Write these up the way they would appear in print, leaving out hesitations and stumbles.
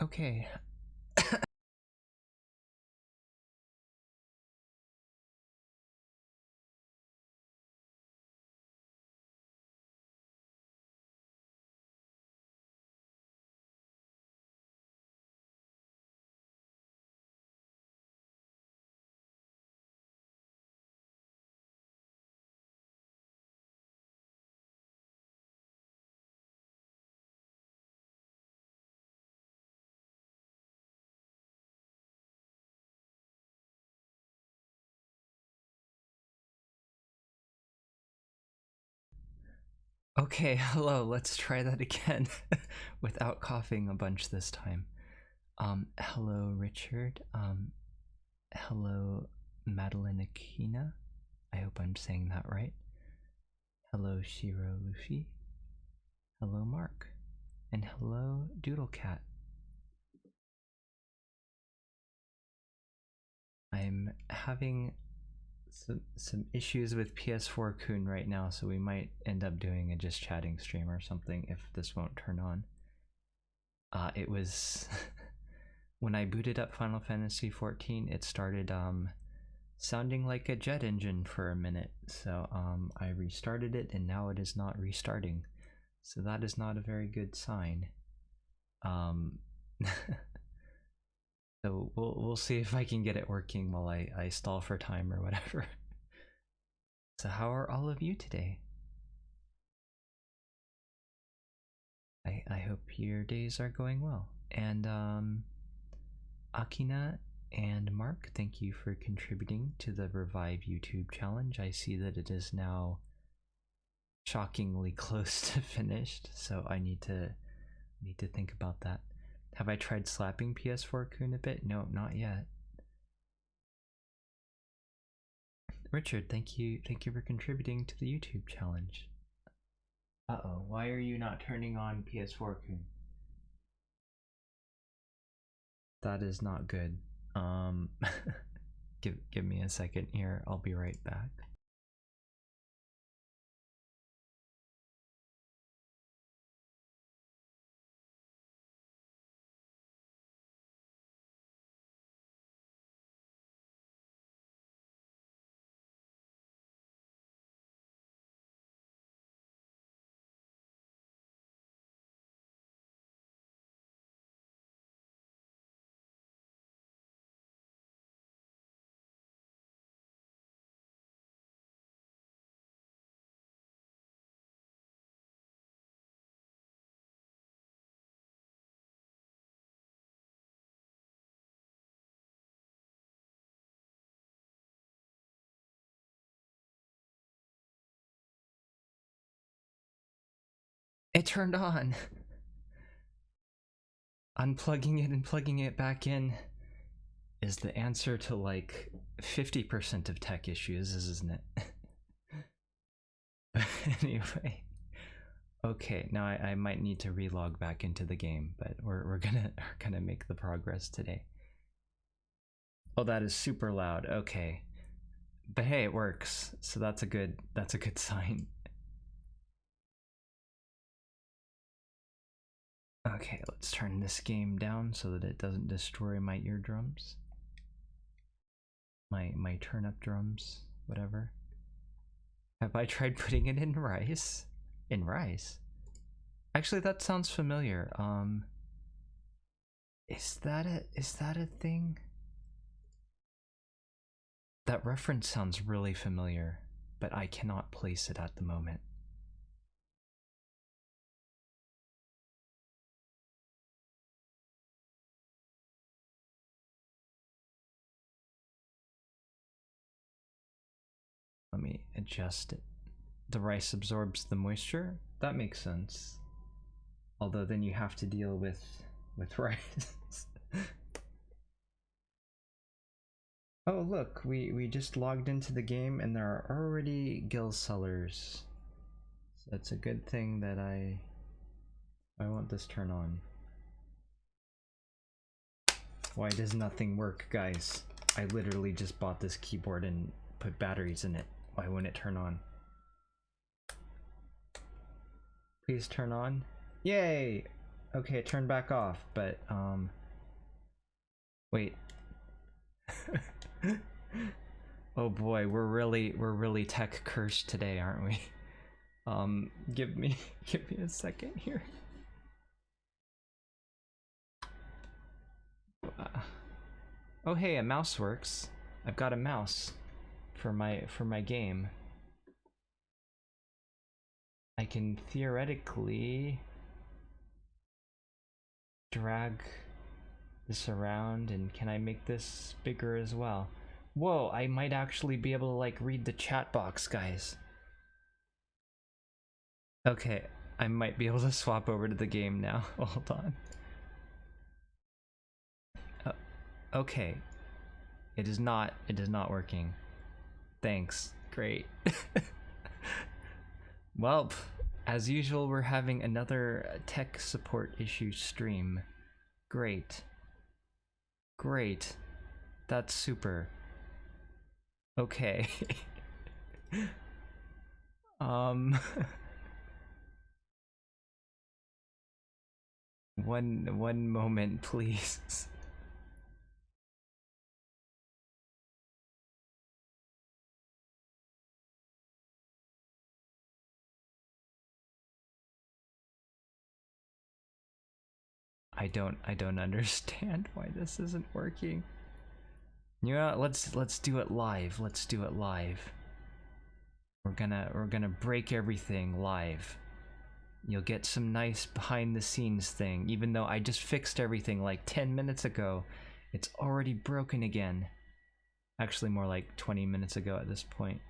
Okay. Okay, hello, let's try that again without coughing a bunch this time. Hello Richard. Hello Madeline Akina. I hope I'm saying that right. Hello Shiro Luffy. Hello Mark. And hello Doodlecat. I'm having some issues with PS4 Kun right now, so we might end up doing a just chatting stream or something if this won't turn on. It was when I booted up Final Fantasy XIV, it started sounding like a jet engine for a minute. So I restarted it, and now it is not restarting. So that is not a very good sign. So we'll see if I can get it working while I stall for time or whatever. So how are all of you today? I hope your days are going well. And Akina and Mark, thank you for contributing to the Revive YouTube challenge. I see that it is now shockingly close to finished, so I need to think about that. Have I tried slapping PS4 Kun a bit? No, not yet. Richard, thank you for contributing to the YouTube challenge. Uh-oh, why are you not turning on PS4 Kun? That is not good. Give me a second here. I'll be right back. It turned on. Unplugging it and plugging it back in is the answer to like 50% of tech issues, isn't it? Anyway, okay, now I might need to relog back into the game, but we're gonna make the progress today. Oh, that is super loud. Okay, but hey, it works, so that's a good sign. Okay, let's turn this game down so that it doesn't destroy my eardrums. My turnip drums, whatever. Have I tried putting it in rice? In rice? Actually, that sounds familiar. Is that a thing? That reference sounds really familiar, but I cannot place it at the moment. Let me adjust it. The rice absorbs the moisture? That makes sense. Although then you have to deal with rice. Oh look, we just logged into the game and there are already Gil Cellars. So it's a good thing that I want this turn on. Why does nothing work, guys? I literally just bought this keyboard and put batteries in it. Why won't it turn on? Please turn on. Yay! Okay, it turned back off, but wait. Oh boy, we're really tech cursed today, aren't we? Give me a second here. Oh hey, a mouse works. I've got a mouse for my game. I can theoretically drag this around, and can I make this bigger as well? Whoa, I might actually be able to like read the chat box, guys. Okay, I might be able to swap over to the game now. Hold on. Okay. It is not working. Thanks. Great. Well, as usual, we're having another tech support issue stream. Great. Great. That's super. Okay. One moment, please. I don't understand why this isn't working. You know, let's do it live. Let's do it live. We're gonna break everything live. You'll get some nice behind the scenes thing, even though I just fixed everything like 10 minutes ago. It's already broken again. Actually, more like 20 minutes ago at this point.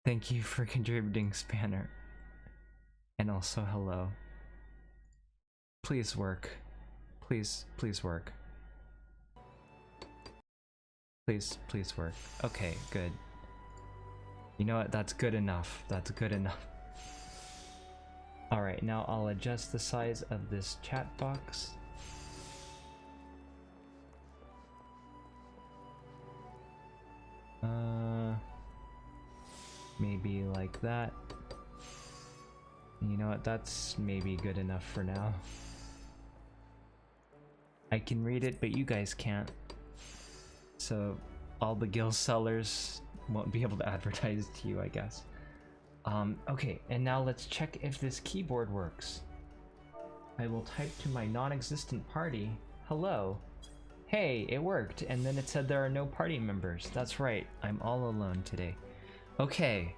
Thank you for contributing, Spanner. And also, hello. Please work. Please work. Please work. Okay, good. You know what? That's good enough. That's good enough. Alright, now I'll adjust the size of this chat box. Maybe like that. You know what? That's maybe good enough for now. I can read it, but you guys can't. So all the guild sellers won't be able to advertise to you, I guess. Okay, and now let's check if this keyboard works. I will type to my non-existent party, hello. Hey, it worked, and then it said there are no party members. That's right, I'm all alone today. Okay,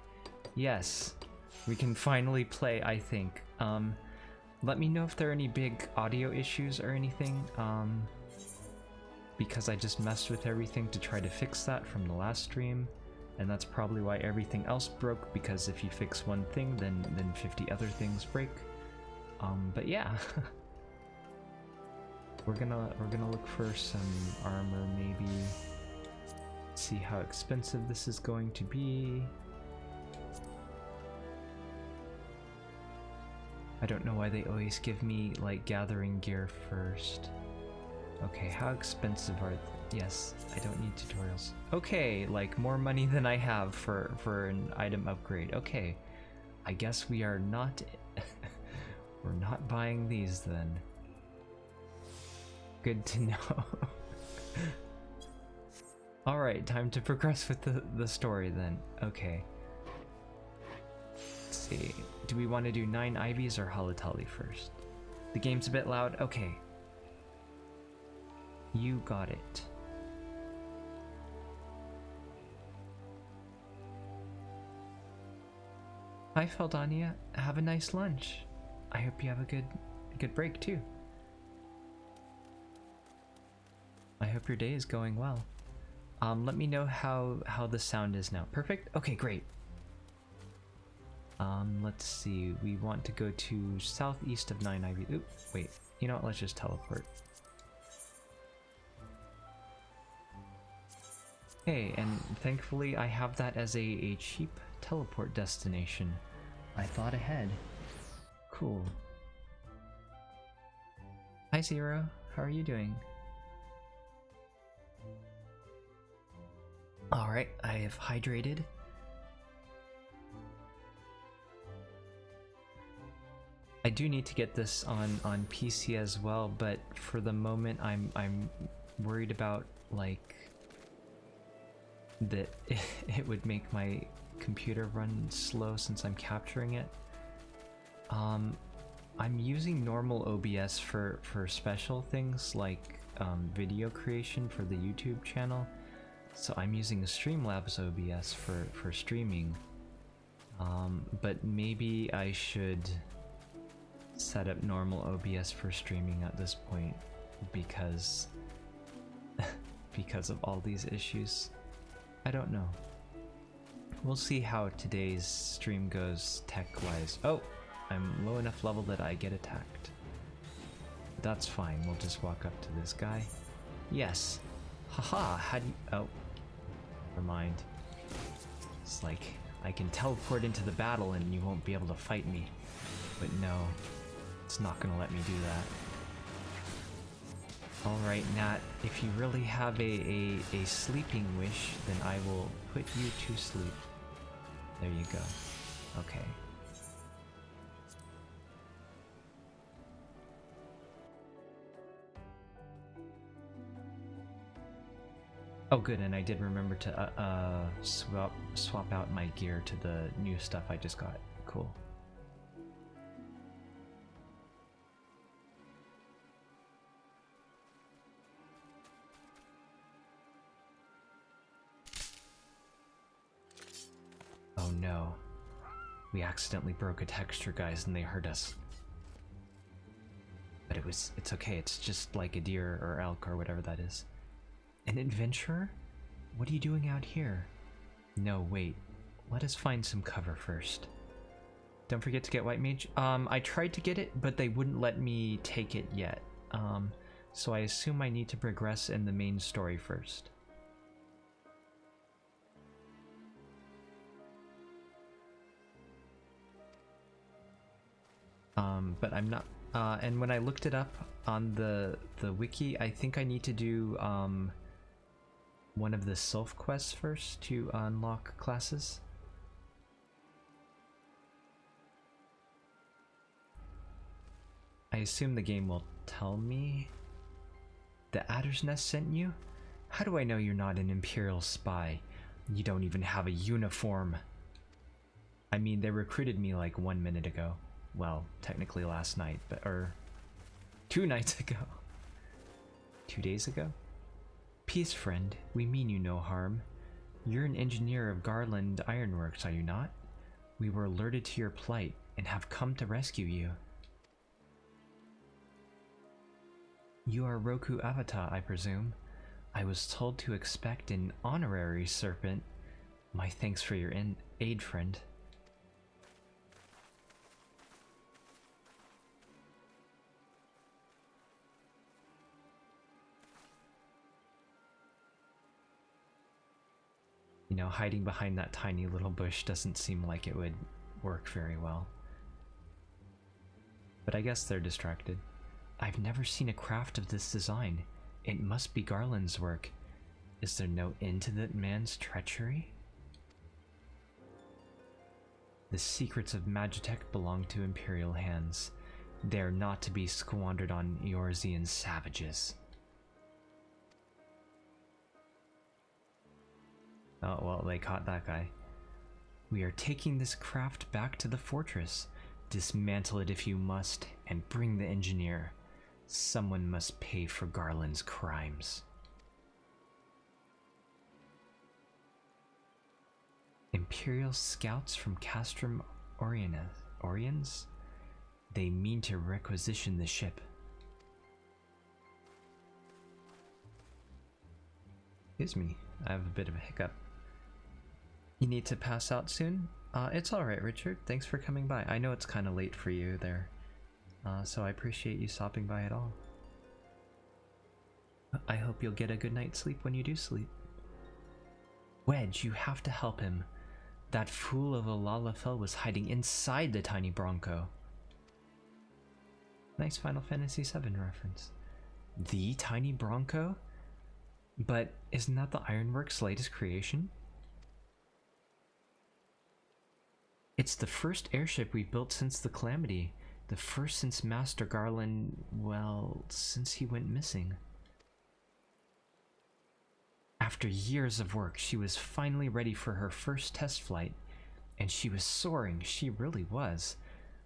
yes, we can finally play, I think. Let me know if there are any big audio issues or anything, because I just messed with everything to try to fix that from the last stream, and that's probably why everything else broke, because if you fix one thing, then 50 other things break. But yeah. We're gonna look for some armor, maybe. See how expensive this is going to be. I don't know why they always give me like gathering gear first. Okay, how expensive are yes, I don't need tutorials. Okay, like more money than I have for an item upgrade. Okay. I guess we are not we're not buying these then. Good to know. Alright, time to progress with the story then. Okay. Let's see. Do we want to do 9 Ivies or Halatali first? The game's a bit loud. Okay. You got it. Hi Feldania. Have a nice lunch. I hope you have a good break too. I hope your day is going well. Let me know how the sound is now. Perfect? Okay, great. Let's see. We want to go to southeast of 9 Ivy. Oop, wait. You know what? Let's just teleport. Hey, and thankfully I have that as a cheap teleport destination. I thought ahead. Cool. Hi Zero, how are you doing? Alright, I have hydrated. I do need to get this on PC as well, but for the moment I'm worried about like that it would make my computer run slow since I'm capturing it. I'm using normal OBS for special things like video creation for the YouTube channel. So I'm using Streamlabs OBS for streaming. But maybe I should set up normal OBS for streaming at this point because of all these issues. I don't know. We'll see how today's stream goes tech-wise. Oh, I'm low enough level that I get attacked. That's fine. We'll just walk up to this guy. Yes. Haha, how do you... Oh. Never mind. It's like, I can teleport into the battle and you won't be able to fight me. But no, it's not gonna let me do that. Alright, Nat, if you really have a sleeping wish, then I will put you to sleep. There you go. Okay. Oh good, and I did remember to swap out my gear to the new stuff I just got. Cool. Oh no. We accidentally broke a texture, guys, and they hurt us. But it's okay, it's just like a deer or elk or whatever that is. An adventurer? What are you doing out here? No, wait. Let us find some cover first. Don't forget to get White Mage. I tried to get it, but they wouldn't let me take it yet. So I assume I need to progress in the main story first. But I'm not... and when I looked it up on the wiki, I think I need to do, one of the Sylph quests first to unlock classes. I assume the game will tell me. The Adder's Nest sent you? How do I know you're not an Imperial spy? You don't even have a uniform. I mean, they recruited me like 1 minute ago. Well, technically last night, or 2 nights ago. 2 days ago? Peace, friend. We mean you no harm. You're an engineer of Garland Ironworks, are you not? We were alerted to your plight and have come to rescue you. You are Roku Avatar, I presume. I was told to expect an honorary serpent. My thanks for your aid, friend. You know, hiding behind that tiny little bush doesn't seem like it would work very well. But I guess they're distracted. I've never seen a craft of this design. It must be Garland's work. Is there no end to that man's treachery? The secrets of Magitech belong to Imperial hands. They are not to be squandered on Eorzean savages. Oh, well, they caught that guy. We are taking this craft back to the fortress. Dismantle it if you must, and bring the engineer. Someone must pay for Garland's crimes. Imperial scouts from Castrum Oriens? They mean to requisition the ship. Excuse me, I have a bit of a hiccup. You need to pass out soon? It's alright, Richard. Thanks for coming by. I know it's kind of late for you there, so I appreciate you stopping by at all. I hope you'll get a good night's sleep when you do sleep. Wedge, you have to help him. That fool of a Lalafell was hiding inside the tiny Bronco. Nice Final Fantasy VII reference. The tiny Bronco? But isn't that the Ironworks' latest creation? It's the first airship we've built since the Calamity. The first since Master Garland, well, since he went missing. After years of work, she was finally ready for her first test flight, and she was soaring, she really was,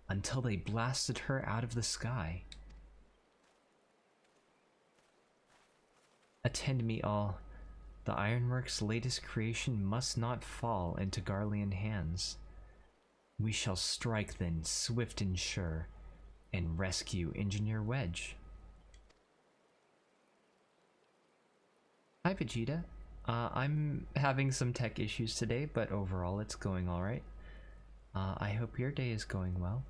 until they blasted her out of the sky. Attend me all. The Ironworks' latest creation must not fall into Garlean hands. We shall strike then, swift and sure, and rescue Engineer Wedge. Hi Vegeta. I'm having some tech issues today, but overall it's going alright. I hope your day is going well.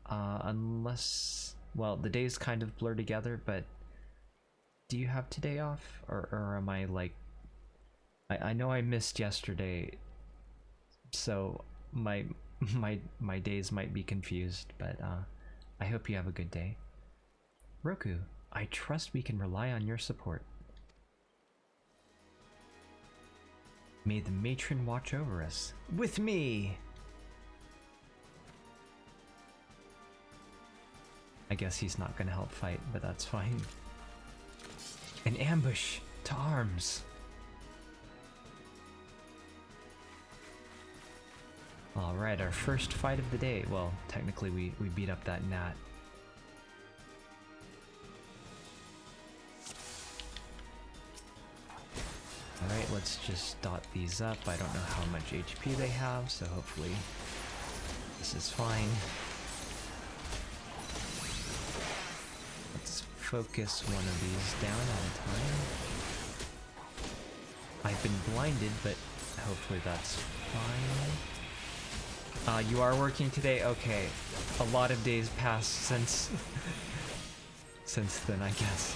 Unless, well, the days kind of blur together, but do you have today off? Or am I like, I know I missed yesterday, so my days might be confused, but I hope you have a good day. Roku, I trust we can rely on your support. May the matron watch over us. With me! I guess he's not gonna help fight, but that's fine. An ambush! To arms! Alright, our first fight of the day. Well, technically we beat up that gnat. Alright, let's just dot these up. I don't know how much HP they have, so hopefully this is fine. Let's focus one of these down at a time. I've been blinded, but hopefully that's fine. You are working today? Okay. A lot of days passed since since then, I guess.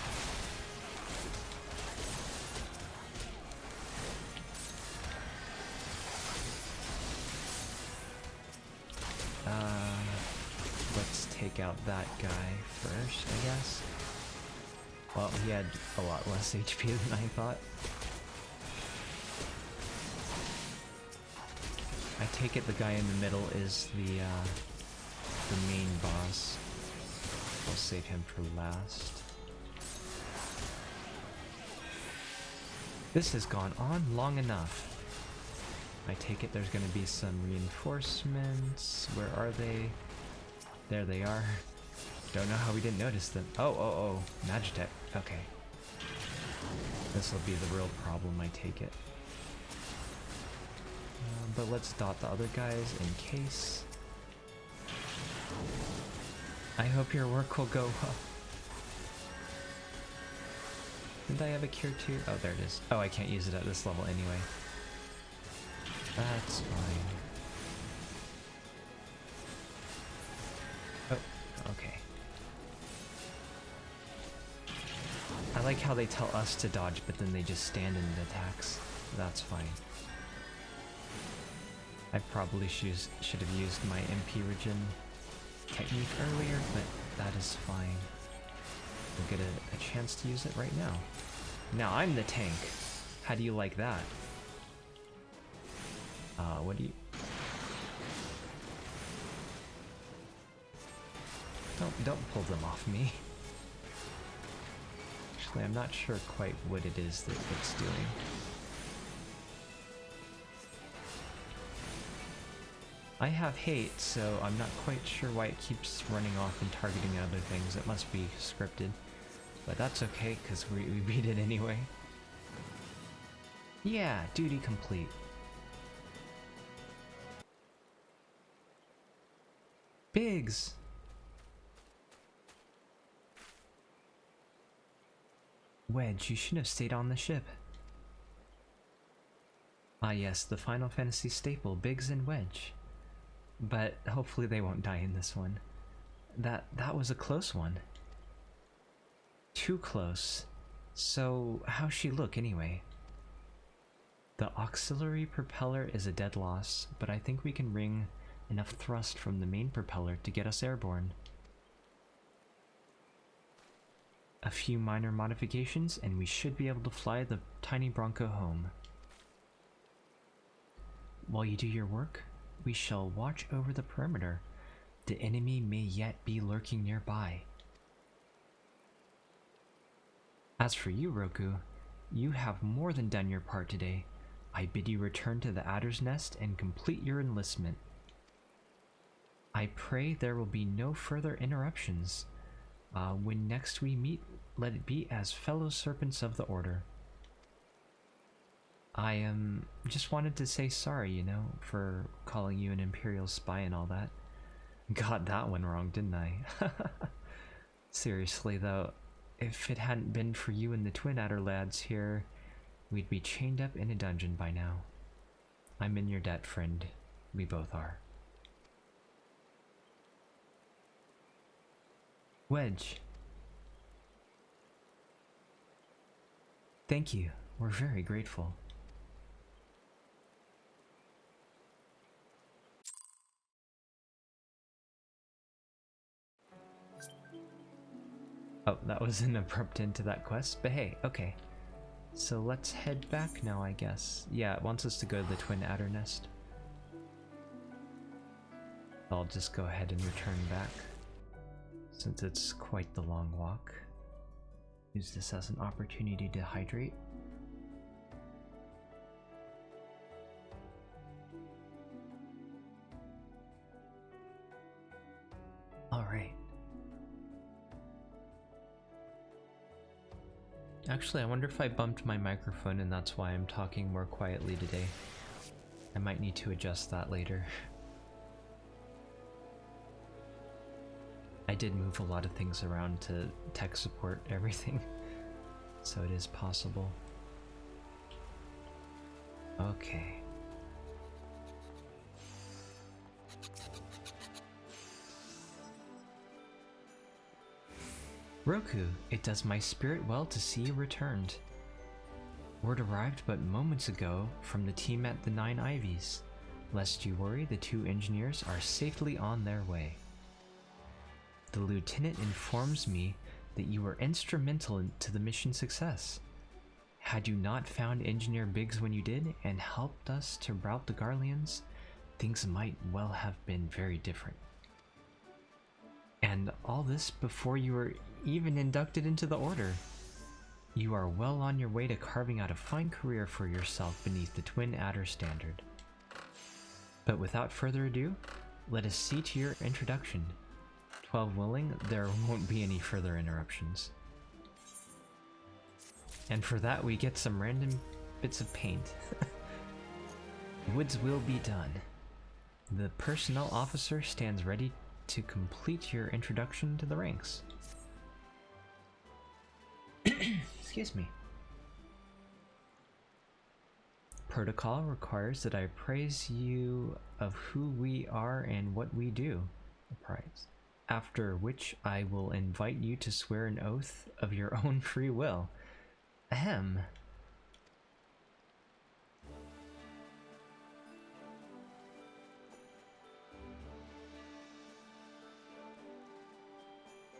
Let's take out that guy first, I guess. Well, he had a lot less HP than I thought. I take it the guy in the middle is the main boss. I'll save him for last. This has gone on long enough. I take it there's gonna be some reinforcements. Where are they? There they are. Don't know how we didn't notice them. Oh, Magitech. Okay. This will be the real problem, I take it. But let's dot the other guys in case. I hope your work will go well. Didn't I have a cure too? Oh, there it is. Oh, I can't use it at this level anyway. That's fine. Oh, okay. I like how they tell us to dodge, but then they just stand in the attacks. That's fine. I probably should have used my MP Regen technique earlier, but that is fine. We'll get a chance to use it right now. Now I'm the tank. How do you like that? What do you... Don't pull them off me. Actually, I'm not sure quite what it is that it's doing. I have hate, so I'm not quite sure why it keeps running off and targeting other things. It must be scripted. But that's okay, because we beat it anyway. Yeah, duty complete. Biggs! Wedge, you shouldn't have stayed on the ship. Ah yes, the Final Fantasy staple, Biggs and Wedge. But hopefully they won't die in this one. That was a close one. Too close. So, how's she look anyway? The auxiliary propeller is a dead loss, but I think we can wring enough thrust from the main propeller to get us airborne. A few minor modifications and we should be able to fly the tiny Bronco home. While you do your work, we shall watch over the perimeter. The enemy may yet be lurking nearby. As for you, Roku, you have more than done your part today. I bid you return to the Adder's Nest and complete your enlistment. I pray there will be no further interruptions. When next we meet, let it be as fellow serpents of the Order. I just wanted to say sorry, you know, for calling you an Imperial spy and all that. Got that one wrong, didn't I? Seriously though, if it hadn't been for you and the Twin Adder lads here, we'd be chained up in a dungeon by now. I'm in your debt, friend. We both are. Wedge. Thank you. We're very grateful. Oh, that was an abrupt end to that quest, but hey, okay. So let's head back now, I guess. Yeah, it wants us to go to the Twin Adder Nest. I'll just go ahead and return back, since it's quite the long walk. Use this as an opportunity to hydrate. Alright. Actually, I wonder if I bumped my microphone and that's why I'm talking more quietly today. I might need to adjust that later. I did move a lot of things around to tech support everything, so it is possible. Okay. Roku, it does my spirit well to see you returned. Word arrived but moments ago from the team at the Nine Ivies. Lest you worry, the two engineers are safely on their way. The lieutenant informs me that you were instrumental to the mission's success. Had you not found Engineer Biggs when you did, and helped us to rout the Garleans, things might well have been very different. And all this before you were even inducted into the Order. You are well on your way to carving out a fine career for yourself beneath the Twin Adder standard. But without further ado, let us see to your introduction. 12 willing, there won't be any further interruptions. And for that we get some random bits of paint. Woods will be done. The personnel officer stands ready to complete your introduction to the ranks. Excuse me. Protocol requires that I praise you of who we are and what we do. Apprise. After which I will invite you to swear an oath of your own free will. Ahem.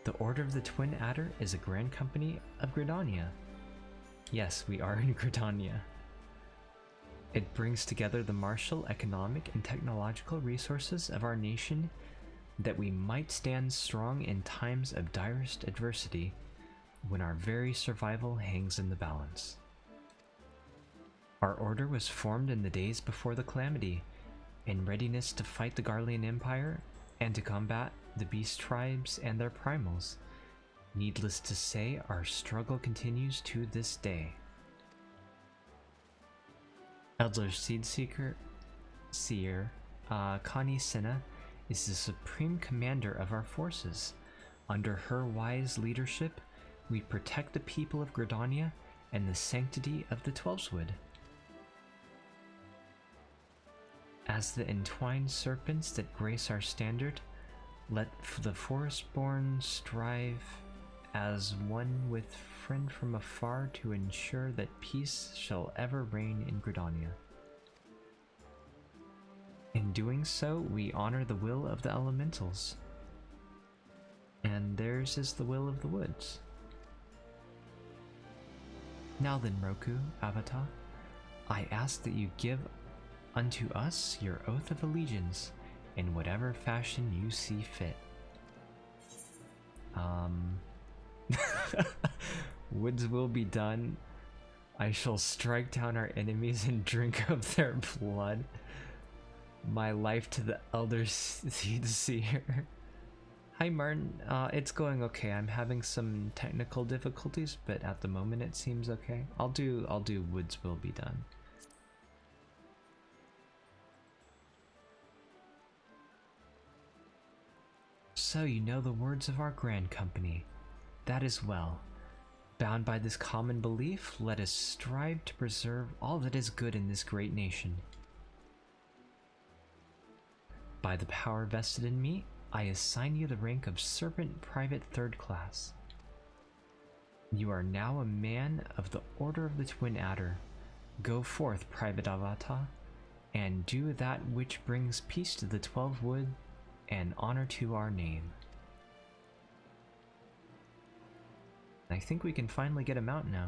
The Order of the Twin Adder is a grand company of Gridania. Yes, we are in Gridania. It brings together the martial, economic, and technological resources of our nation that we might stand strong in times of direst adversity when our very survival hangs in the balance. Our order was formed in the days before the Calamity, in readiness to fight the Garlean Empire and to combat the beast tribes and their primals. Needless to say, our struggle continues to this day. Elder Seedseeker Seer Connie Senna is the supreme commander of our forces. Under her wise leadership, we protect the people of Gridania and the sanctity of the Twelveswood. As the entwined serpents that grace our standard, let the Forestborn strive as one with friend from afar to ensure that peace shall ever reign in Gridania. In doing so, we honor the will of the elementals, and theirs is the will of the woods. Now then, Roku, Avatar, I ask that you give unto us your oath of allegiance, in whatever fashion you see fit. Woods will be done. I shall strike down our enemies and drink of their blood. My life to the Elder Seer. Hi Martin, it's going okay. I'm having some technical difficulties, but at the moment it seems okay. I'll do Woods will be done. So you know the words of our grand company. That is well. Bound by this common belief, let us strive to preserve all that is good in this great nation. By the power vested in me, I assign you the rank of Serpent Private 3rd Class. You are now a man of the Order of the Twin Adder. Go forth, Private Avata, and do that which brings peace to the 12 Wood and honor to our name. I think we can finally get him out now.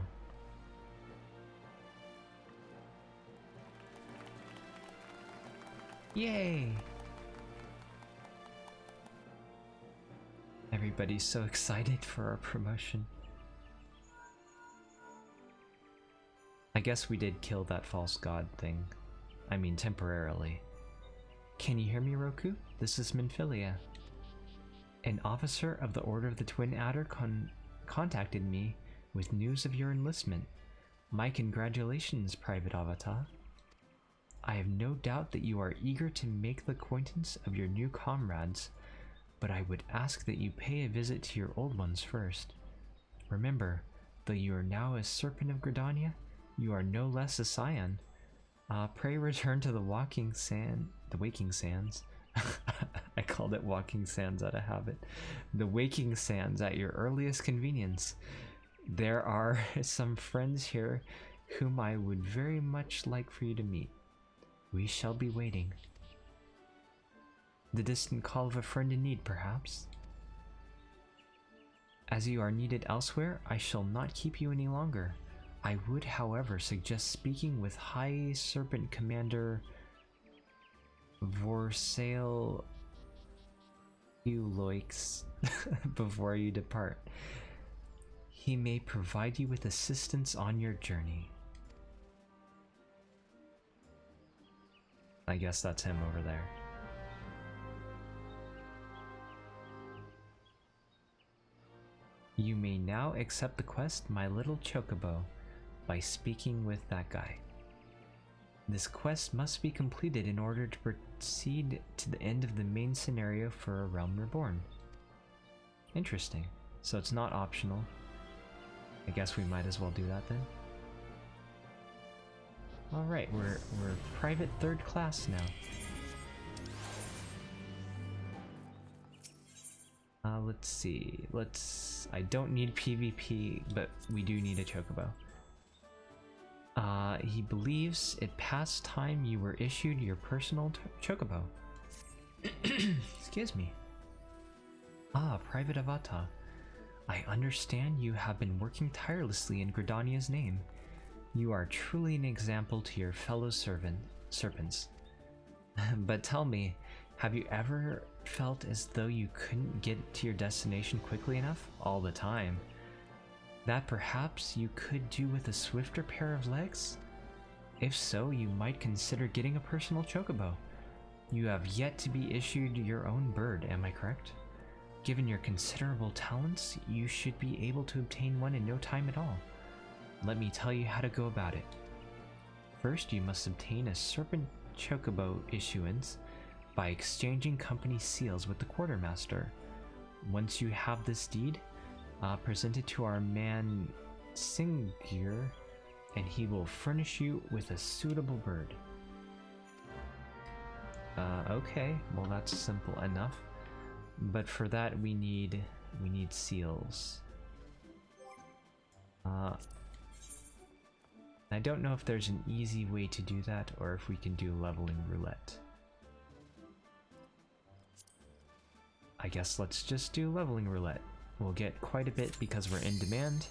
Yay! Everybody's so excited for our promotion. I guess we did kill that false god thing. I mean, temporarily. Can you hear me, Roku? This is Minfilia. An officer of the Order of the Twin Adder contacted me with news of your enlistment. My congratulations, Private Avata. I have no doubt that you are eager to make the acquaintance of your new comrades, but I would ask that you pay a visit to your old ones first. Remember, though you are now a Serpent of Gridania, you are no less a Scion. Pray return to the Waking Sands. I called it Walking Sands out of habit. The Waking Sands at your earliest convenience. There are some friends here whom I would very much like for you to meet. We shall be waiting. The distant call of a friend in need, perhaps? As you are needed elsewhere, I shall not keep you any longer. I would, however, suggest speaking with High Serpent Commander Vorsail Euloix before you depart. He may provide you with assistance on your journey. I guess that's him over there. You may now accept the quest, My Little Chocobo, by speaking with that guy. This quest must be completed in order to proceed to the end of the main scenario for A Realm Reborn. Interesting. So it's not optional. I guess we might as well do that then. Alright, we're Private 3rd Class now. Let's see. I don't need PvP, but we do need a Chocobo. He believes it past time you were issued your personal Chocobo. Excuse me. Private Avata. I understand you have been working tirelessly in Gridania's name. You are truly an example to your fellow serpents. But tell me, have you ever felt as though you couldn't get to your destination quickly enough all the time? That perhaps you could do with a swifter pair of legs? If so, you might consider getting a personal Chocobo. You have yet to be issued your own bird, am I correct? Given your considerable talents, you should be able to obtain one in no time at all. Let me tell you how to go about it. First, you must obtain a Serpent Chocobo issuance by exchanging company seals with the Quartermaster. Once you have this deed, present it to our man Singir, and he will furnish you with a suitable bird. Okay, well that's simple enough. But for that we need seals. I don't know if there's an easy way to do that or if we can do leveling roulette. I guess let's just do leveling roulette. We'll get quite a bit because we're in demand,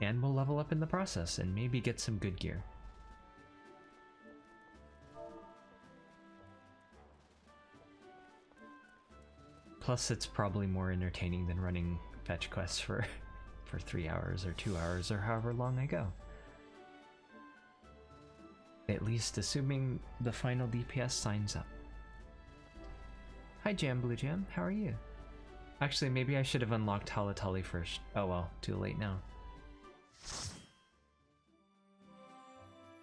and we'll level up in the process and maybe get some good gear. Plus, it's probably more entertaining than running fetch quests for 3 hours or 2 hours or however long I go. At least assuming the final DPS signs up. Hi Jam Blue Jam, how are you? Actually, maybe I should have unlocked Halatali first. Oh well, too late now.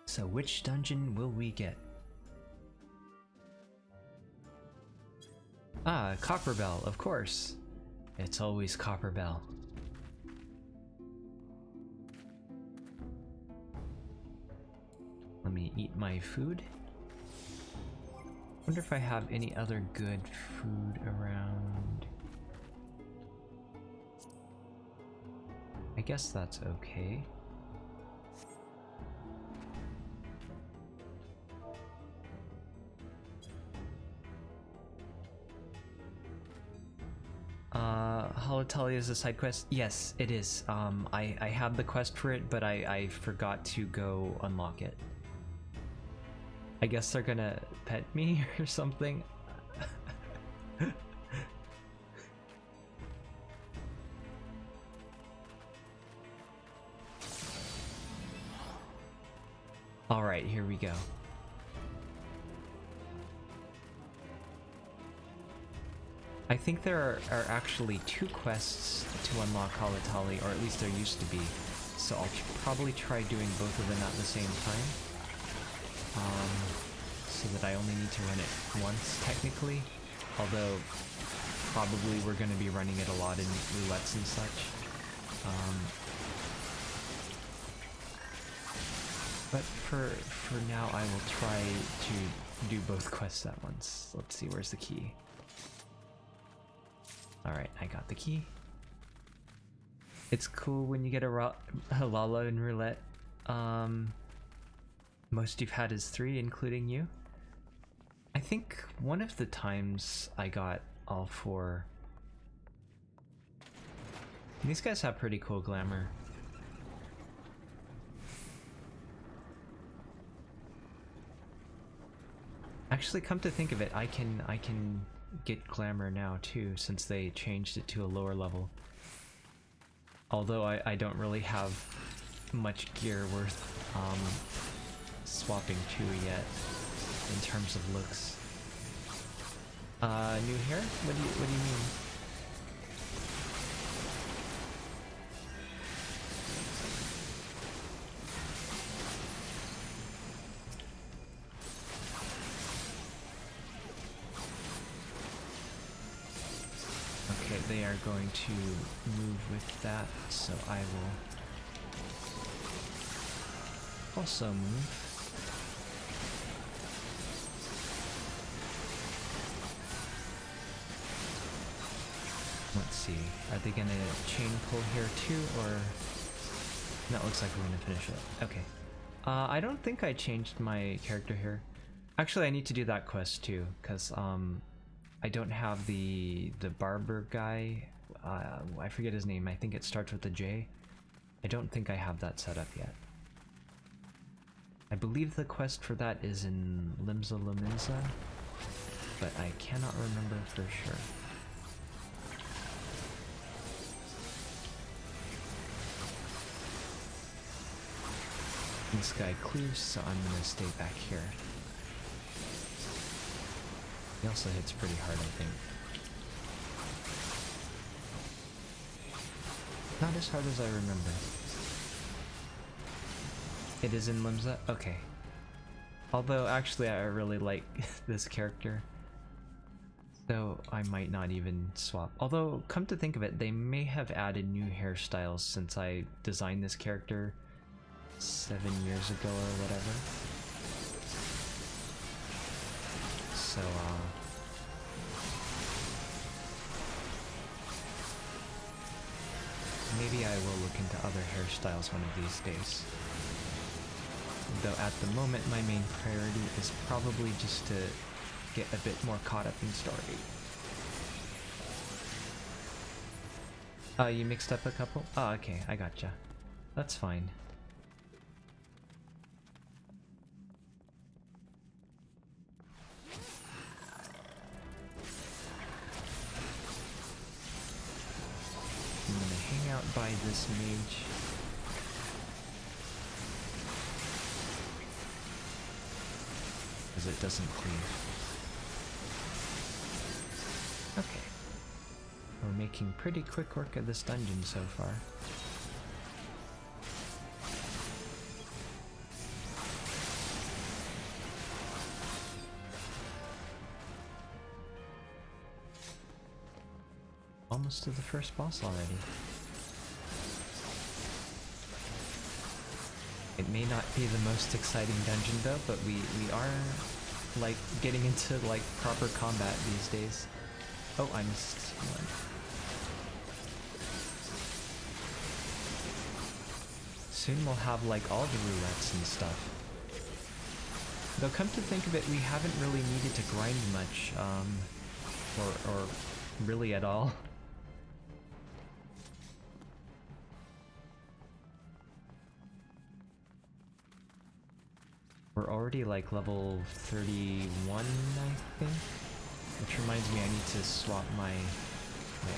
So which dungeon will we get? Ah, Copperbell, of course. It's always Copperbell. Let me eat my food. Wonder if I have any other good food around. I guess that's okay. Halatali is a side quest? Yes, it is. I have the quest for it, but I forgot to go unlock it. I guess they're gonna pet me or something. Alright, here we go. I think there are actually 2 quests to unlock Halatali, or at least there used to be. So I'll probably try doing both of them at the same time. So that I only need to run it once, technically. Although, probably we're going to be running it a lot in roulettes and such. But for now, I will try to do both quests at once. Let's see, where's the key? Alright, I got the key. It's cool when you get a Halala in roulette. Most you've had is 3, including you. I think one of the times I got all 4. These guys have pretty cool glamour. Actually, come to think of it, I can get glamour now too, since they changed it to a lower level. Although I don't really have much gear worth swapping to yet in terms of looks. New hair? What do you mean? Okay, they are going to move with that, so I will also move. Let's see, are they gonna chain pull here too, or... No, it looks like we're gonna finish it. Okay. I don't think I changed my character here. Actually, I need to do that quest too, because I don't have the barber guy. I forget his name. I think it starts with a J. I don't think I have that set up yet. I believe the quest for that is in Limsa Lominsa, but I cannot remember for sure. This guy clears, so I'm gonna stay back here. He also hits pretty hard, I think. Not as hard as I remember. It is in Limsa? Okay. Although, actually, I really like this character. So, I might not even swap. Although, come to think of it, they may have added new hairstyles since I designed this character 7 years ago or whatever. So, maybe I will look into other hairstyles one of these days. Though at the moment, my main priority is probably just to get a bit more caught up in story. You mixed up a couple? Oh, okay, I gotcha. That's fine. out by this mage. Because it doesn't cleave. Okay. We're making pretty quick work of this dungeon so far. Almost to the first boss already. It may not be the most exciting dungeon though, but we are like getting into like proper combat these days. Oh, I missed one. Soon we'll have like all the roulettes and stuff. Though come to think of it, we haven't really needed to grind much, or really at all. We're already like level 31, I think. Which reminds me I need to swap my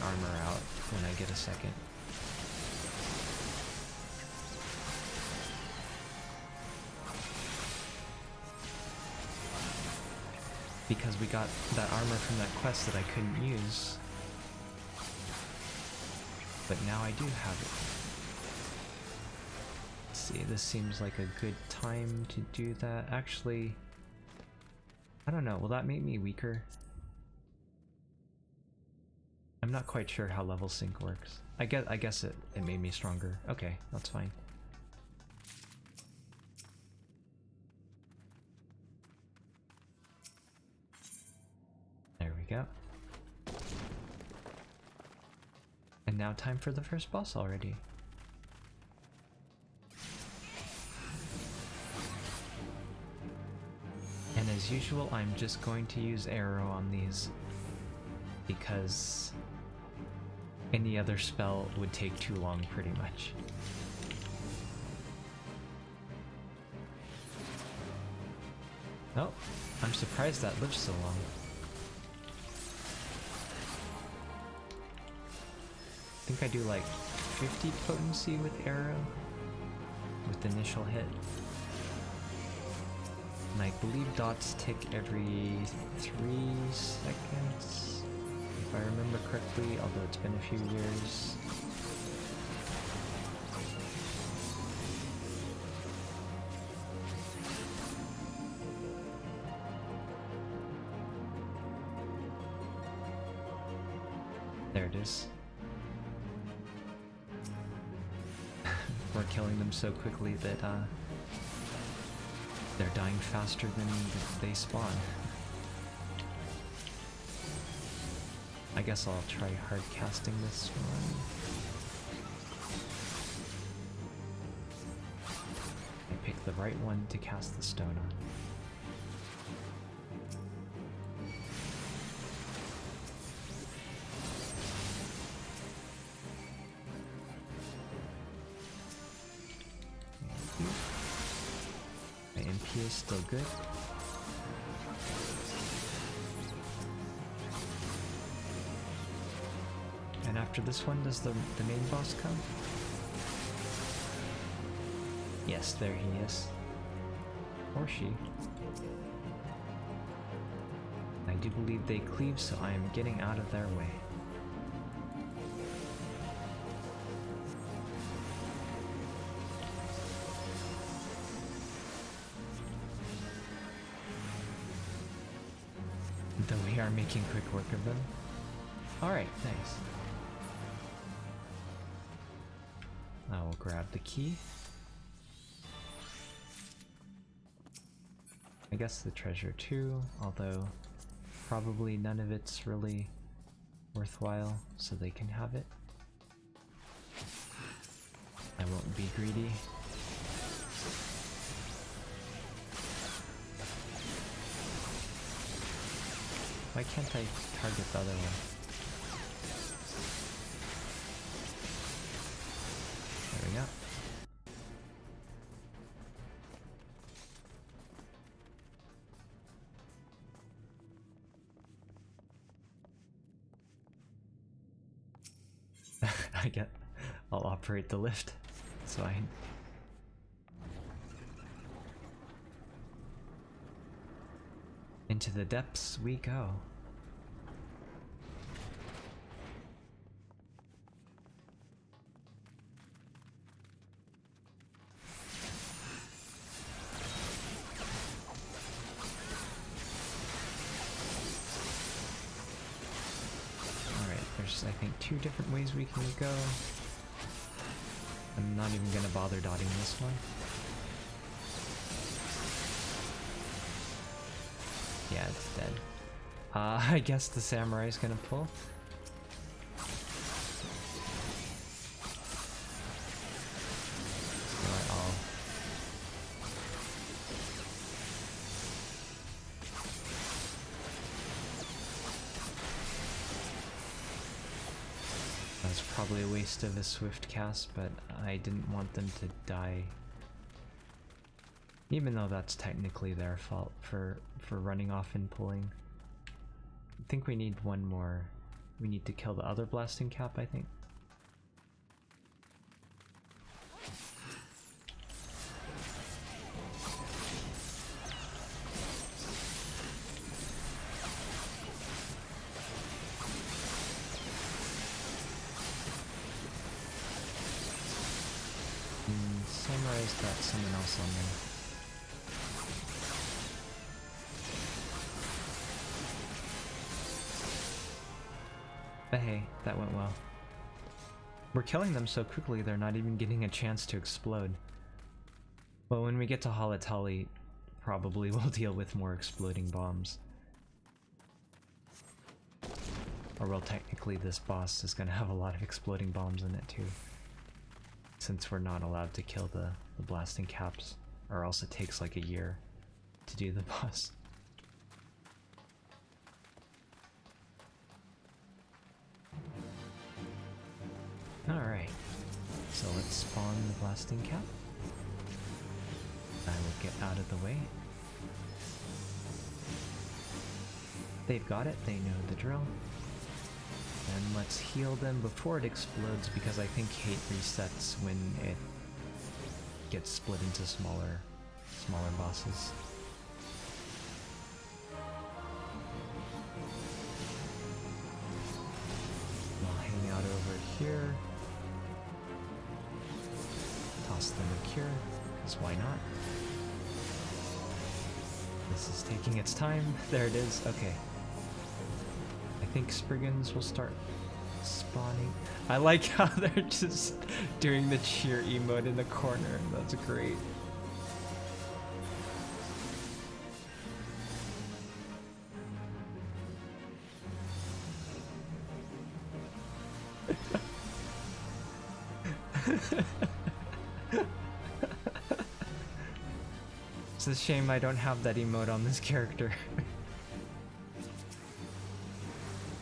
armor out when I get a second. Because we got that armor from that quest that I couldn't use. But now I do have it. Let's see, this seems like a good time to do that. Actually, I don't know, will that make me weaker? I'm not quite sure how level sync works. I guess it made me stronger. Okay, that's fine. There we go. And now time for the first boss already. And as usual, I'm just going to use arrow on these because any other spell would take too long pretty much. Oh, I'm surprised that lived so long. I think I do like 50 potency with arrow with the initial hit. And I believe dots tick every 3 seconds, if I remember correctly, although it's been a few years. There it is. We're killing them so quickly that they're dying faster than they spawn. I guess I'll try hard casting this one. I picked the right one to cast the stone on. My MP is still good. And after this one, does the main boss come? Yes, there he is. Or she. I do believe they cleave, so I am getting out of their way. Though we are making quick work of them. Alright, nice. I will grab the key. I guess the treasure too, although probably none of it's really worthwhile, so they can have it. I won't be greedy. Why can't I target the other one? There we go. I'll operate the lift. It's fine. Into the depths we go. There's, I think, 2 different ways we can go. I'm not even gonna bother dotting this one. Yeah, it's dead. I guess the samurai's gonna pull. That's probably a waste of a swift cast, but I didn't want them to die. Even though that's technically their fault for running off and pulling. I think we need one more. We need to kill the other blasting cap, I think. Samurai's got someone else on there. But hey, that went well. We're killing them so quickly they're not even getting a chance to explode. But when we get to Halatali, probably we'll deal with more exploding bombs. Or well, technically this boss is gonna have a lot of exploding bombs in it too. Since we're not allowed to kill the blasting caps, or else it takes like a year to do the boss. Alright, so let's spawn the blasting cap. I will get out of the way. They've got it, they know the drill. And let's heal them before it explodes, because I think hate resets when it gets split into smaller bosses. I'll hang out over here. Toss them a cure, because why not? This is taking its time. There it is. Okay. I think Spriggans will start spawning. I like how they're just doing the cheer emote in the corner. That's great. It's a shame I don't have that emote on this character.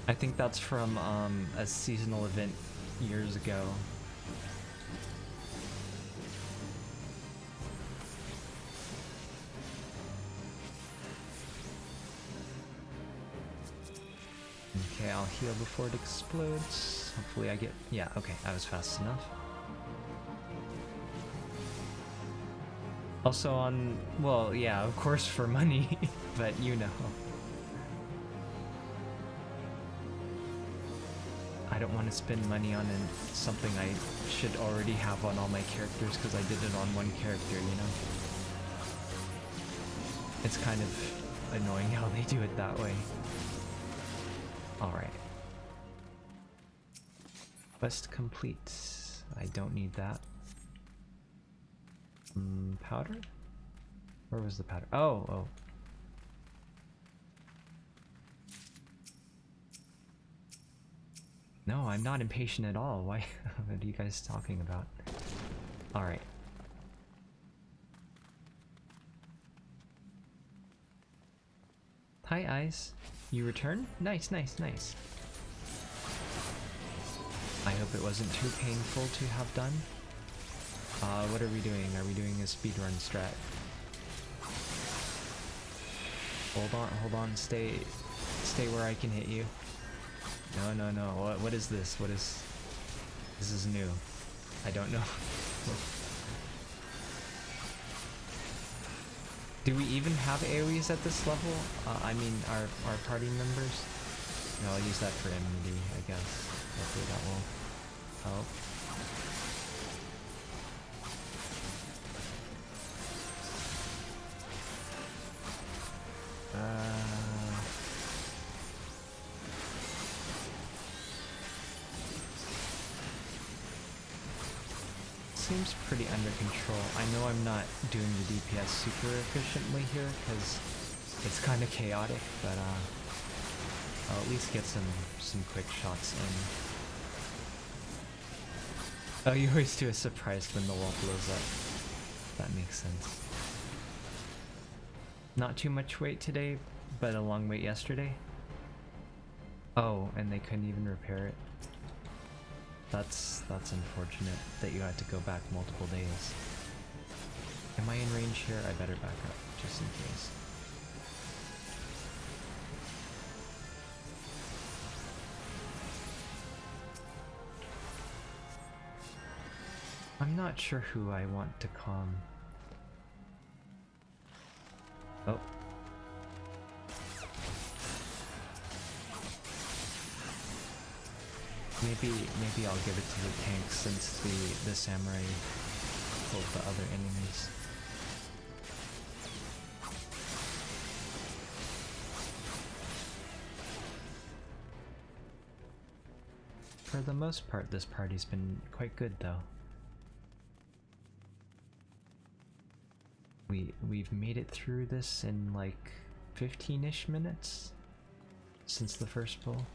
I think that's from a seasonal event years ago. Okay, I'll heal before it explodes. Hopefully I get... yeah, okay, I was fast enough. Also on... well, yeah, of course for money, but you know. I don't want to spend money on something I should already have on all my characters because I did it on one character, you know? It's kind of annoying how they do it that way. Alright. Quest complete. I don't need that. Powder? Where was the powder? Oh. No, I'm not impatient at all. Why? What are you guys talking about? Alright. Hi, Ice. You return? Nice, nice, nice. I hope it wasn't too painful to have done. What are we doing? Are we doing a speedrun strat? Hold on, stay where I can hit you. No. What is this? This is new. I don't know. Do we even have AoEs at this level? I mean, our party members? No, I'll use that for immunity, I guess. Hopefully that will help. Seems pretty under control. I know I'm not doing the DPS super efficiently here because it's kind of chaotic, but I'll at least get some quick shots in. Oh, you always do a surprise when the wall blows up. That makes sense. Not too much weight today, but a long wait yesterday. Oh, and they couldn't even repair it. That's unfortunate that you had to go back multiple days. Am I in range here? I better back up, just in case. I'm not sure who I want to calm. Oh. Maybe I'll give it to the tank since the samurai pulled the other enemies. For the most part, this party's been quite good though. We've made it through this in like 15-ish minutes since the first pull.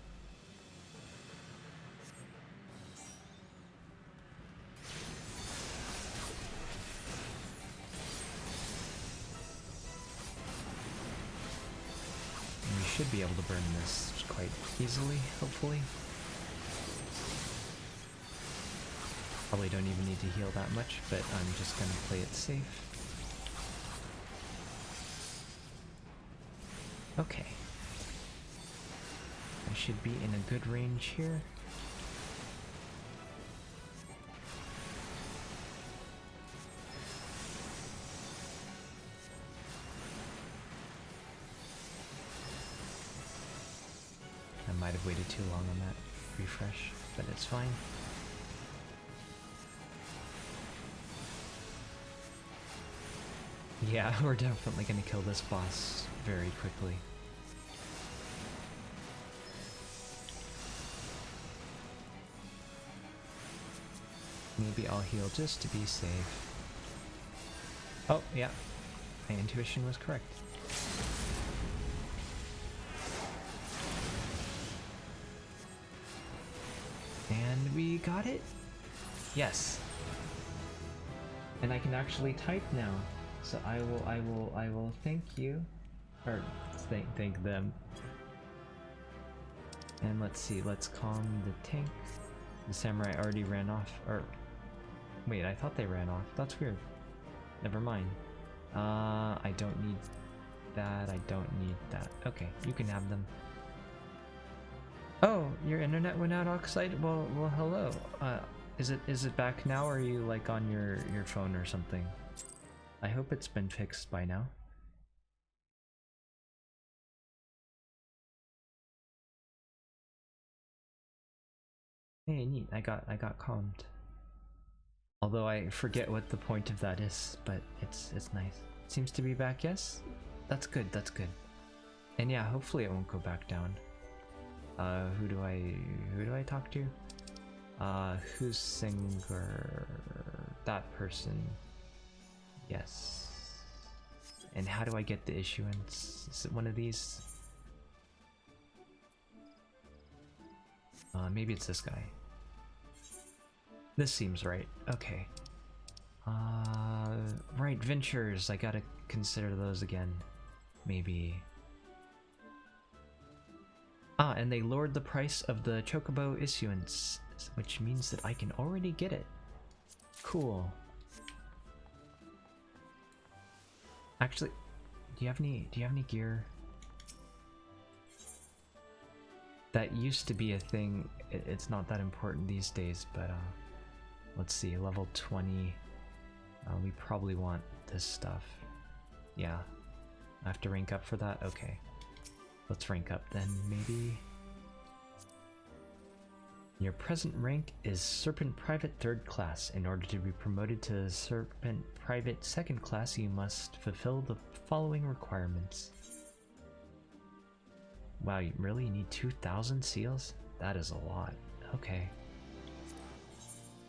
Should be able to burn this quite easily, hopefully. Probably don't even need to heal that much, but I'm just gonna play it safe. Okay. I should be in a good range here. Might have waited too long on that refresh, but it's fine. Yeah, we're definitely gonna kill this boss very quickly. Maybe I'll heal just to be safe. Oh, yeah. My intuition was correct. And we got it? Yes. And I can actually type now. So I will thank you. Or thank them. And let's see, let's calm the tank. The samurai already ran off. Or wait, I thought they ran off. That's weird. Never mind. I don't need that. I don't need that. Okay, you can have them. Oh, your internet went out, Oxide? Well, hello. Is it back now, or are you like on your phone or something? I hope it's been fixed by now. Hey, neat. I got calmed. Although I forget what the point of that is, but it's nice. It seems to be back, yes? That's good, that's good. And yeah, hopefully it won't go back down. Who do I talk to? Who's Singer? That person. Yes. And how do I get the issuance? Is it one of these? Maybe it's this guy. This seems right. Okay. Right, ventures. I gotta consider those again. Maybe. Ah, and they lowered the price of the Chocobo issuance, which means that I can already get it. Cool. Actually, do you have any gear? That used to be a thing. It's not that important these days, but Let's see, level 20. We probably want this stuff. Yeah. I have to rank up for that? Okay. Let's rank up then, maybe. Your present rank is Serpent Private 3rd class. In order to be promoted to Serpent Private 2nd class, you must fulfill the following requirements. Wow, you really need 2,000 seals? That is a lot. Okay.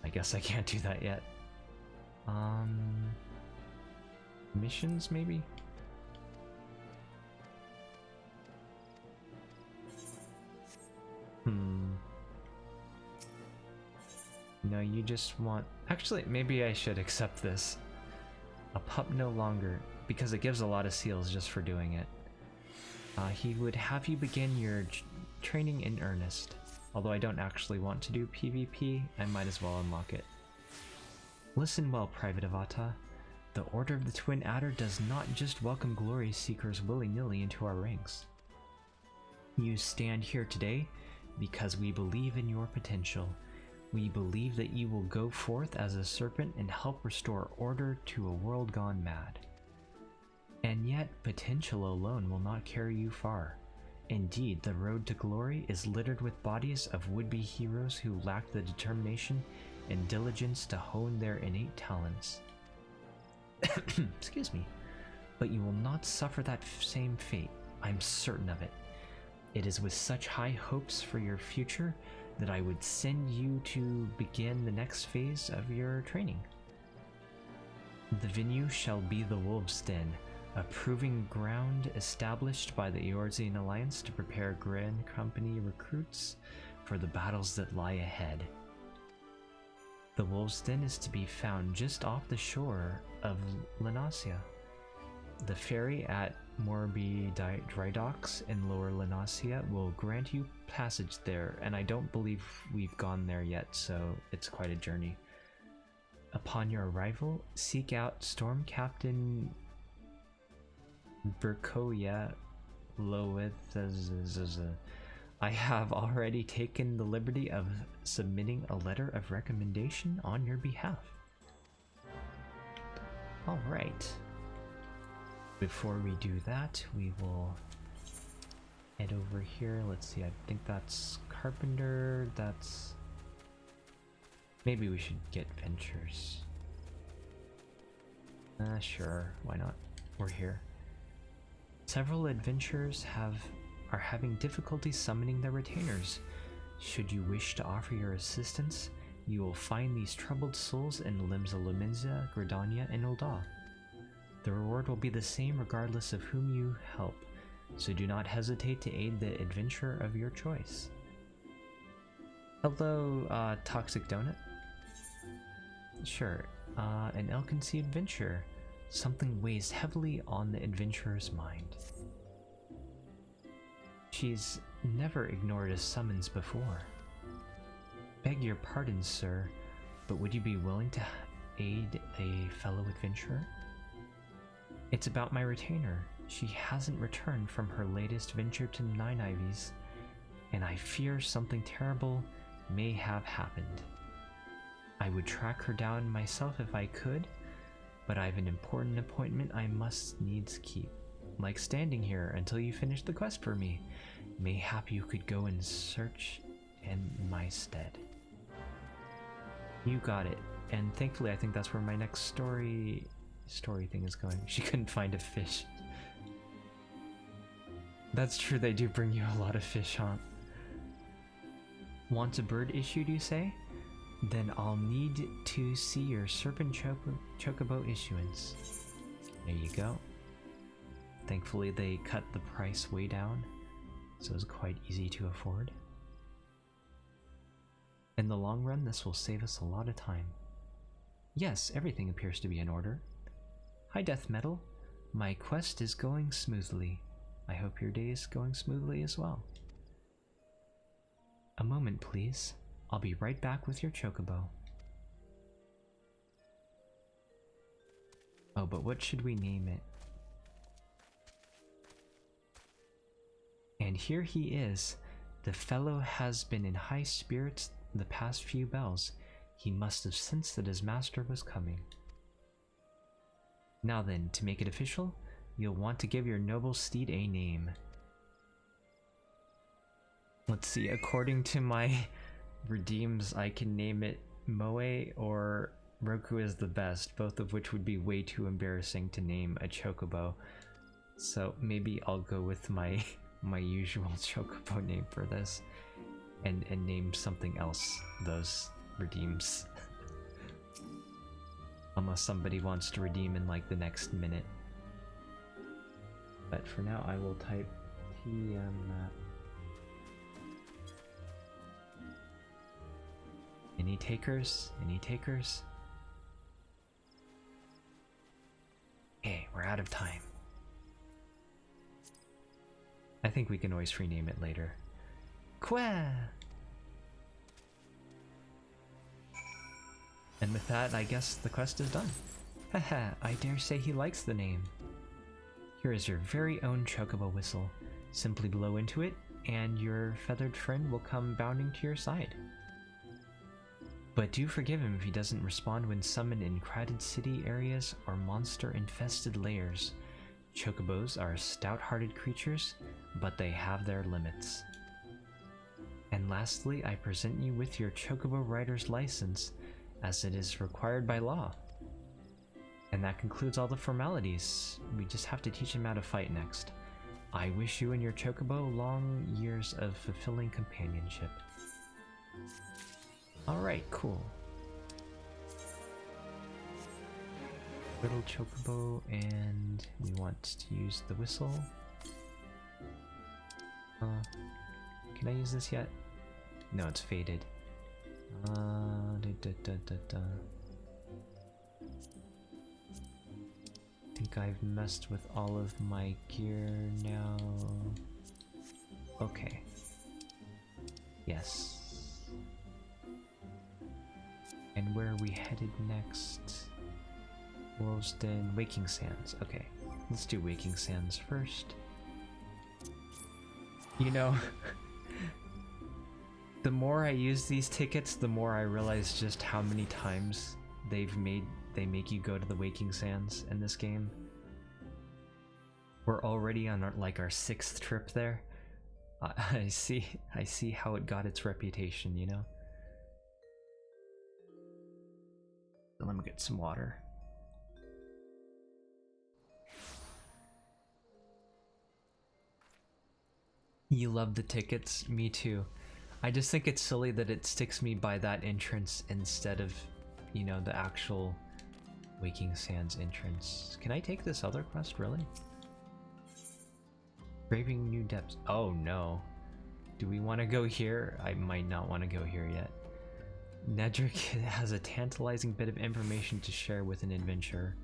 I guess I can't do that yet. Missions, maybe? No, you just want... Actually, maybe I should accept this. A pup no longer, because it gives a lot of seals just for doing it. He would have you begin your training in earnest. Although I don't actually want to do PvP, I might as well unlock it. Listen well, Private Avata. The Order of the Twin Adder does not just welcome glory seekers willy-nilly into our ranks. You stand here today because we believe in your potential. We believe that you will go forth as a serpent and help restore order to a world gone mad. And yet, potential alone will not carry you far. Indeed, the road to glory is littered with bodies of would-be heroes who lack the determination and diligence to hone their innate talents. Excuse me. But you will not suffer that same fate. I'm certain of it. It is with such high hopes for your future that I would send you to begin the next phase of your training. The venue shall be the Wolves' Den, a proving ground established by the Eorzean Alliance to prepare Grand Company recruits for the battles that lie ahead. The Wolves' Den is to be found just off the shore of Lenasia. The ferry at Morbi Dry Docks in Lower Lenasia will grant you passage there, and I don't believe we've gone there yet, so it's quite a journey. Upon your arrival, seek out Storm Captain Berkoya Loeth. I have already taken the liberty of submitting a letter of recommendation on your behalf. Alright. Before we do that, we will head over here. Let's see, I think that's Carpenter, that's... Maybe we should get Ventures. Sure, why not? We're here. Several adventurers are having difficulty summoning their retainers. Should you wish to offer your assistance, you will find these troubled souls in Limsa Lominsa, Gridania, and Ul'dah. The reward will be the same regardless of whom you help, so do not hesitate to aid the adventurer of your choice. Hello, Toxic Donut? Sure, an ill-conceived adventure. Something weighs heavily on the adventurer's mind. She's never ignored a summons before. Beg your pardon, sir, but would you be willing to aid a fellow adventurer? It's about my retainer. She hasn't returned from her latest venture to Nine Ivies, and I fear something terrible may have happened. I would track her down myself if I could, but I have an important appointment I must needs keep. Like standing here until you finish the quest for me. Mayhap you could go and search in my stead. You got it. And thankfully I think that's where my next story thing is going. She couldn't find a fish. That's true, they do bring you a lot of fish, huh? Want a bird issued, you say? Then I'll need to see your Serpent Chocobo issuance. There you go. Thankfully they cut the price way down, so it's quite easy to afford. In the long run, this will save us a lot of time. Yes, everything appears to be in order. Hi, Death Metal. My quest is going smoothly. I hope your day is going smoothly as well. A moment, please. I'll be right back with your Chocobo. Oh, but what should we name it? And here he is. The fellow has been in high spirits the past few bells. He must have sensed that his master was coming. Now then, to make it official, you'll want to give your noble steed a name. Let's see, according to my redeems, I can name it Moe or Roku is the best, both of which would be way too embarrassing to name a chocobo. So maybe I'll go with my usual chocobo name for this and name something else those redeems. Unless somebody wants to redeem in like the next minute. But for now I will type Tiamat. Any takers? Any takers? Okay, we're out of time. I think we can always rename it later. Qua! And with that, I guess the quest is done. Haha, I dare say he likes the name. Here is your very own chocobo whistle. Simply blow into it, and your feathered friend will come bounding to your side. But do forgive him if he doesn't respond when summoned in crowded city areas or monster-infested lairs. Chocobos are stout-hearted creatures, but they have their limits. And lastly, I present you with your Chocobo Rider's license, as it is required by law. And that concludes all the formalities. We just have to teach him how to fight next. I wish you and your Chocobo long years of fulfilling companionship. Alright, cool. Little Chocobo, and we want to use the whistle. Can I use this yet? No, it's faded. I think I've messed with all of my gear now. Okay. Yes. And where are we headed next? Wolves Den, Waking Sands. Okay, let's do Waking Sands first. You know, the more I use these tickets, the more I realize just how many times they make you go to the Waking Sands in this game. We're already on our 6th trip there. I see how it got its reputation, you know? Let me get some water. You love the tickets? Me too. I just think it's silly that it sticks me by that entrance instead of, you know, the actual Waking Sands entrance. Can I take this other quest, really? Braving New Depths. Oh no. Do we want to go here? I might not want to go here yet. Nedrick has a tantalizing bit of information to share with an adventurer.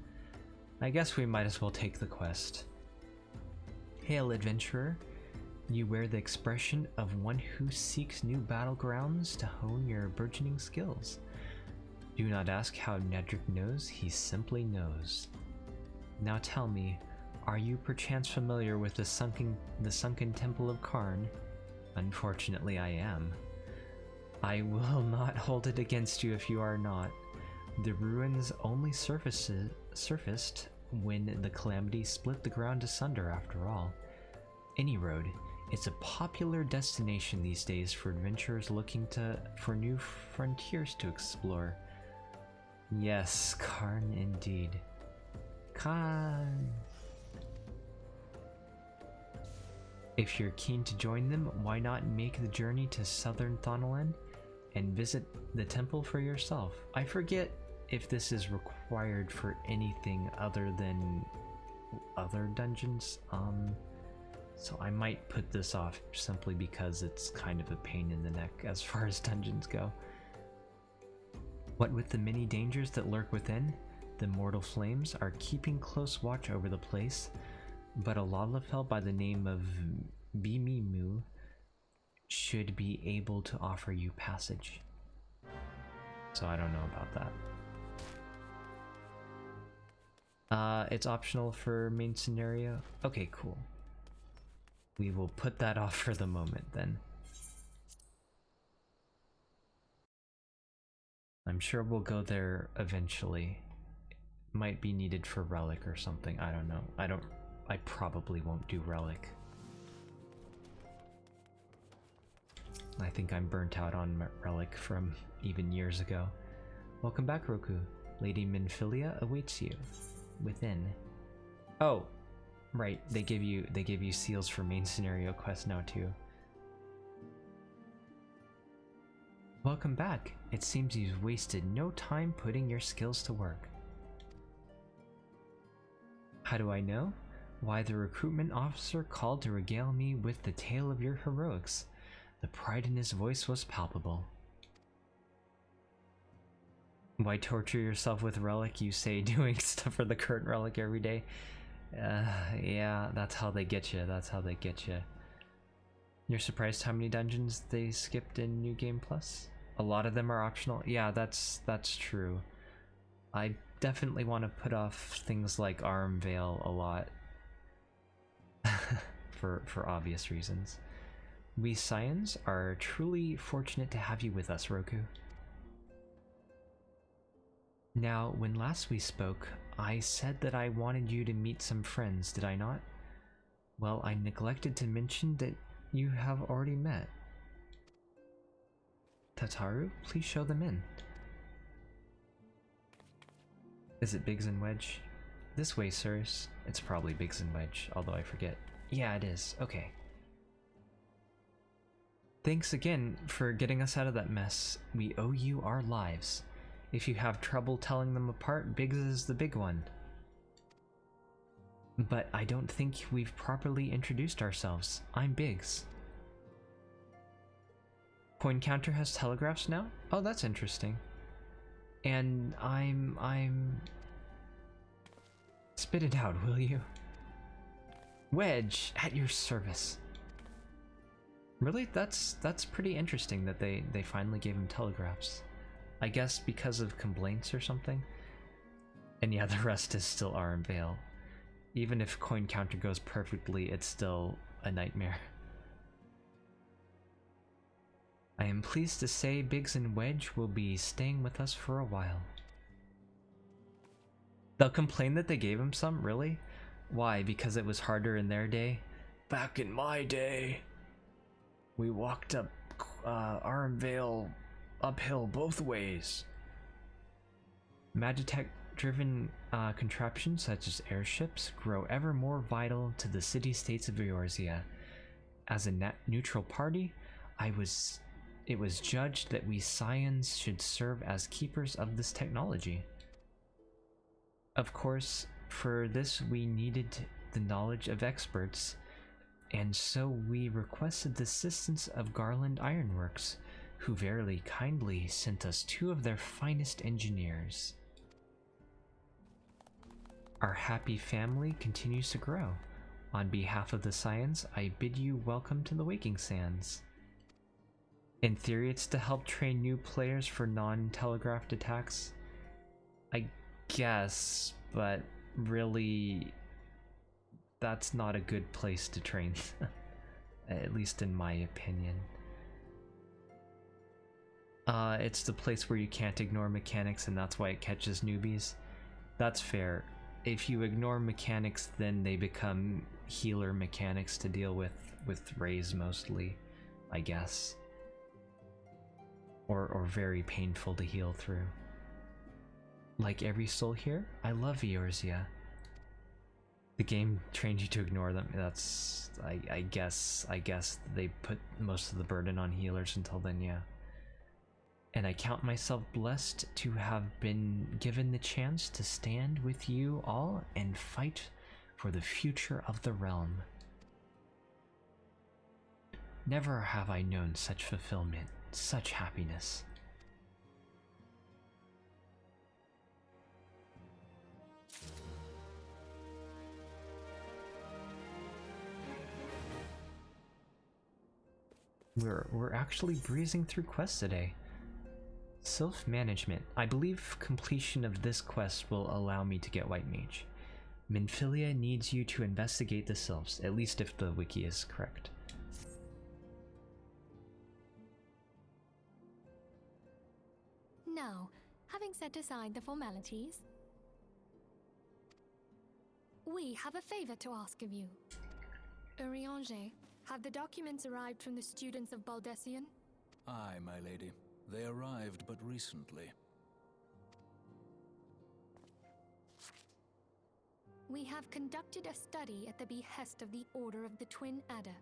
I guess we might as well take the quest. Hail, adventurer. You wear the expression of one who seeks new battlegrounds to hone your burgeoning skills. Do not ask how Nedrick knows, he simply knows. Now tell me, are you perchance familiar with the sunken Temple of Karn? Unfortunately, I am. I will not hold it against you if you are not. The ruins only surfaced when the calamity split the ground asunder after all. Any road, it's a popular destination these days for adventurers looking for new frontiers to explore. Yes, Karn indeed. Karn! If you're keen to join them, why not make the journey to southern Thanalan and visit the temple for yourself? I forget if this is required for anything other than other dungeons, so I might put this off simply because it's kind of a pain in the neck as far as dungeons go. What with the many dangers that lurk within, the mortal flames are keeping close watch over the place, but a Lalafell by the name of Bimimu should be able to offer you passage. So I don't know about that. It's optional for main scenario. Okay, cool. We will put that off for the moment then. I'm sure we'll go there eventually. Might be needed for Relic or something, I don't know. I probably won't do Relic. I think I'm burnt out on Relic from even years ago. Welcome back, Roku. Lady Minfilia awaits you within. Oh, right. They give you seals for main scenario quests now too. Welcome back. It seems you've wasted no time putting your skills to work. How do I know? Why, the recruitment officer called to regale me with the tale of your heroics. The pride in his voice was palpable. Why torture yourself with Relic, you say, doing stuff for the current Relic every day? Yeah, that's how they get you. That's how they get you. You're surprised how many dungeons they skipped in New Game Plus? A lot of them are optional. Yeah, that's true. I definitely want to put off things like Armvale a lot. for obvious reasons. We Scions are truly fortunate to have you with us, Roku. Now, when last we spoke, I said that I wanted you to meet some friends, did I not? Well, I neglected to mention that you have already met. Tataru, please show them in. Is it Biggs and Wedge? This way, sirs. It's probably Biggs and Wedge, although I forget. Yeah, it is. Okay. Thanks again for getting us out of that mess. We owe you our lives. If you have trouble telling them apart, Biggs is the big one. But I don't think we've properly introduced ourselves. I'm Biggs. Coin Counter has telegraphs now? Oh, that's interesting. And I'm... Spit it out, will you? Wedge, at your service. Really? That's pretty interesting that they finally gave him telegraphs. I guess because of complaints or something? And yeah, the rest is still Armvale. Even if Coin Counter goes perfectly, it's still a nightmare. I am pleased to say Biggs and Wedge will be staying with us for a while. They'll complain that they gave him some? Really? Why? Because it was harder in their day? Back in my day, we walked up Armvale uphill both ways. Magitech-driven contraptions such as airships grow ever more vital to the city-states of Eorzea. As a neutral party, it was judged that we Scions should serve as keepers of this technology. Of course, for this we needed the knowledge of experts, and so we requested the assistance of Garland Ironworks, who very kindly sent us 2 of their finest engineers. Our happy family continues to grow. On behalf of the Scions, I bid you welcome to the Waking Sands. In theory, it's to help train new players for non-telegraphed attacks. I guess, but really, that's not a good place to train, at least in my opinion. It's the place where you can't ignore mechanics, and that's why it catches newbies. That's fair. If you ignore mechanics, then they become healer mechanics to deal with Rays mostly, I guess. Or very painful to heal through. Like every soul here, I love Eorzea. The game trains you to ignore them. That's, I guess they put most of the burden on healers until then, yeah. And I count myself blessed to have been given the chance to stand with you all and fight for the future of the realm. Never have I known such fulfillment, such happiness. We're actually breezing through quests today. Self-management. I believe completion of this quest will allow me to get White Mage. Minfilia needs you to investigate the sylphs, at least if the wiki is correct. No, set aside the formalities. We have a favor to ask of you. Urianger, have the documents arrived from the students of Baldesion? Aye, my lady. They arrived but recently. We have conducted a study at the behest of the Order of the Twin Adder.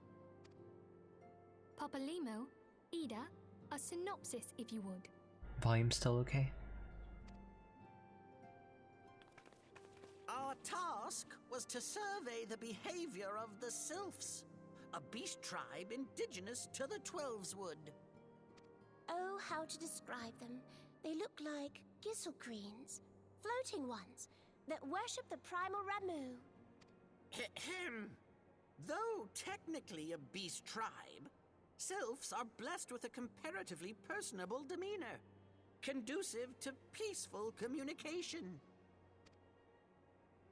Papalymo, Ida, a synopsis if you would. Volume still okay? Our task was to survey the behavior of the Sylphs, a beast tribe indigenous to the Twelveswood. Oh, how to describe them. They look like Gisselcreens, floating ones, that worship the primal Ramu. Ahem. Though technically a beast tribe, Sylphs are blessed with a comparatively personable demeanor, conducive to peaceful communication.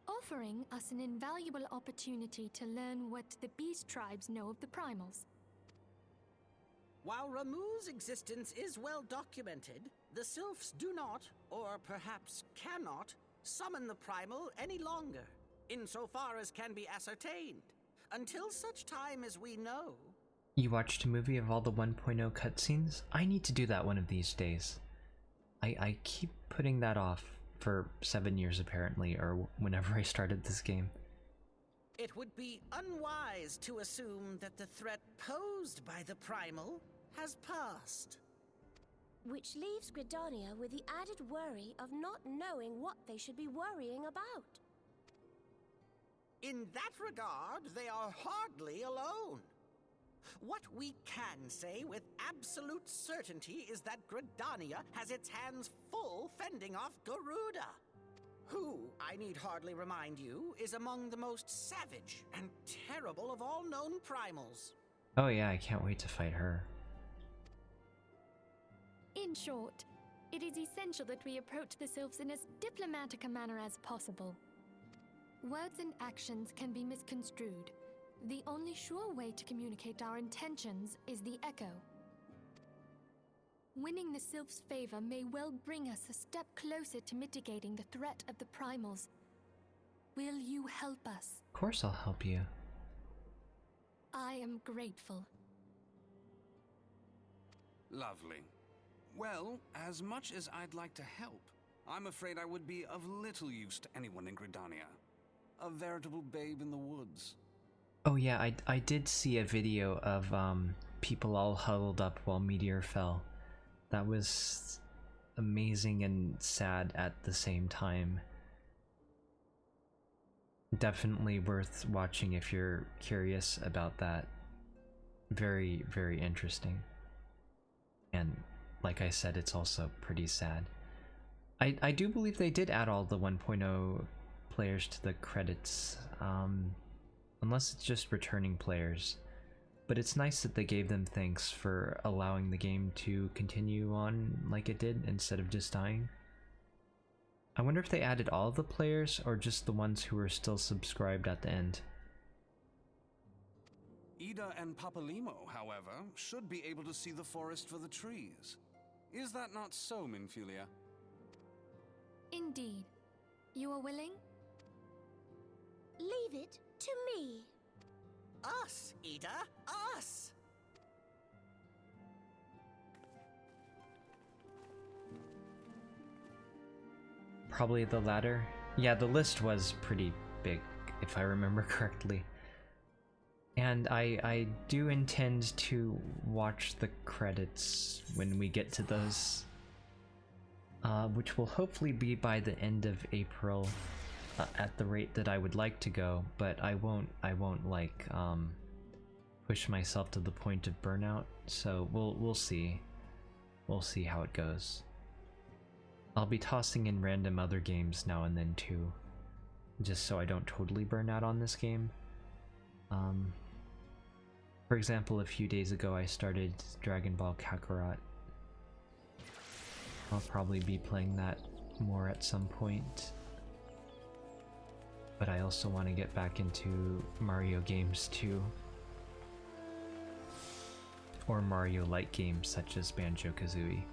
Offering us an invaluable opportunity to learn what the beast tribes know of the primals. While Ramu's existence is well documented, the Sylphs do not, or perhaps cannot, summon the primal any longer, insofar as can be ascertained, until such time as we know. You watched a movie of all the 1.0 cutscenes? I need to do that one of these days. I keep putting that off for 7 years apparently, or whenever I started this game. It would be unwise to assume that the threat posed by the primal has passed. Which leaves Gridania with the added worry of not knowing what they should be worrying about. In that regard, they are hardly alone. What we can say with absolute certainty is that Gridania has its hands full fending off Garuda, who, I need hardly remind you, is among the most savage and terrible of all known primals. Oh yeah, I can't wait to fight her. In short, it is essential that we approach the Sylphs in as diplomatic a manner as possible. Words and actions can be misconstrued. The only sure way to communicate our intentions is the echo. Winning the Sylph's favor may well bring us a step closer to mitigating the threat of the primals. Will you help us? Of course I'll help you. I am grateful. Lovely. Well, as much as I'd like to help, I'm afraid I would be of little use to anyone in Gridania. A veritable babe in the woods. Oh yeah, I did see a video of people all huddled up while Meteor fell. That was amazing and sad at the same time. Definitely worth watching if you're curious about that. Very, very interesting. And like I said, it's also pretty sad. I do believe they did add all the 1.0 players to the credits. Unless it's just returning players. But it's nice that they gave them thanks for allowing the game to continue on like it did instead of just dying. I wonder if they added all of the players or just the ones who were still subscribed at the end. Ida and Papalymo, however, should be able to see the forest for the trees. Is that not so, Minfilia? Indeed. You are willing? Leave it to me. Us, Ida, us! Probably the latter. Yeah, the list was pretty big, if I remember correctly. And I do intend to watch the credits when we get to those. Which will hopefully be by the end of April. At the rate that I would like to go, but I won't like push myself to the point of burnout. So we'll see. We'll see how it goes. I'll be tossing in random other games now and then too, just so I don't totally burn out on this game. For example, a few days ago I started Dragon Ball Kakarot. I'll probably be playing that more at some point. But I also want to get back into Mario games too. Or Mario-like games such as Banjo-Kazooie.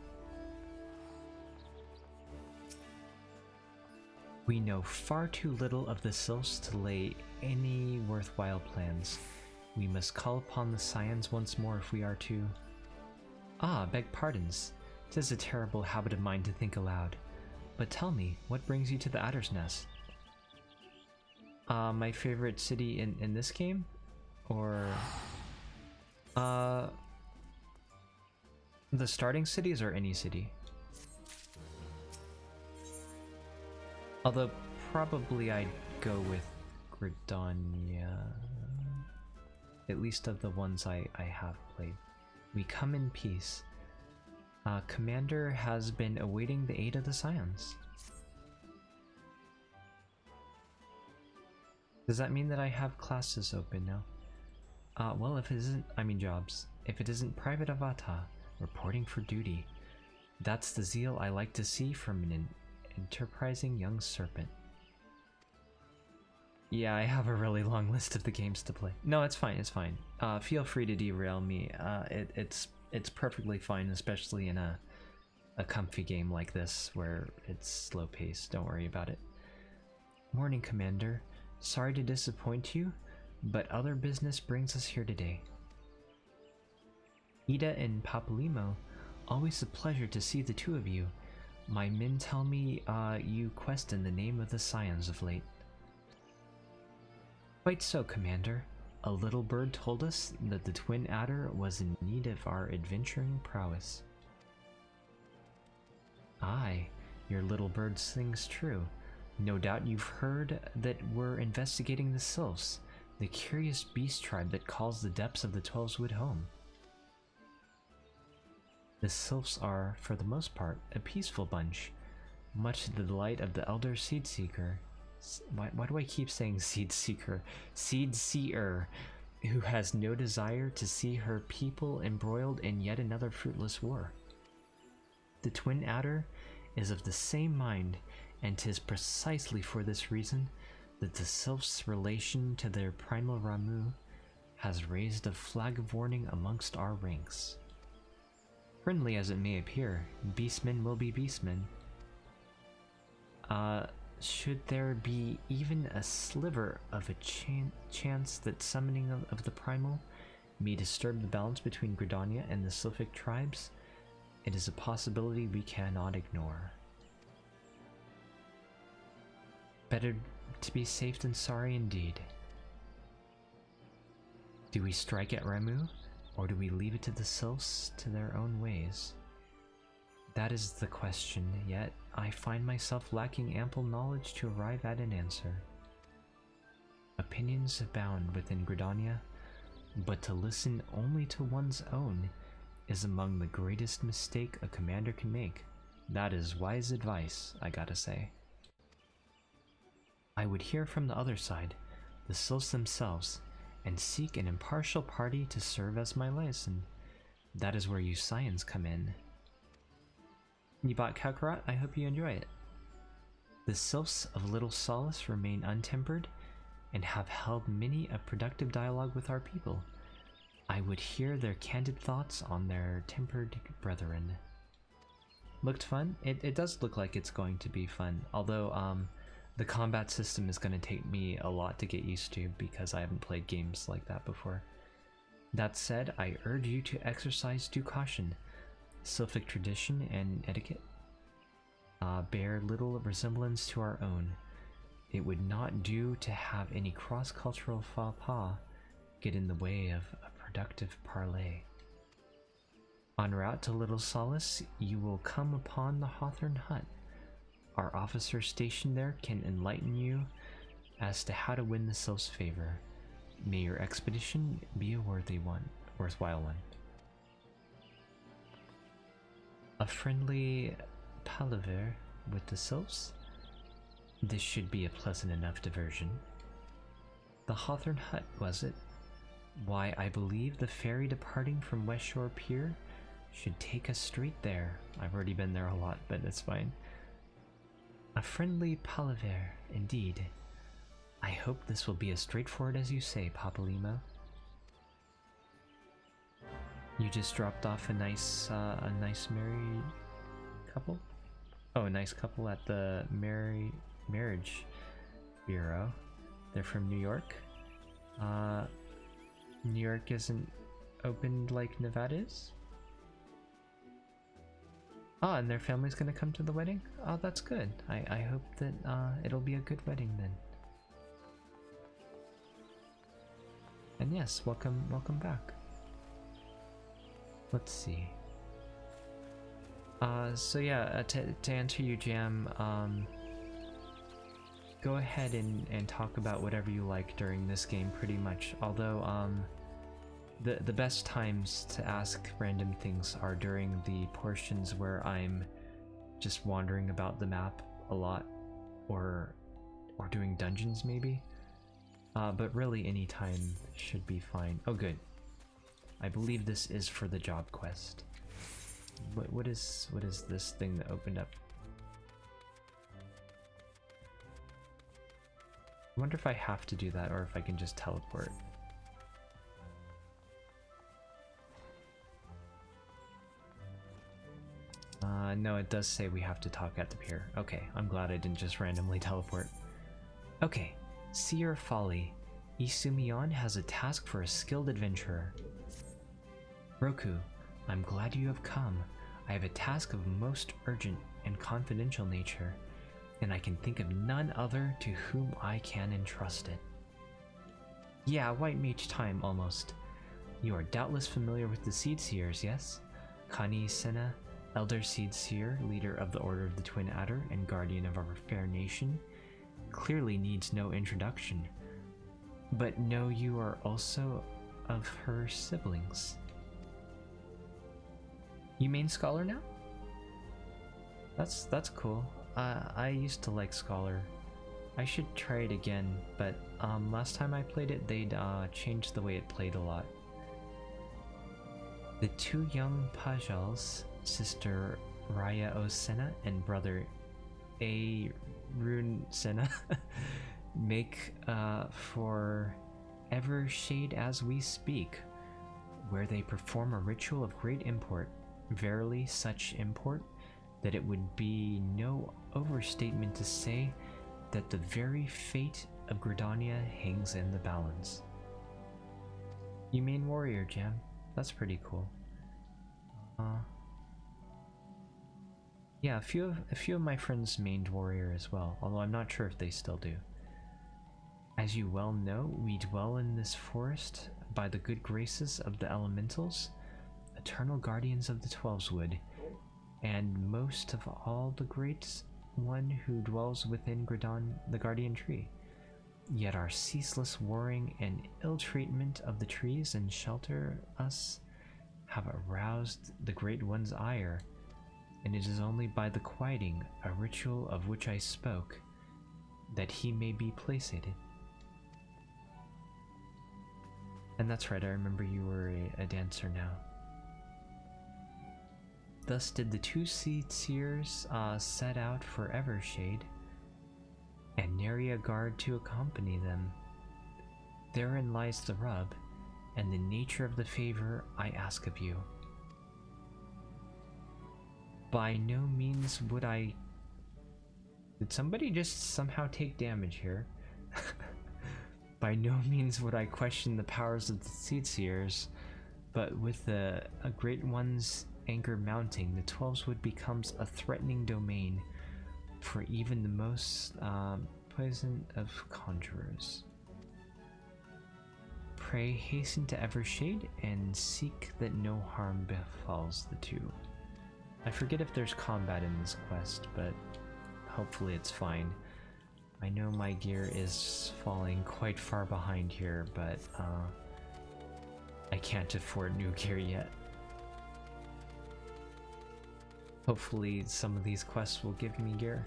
We know far too little of the Sylphs to lay any worthwhile plans. We must call upon the Scions once more if we are to... Ah, beg pardons. 'Tis a terrible habit of mine to think aloud. But tell me, what brings you to the Adder's Nest? My favorite city in this game? Or... the starting cities or any city? Although, probably I'd go with Gridania. At least of the ones I have played. We come in peace. Commander has been awaiting the aid of the Scions. Does that mean that I have classes open now? Well, if it isn't, I mean jobs. If it isn't Private Avata, reporting for duty. That's the zeal I like to see from an enterprising young serpent. Yeah, I have a really long list of the games to play. No, it's fine, it's fine. Feel free to derail me. It's perfectly fine, especially in a comfy game like this where it's slow paced. Don't worry about it. Morning, Commander. Sorry to disappoint you, but other business brings us here today. Ida and Papalymo, always a pleasure to see the two of you. My men tell me you quest in the name of the Scions of late. Quite so, Commander. A little bird told us that the Twin Adder was in need of our adventuring prowess. Aye, your little bird sings true. No doubt you've heard that we're investigating the Sylphs, the curious beast tribe that calls the depths of the Twelveswood home. The Sylphs are, for the most part, a peaceful bunch, much to the delight of the elder Seedseeker. Why do I keep saying Seedseeker? Seedseer, who has no desire to see her people embroiled in yet another fruitless war. The Twin Adder is of the same mind, and 'tis precisely for this reason that the Sylphs' relation to their primal Ramuh has raised a flag of warning amongst our ranks. Friendly as it may appear, beastmen will be beastmen. Should there be even a sliver of a chance that summoning of the primal may disturb the balance between Gridania and the Sylphic tribes, it is a possibility we cannot ignore. Better to be safe than sorry indeed. Do we strike at Ramuh, or do we leave it to the Sylphs to their own ways? That is the question, yet I find myself lacking ample knowledge to arrive at an answer. Opinions abound within Gridania, but to listen only to one's own is among the greatest mistake a commander can make. That is wise advice, I gotta say. I would hear from the other side, the Sylphs themselves, and seek an impartial party to serve as my liaison. That is where you Scions come in. You bought Kakarot? I hope you enjoy it. The Sylphs of Little Solace remain untempered, and have held many a productive dialogue with our people. I would hear their candid thoughts on their tempered brethren. Looked fun? It does look like it's going to be fun, although the combat system is going to take me a lot to get used to because I haven't played games like that before. That said, I urge you to exercise due caution. Sylphic tradition and etiquette bear little resemblance to our own. It would not do to have any cross-cultural faux pas get in the way of a productive parley. En route to Little Solace, you will come upon the Hawthorne Hut. Our officer stationed there can enlighten you as to how to win the Sylph's favor. May your expedition be a worthwhile one. A friendly palaver with the Sylphs? This should be a pleasant enough diversion. The Hawthorne Hut, was it? Why, I believe the ferry departing from West Shore Pier should take us straight there. I've already been there a lot, but it's fine. A friendly palaver, indeed. I hope this will be as straightforward as you say, Papalymo. You just dropped off a nice married couple? Oh, a nice couple at the Marriage Bureau. They're from New York. New York isn't opened like Nevada is? Oh, and their family's gonna come to the wedding? Oh, that's good. I hope that it'll be a good wedding then. And yes, welcome back. Let's see. So yeah, to answer you, Jam, go ahead and talk about whatever you like during this game, pretty much. Although, the best times to ask random things are during the portions where I'm just wandering about the map a lot, or doing dungeons maybe. But really any time should be fine. Oh good. I believe this is for the job quest. What is this thing that opened up? I wonder if I have to do that or if I can just teleport. No, it does say we have to talk at the pier. Okay, I'm glad I didn't just randomly teleport. Okay, Seer Folly. Isumion has a task for a skilled adventurer. Roku, I'm glad you have come. I have a task of most urgent and confidential nature, and I can think of none other to whom I can entrust it. Yeah, White Mage time, almost. You are doubtless familiar with the Seed Seers, yes? Kani Senna, Elder Seed Seer, leader of the Order of the Twin Adder and guardian of our fair nation, clearly needs no introduction. But know you are also of her siblings. You main Scholar now? That's cool. I used to like Scholar. I should try it again, but last time I played it, they'd changed the way it played a lot. The two young Pajals, sister Raya O Senna and brother Arun Senna, make for Evershade as we speak, where they perform a ritual of great import. Verily, such import that it would be no overstatement to say that the very fate of Gridania hangs in the balance. You main warrior, Jam. That's pretty cool. Yeah, a few of my friends mained warrior as well, although I'm not sure if they still do. As you well know, we dwell in this forest by the good graces of the elementals, eternal guardians of the Twelveswood, and most of all the great one who dwells within the Guardian Tree. Yet our ceaseless warring and ill treatment of the trees and shelter us have aroused the Great One's ire, and it is only by the quieting, a ritual of which I spoke, that he may be placated. And that's right, I remember you were a dancer now. Thus did the two Seed Seers set out for Evershade, and nary a guard to accompany them. Therein lies the rub, and the nature of the favor I ask of you. By no means would I... Did somebody just somehow take damage here? By no means would I question the powers of the Seed Seers, but with the Great One's anger mounting, the Twelveswood becomes a threatening domain for even the most poison of conjurers. Pray hasten to Evershade and seek that no harm befalls the two. I forget if there's combat in this quest, but hopefully it's fine. I know my gear is falling quite far behind here, but I can't afford new gear yet. Hopefully some of these quests will give me gear.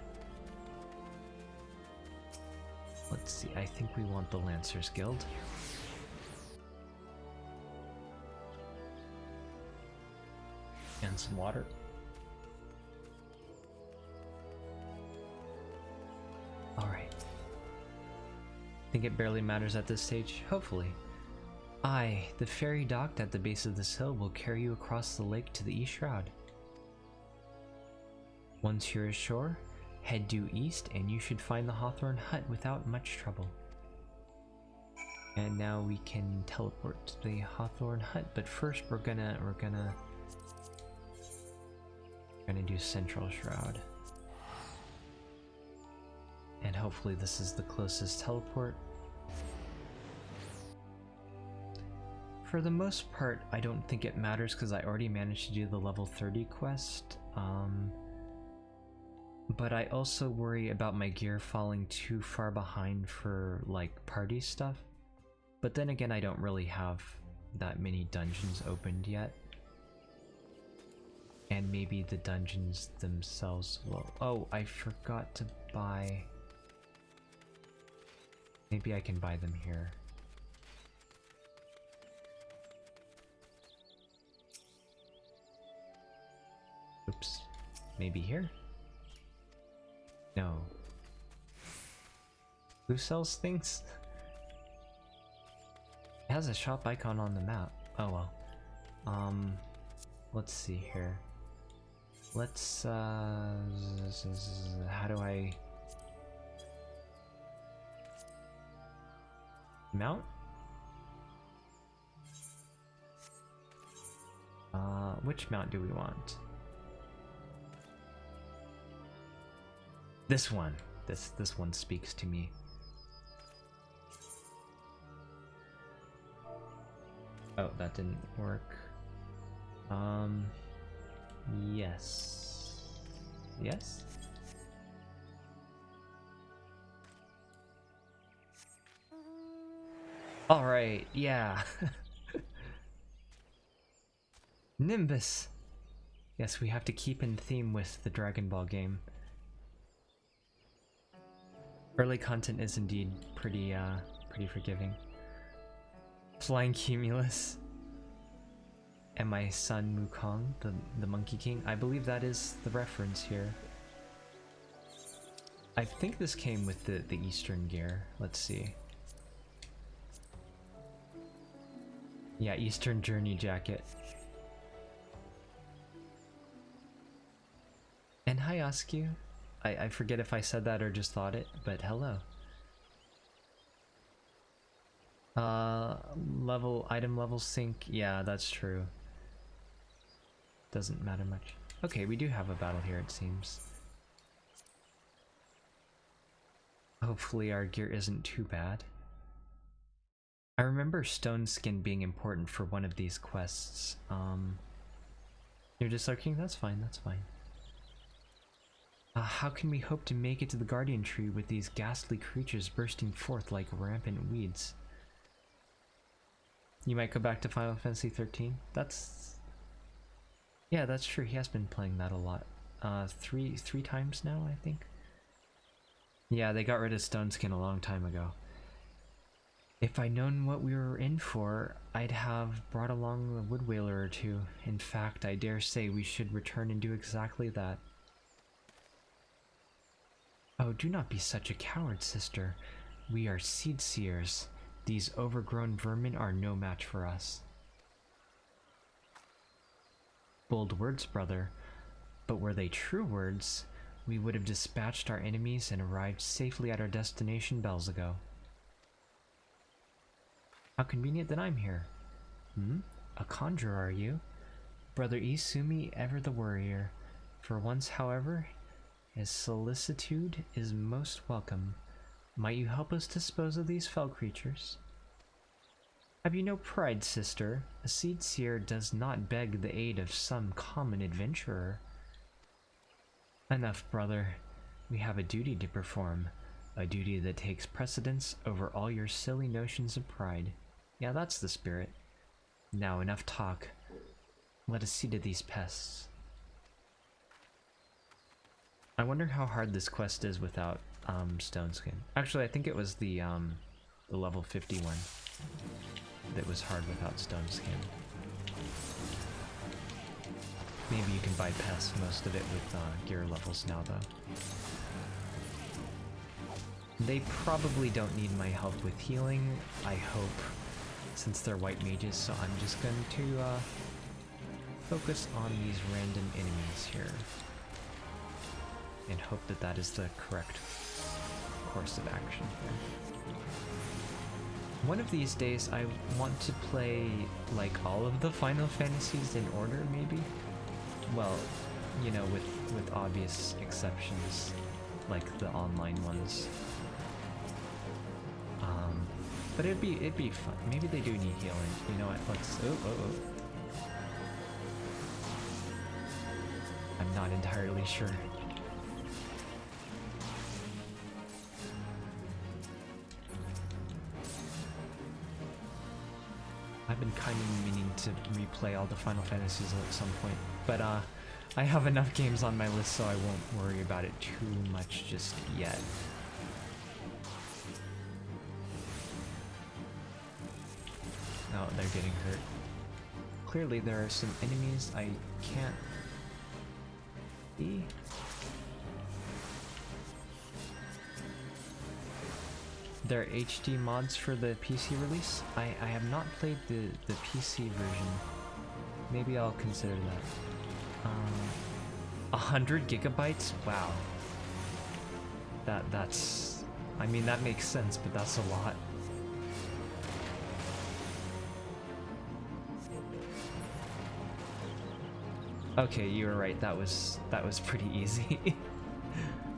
Let's see, I think we want the Lancers Guild. And some water. Alright. Think it barely matters at this stage? Hopefully. Aye, the ferry docked at the base of this hill will carry you across the lake to the East Shroud. Once you're ashore, head due east and you should find the Hawthorne Hut without much trouble. And now we can teleport to the Hawthorne Hut, but first we're gonna do Central Shroud. And hopefully this is the closest teleport. For the most part, I don't think it matters because I already managed to do the level 30 quest. But I also worry about my gear falling too far behind for like party stuff. But then again, I don't really have that many dungeons opened yet. And maybe the dungeons themselves will... Oh, I forgot to buy... Maybe I can buy them here. Oops. Maybe here? No. Who sells things? It has a shop icon on the map. Oh well. Let's see here. Let's, how do I... Mount? Which mount do we want? This one. This one speaks to me. Oh, that didn't work. Yes. Yes? Alright, yeah. Nimbus! Yes, we have to keep in theme with the Dragon Ball game. Early content is indeed pretty forgiving. Flying Cumulus. And my son Mukong, the Monkey King. I believe that is the reference here. I think this came with the Eastern gear. Let's see. Yeah, Eastern Journey jacket. And hi Askew. I forget if I said that or just thought it, but hello. Item level sync. Yeah, that's true. Doesn't matter much. Okay, we do have a battle here, it seems. Hopefully our gear isn't too bad. I remember Stone Skin being important for one of these quests. You're just lurking? That's fine, that's fine. How can we hope to make it to the Guardian Tree with these ghastly creatures bursting forth like rampant weeds? You might go back to Final Fantasy 13? Yeah, that's true. He has been playing that a lot. Three times now, I think. Yeah, they got rid of Stone Skin a long time ago. If I'd known what we were in for, I'd have brought along a wood whaler or two. In fact, I dare say we should return and do exactly that. Oh, do not be such a coward, sister. We are seed seers. These overgrown vermin are no match for us. Bold words, brother. But were they true words, we would have dispatched our enemies and arrived safely at our destination bells ago. How convenient that I'm here. A conjurer, are you? Brother Isumi, ever the worrier. For once, however, his solicitude is most welcome. Might you help us dispose of these fell creatures? Have you no pride, sister? A seed seer does not beg the aid of some common adventurer. Enough, brother. We have a duty to perform. A duty that takes precedence over all your silly notions of pride. Yeah, that's the spirit. Now, enough talk. Let us see to these pests. I wonder how hard this quest is without Stone Skin. Actually, I think it was the level 50 one that was hard without Stone Skin. Maybe you can bypass most of it with gear levels now, though. They probably don't need my help with healing, I hope, since they're white mages, so I'm just going to focus on these random enemies here. and hope that that is the correct course of action here. One of these days I want to play like all of the Final Fantasies in order, maybe? Well, you know, with obvious exceptions, like the online ones. But it'd be fun. Maybe they do need healing. You know what? Let's. Oh. I'm not entirely sure. I've been kind of meaning to replay all the Final Fantasies at some point, but I have enough games on my list, so I won't worry about it too much just yet. Oh, they're getting hurt. Clearly there are some enemies I can't see. There are HD mods for the PC release. I have not played the PC version. Maybe I'll consider that. 100 gigabytes? Wow. That's... I mean, that makes sense, but that's a lot. Okay, you were right. That was pretty easy.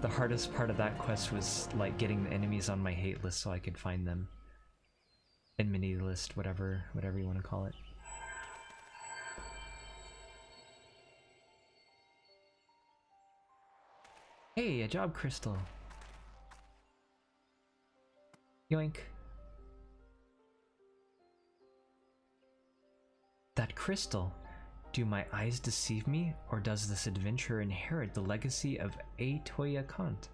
The hardest part of that quest was like getting the enemies on my hate list so I could find them. Enmity list, whatever you want to call it. Hey, a job crystal. Yoink. That crystal. Do my eyes deceive me, or does this adventurer inherit the legacy of Aetoya Kant?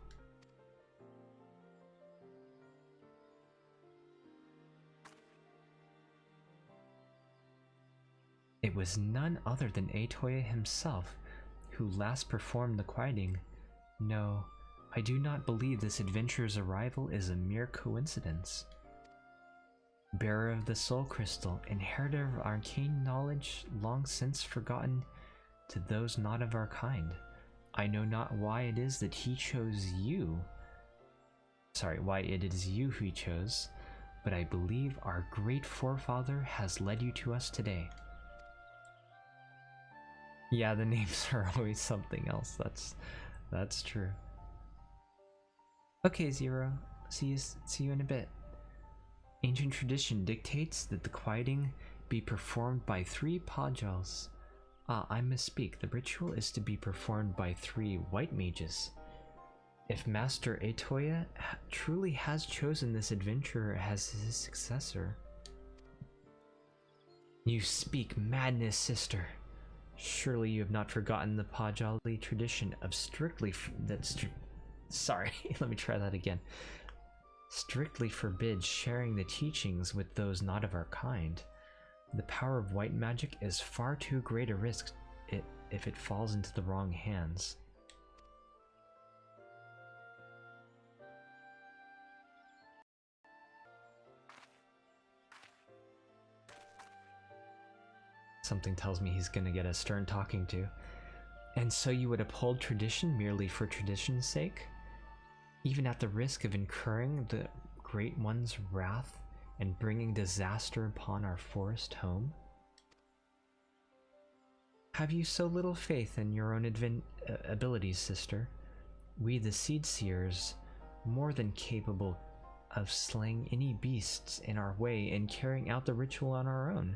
It was none other than Aetoya himself who last performed the quieting. No, I do not believe this adventurer's arrival is a mere coincidence. Bearer of the Soul Crystal, inheritor of arcane knowledge long since forgotten to those not of our kind. I know not why it is that he chose you. Sorry, why it is you who he chose, but I believe our great forefather has led you to us today. Yeah, the names are always something else. That's true. Okay, Zero. See you in a bit. Ancient tradition dictates that the quieting be performed by 3 Pajals. Ah, I misspeak. The ritual is to be performed by 3 white mages. If Master Aetoya truly has chosen this adventurer as his successor... You speak madness, sister. Surely you have not forgotten the Pajali tradition of sorry, let me try that again. Strictly forbids sharing the teachings with those not of our kind. The power of white magic is far too great a risk if it falls into the wrong hands. Something tells me he's gonna get a stern talking to. And so you would uphold tradition merely for tradition's sake? Even at the risk of incurring the Great One's wrath and bringing disaster upon our forest home? Have you so little faith in your own abilities, sister? We, the Seed Seers, more than capable of slaying any beasts in our way and carrying out the ritual on our own.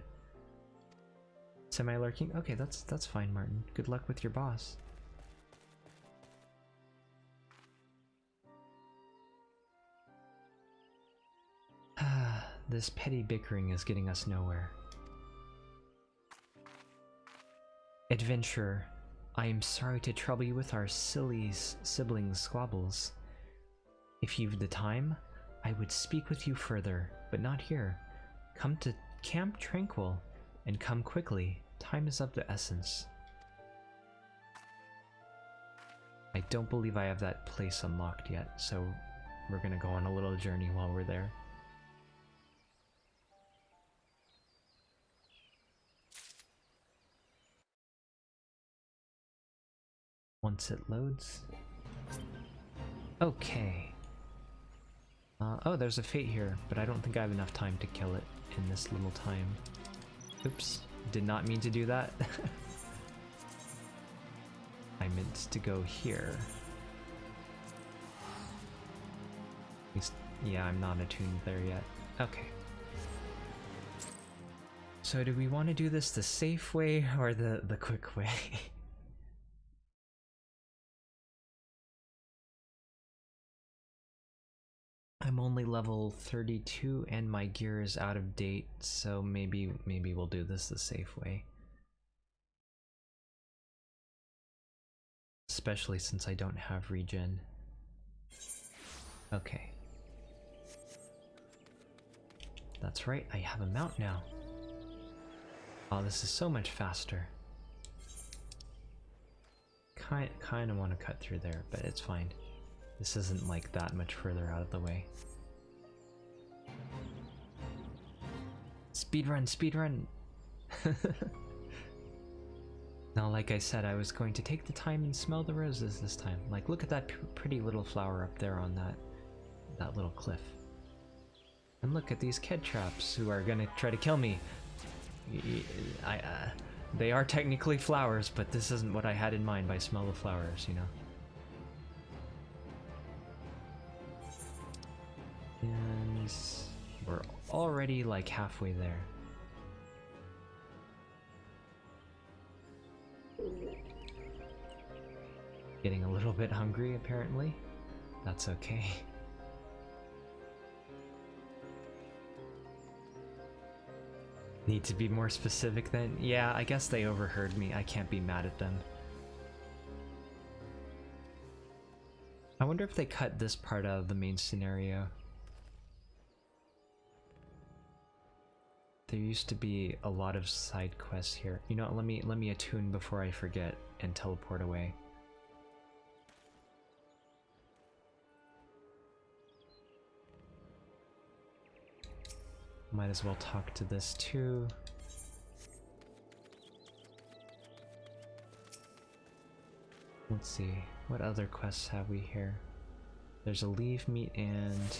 Semi-lurking? Okay, that's fine, Martin. Good luck with your boss. This petty bickering is getting us nowhere. Adventurer, I am sorry to trouble you with our silly sibling squabbles. If you've the time, I would speak with you further, but not here. Come to Camp Tranquil, and come quickly. Time is of the essence. I don't believe I have that place unlocked yet, so we're gonna go on a little journey while we're there. Once it loads. Okay. Oh, there's a fate here, but I don't think I have enough time to kill it in this little time. Oops, did not mean to do that. I meant to go here. At least, yeah, I'm not attuned there yet. Okay. So do we want to do this the safe way or the quick way? I'm only level 32 and my gear is out of date, so maybe we'll do this the safe way. Especially since I don't have regen. Okay. That's right, I have a mount now. Oh, this is so much faster. Kinda want to cut through there, but it's fine. This isn't like that much further out of the way. Speedrun, speedrun! Now, like I said, I was going to take the time and smell the roses this time. Like, look at that pretty little flower up there on that little cliff. And look at these Ked traps who are gonna try to kill me. They are technically flowers, but this isn't what I had in mind by smell the flowers, you know? And we're already like halfway there. Getting a little bit hungry, apparently. That's okay. Need to be more specific then? Yeah, I guess they overheard me. I can't be mad at them. I wonder if they cut this part out of the main scenario. There used to be a lot of side quests here. You know, let me attune before I forget and teleport away. Might as well talk to this too. Let's see, what other quests have we here? There's a leave meet and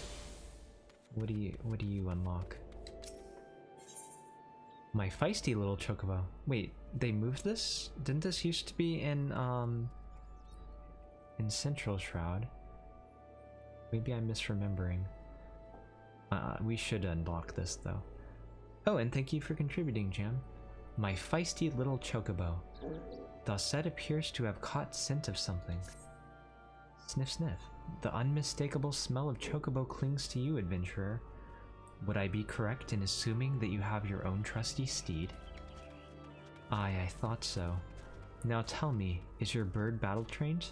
what do you unlock? My feisty little chocobo. Wait, they moved this? Didn't this used to be in Central Shroud? Maybe I'm misremembering. We should unlock this though. Oh, and thank you for contributing, Jam. My feisty little chocobo. Dosset appears to have caught scent of something. Sniff sniff. The unmistakable smell of chocobo clings to you, adventurer. Would I be correct in assuming that you have your own trusty steed? Aye, I thought so. Now tell me, is your bird battle trained?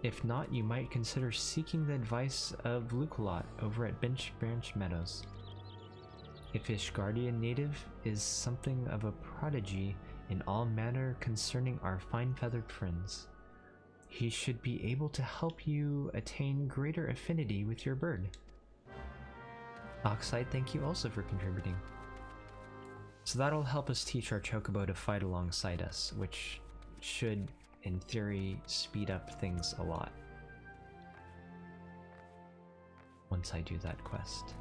If not, you might consider seeking the advice of Luculot over at Benchbranch Meadows. If Ishgardian native is something of a prodigy in all manner concerning our fine-feathered friends, he should be able to help you attain greater affinity with your bird. Oxide, thank you also for contributing. So that'll help us teach our chocobo to fight alongside us, which should, in theory, speed up things a lot. Once I do that quest.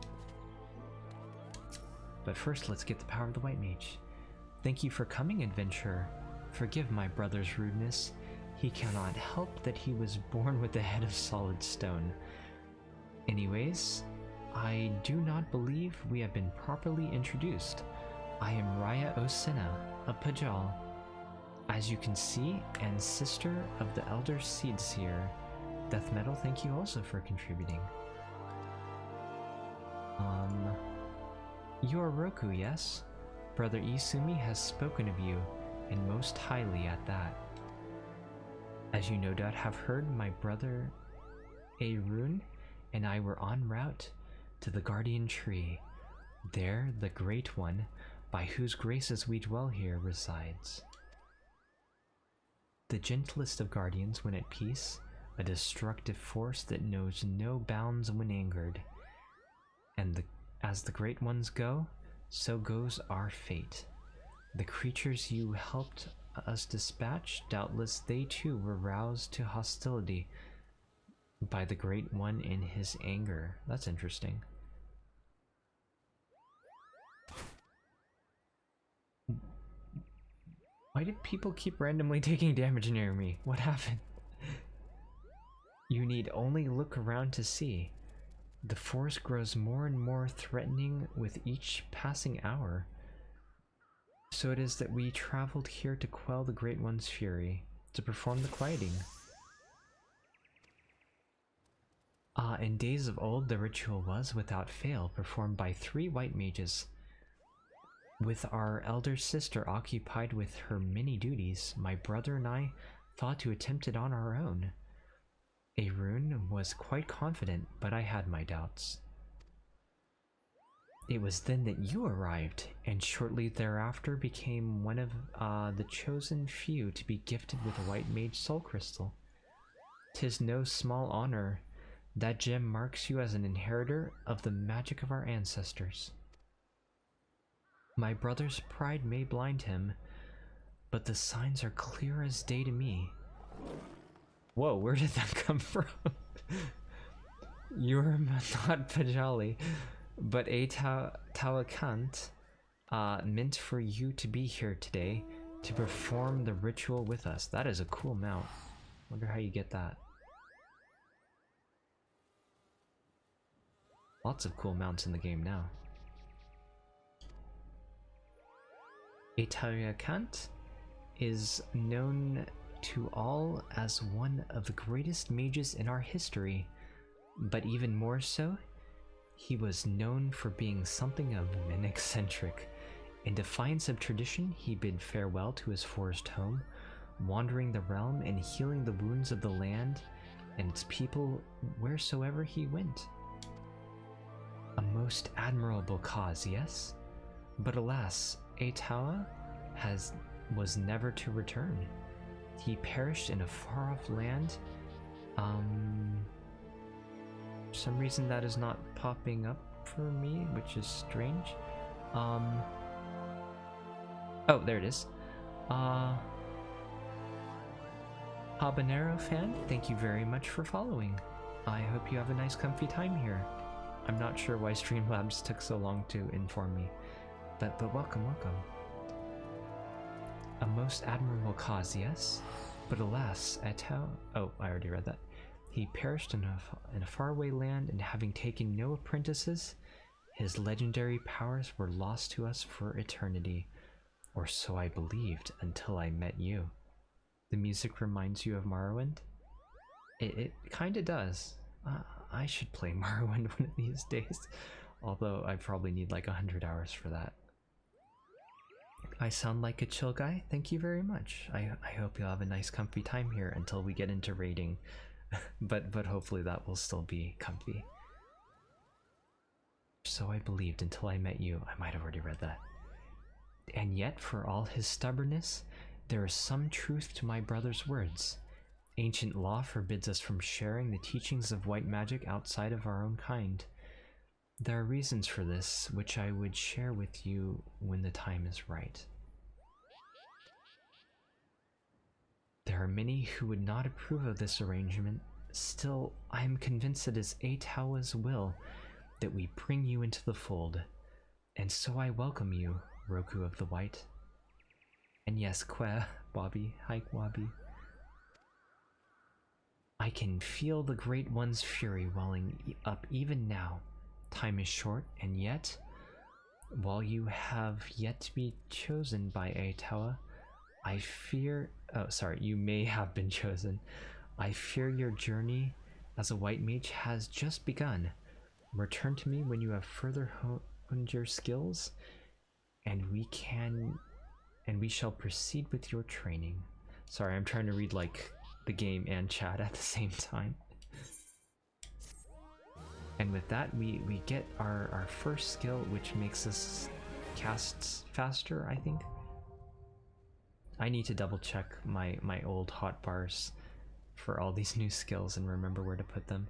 But first, let's get the power of the White Mage. Thank you for coming, adventurer. Forgive my brother's rudeness. He cannot help that he was born with a head of solid stone. Anyways, I do not believe we have been properly introduced. I am Raya Osina, a Pajal. As you can see, and sister of the Elder Seedseer. Death Metal, thank you also for contributing. You are Roku, yes? Brother Isumi has spoken of you, and most highly at that. As you no doubt have heard, my brother Arun and I were en route to the Guardian Tree. There, the Great One, by whose graces we dwell here, resides. The gentlest of guardians when at peace, a destructive force that knows no bounds when angered. And as the Great Ones go, so goes our fate. The creatures you helped us dispatch, doubtless they too were roused to hostility. by the Great One in his anger. That's interesting. Why did people keep randomly taking damage near me? What happened? You need only look around to see. The forest grows more and more threatening with each passing hour. So it is that we traveled here to quell the Great One's fury, to perform the quieting. In days of old, the ritual was, without fail, performed by 3 white mages. With our elder sister occupied with her many duties, my brother and I thought to attempt it on our own. Arun was quite confident, but I had my doubts. It was then that you arrived, and shortly thereafter became one of the chosen few to be gifted with a white mage soul crystal. 'Tis no small honor. That gem marks you as an inheritor of the magic of our ancestors. My brother's pride may blind him, but the signs are clear as day to me. Whoa, where did that come from? You're not Pajali, but a Tawakant meant for you to be here today to perform the ritual with us. That is a cool mount. Wonder how you get that. Lots of cool mounts in the game now. A Tawakant is known to all as one of the greatest mages in our history, but even more so, he was known for being something of an eccentric. In defiance of tradition, he bid farewell to his forest home, wandering the realm and healing the wounds of the land and its people wheresoever he went. A most admirable cause, yes? But alas, Atawa was never to return. He perished in a far-off land. For some reason that is not popping up for me, which is strange. Oh, there it is. Habanero fan, thank you very much for following. I hope you have a nice comfy time here. I'm not sure why Streamlabs took so long to inform me, but welcome. A most admirable cause, yes? But alas, oh, I already read that. He perished in a faraway land, and having taken no apprentices, his legendary powers were lost to us for eternity. Or so I believed, until I met you. The music reminds you of Morrowind? It kinda does. I should play Morrowind one of these days, although I probably need like 100 hours for that. I sound like a chill guy? Thank you very much. I hope you'll have a nice comfy time here until we get into raiding, but hopefully that will still be comfy. So I believed until I met you. I might have already read that. And yet, for all his stubbornness, there is some truth to my brother's words. Ancient law forbids us from sharing the teachings of white magic outside of our own kind. There are reasons for this, which I would share with you when the time is right. There are many who would not approve of this arrangement. Still, I am convinced it is Atawa's will that we bring you into the fold. And so I welcome you, Roku of the White. And yes, Kwa, Wabi, hi Wabi. I can feel the Great One's fury welling up even now. Time is short, and yet, while you have yet to be chosen by Atawa, I fear... Oh, sorry, you may have been chosen. I fear your journey as a white mage has just begun. Return to me when you have further honed your skills, and we shall proceed with your training. Sorry, I'm trying to read like the game and chat at the same time. And with that, we get our first skill, which makes us cast faster, I think. I need to double check my old hotbars for all these new skills and remember where to put them.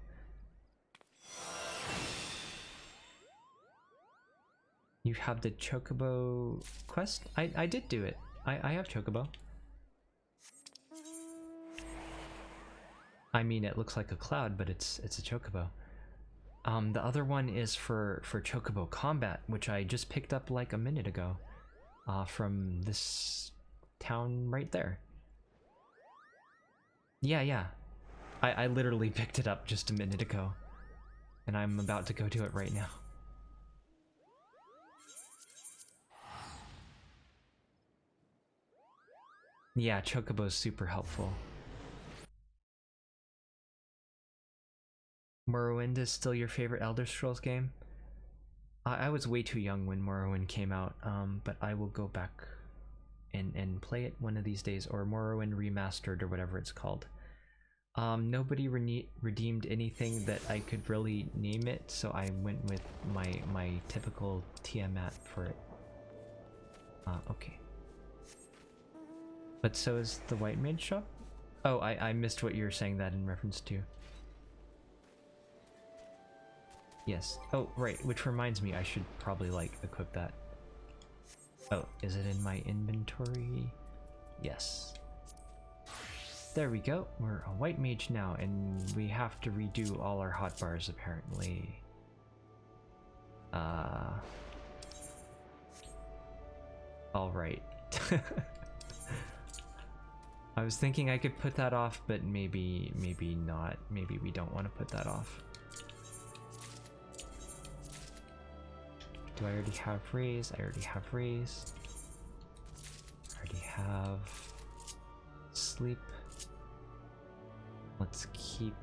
You have the Chocobo quest? I did do it. I have Chocobo. I mean, it looks like a cloud, but it's a chocobo. The other one is for chocobo combat, which I just picked up like a minute ago, from this town right there. Yeah. I literally picked it up just a minute ago, and I'm about to go do it right now. Yeah, chocobo's super helpful. Morrowind is still your favorite Elder Scrolls game? I was way too young when Morrowind came out, but I will go back and play it one of these days, or Morrowind Remastered, or whatever it's called. Nobody redeemed anything that I could really name it, so I went with my typical Tiamat for it. Okay. But so is the White Mage shop? Oh, I missed what you were saying that in reference to. Yes. Oh, right, which reminds me, I should probably, like, equip that. Oh, is it in my inventory? Yes. There we go. We're a White Mage now, and we have to redo all our hotbars, apparently. Alright. I was thinking I could put that off, but maybe not. Maybe we don't want to put that off. Do I already have raise? I already have raise. I already have sleep. Let's keep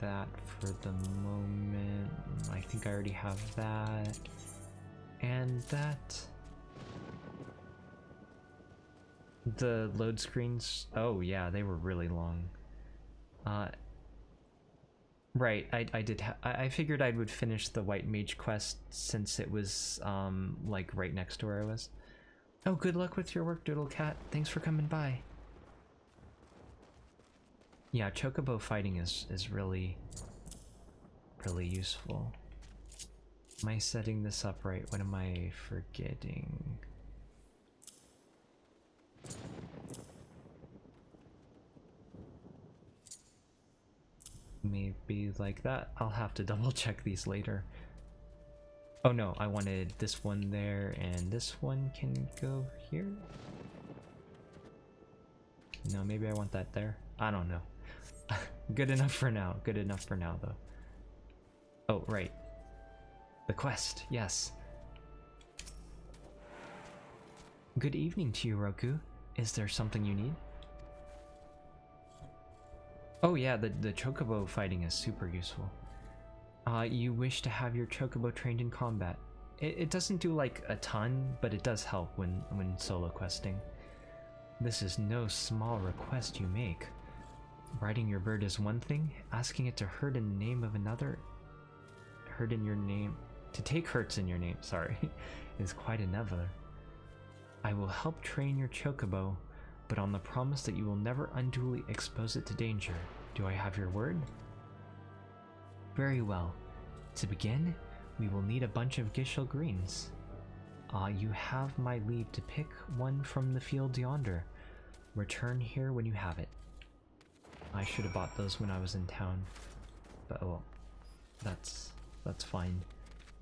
that for the moment. I think I already have that. And that. The load screens, oh yeah, they were really long. Right, I figured I would finish the White Mage quest since it was, like, right next to where I was. Oh, good luck with your work, Doodle Cat. Thanks for coming by. Yeah, chocobo fighting is really useful. Am I setting this up right? What am I forgetting? Maybe like that. I'll have to double check these later. Oh no, I wanted this one there, and this one can go here? No, maybe I want that there. I don't know. Good enough for now. Good enough for now, though. Oh, right. The quest, yes. Good evening to you, Roku. Is there something you need? Oh yeah, the chocobo fighting is super useful. You wish to have your chocobo trained in combat. It doesn't do like a ton, but it does help when solo questing. This is no small request you make. Riding your bird is one thing, asking it to herd in the name of another, to take hurts in your name, sorry, is quite another. I will help train your chocobo, but on the promise that you will never unduly expose it to danger. Do I have your word? Very well. To begin, we will need a bunch of Gishel greens. You have my leave to pick one from the field yonder. Return here when you have it. I should have bought those when I was in town, but oh well, that's fine.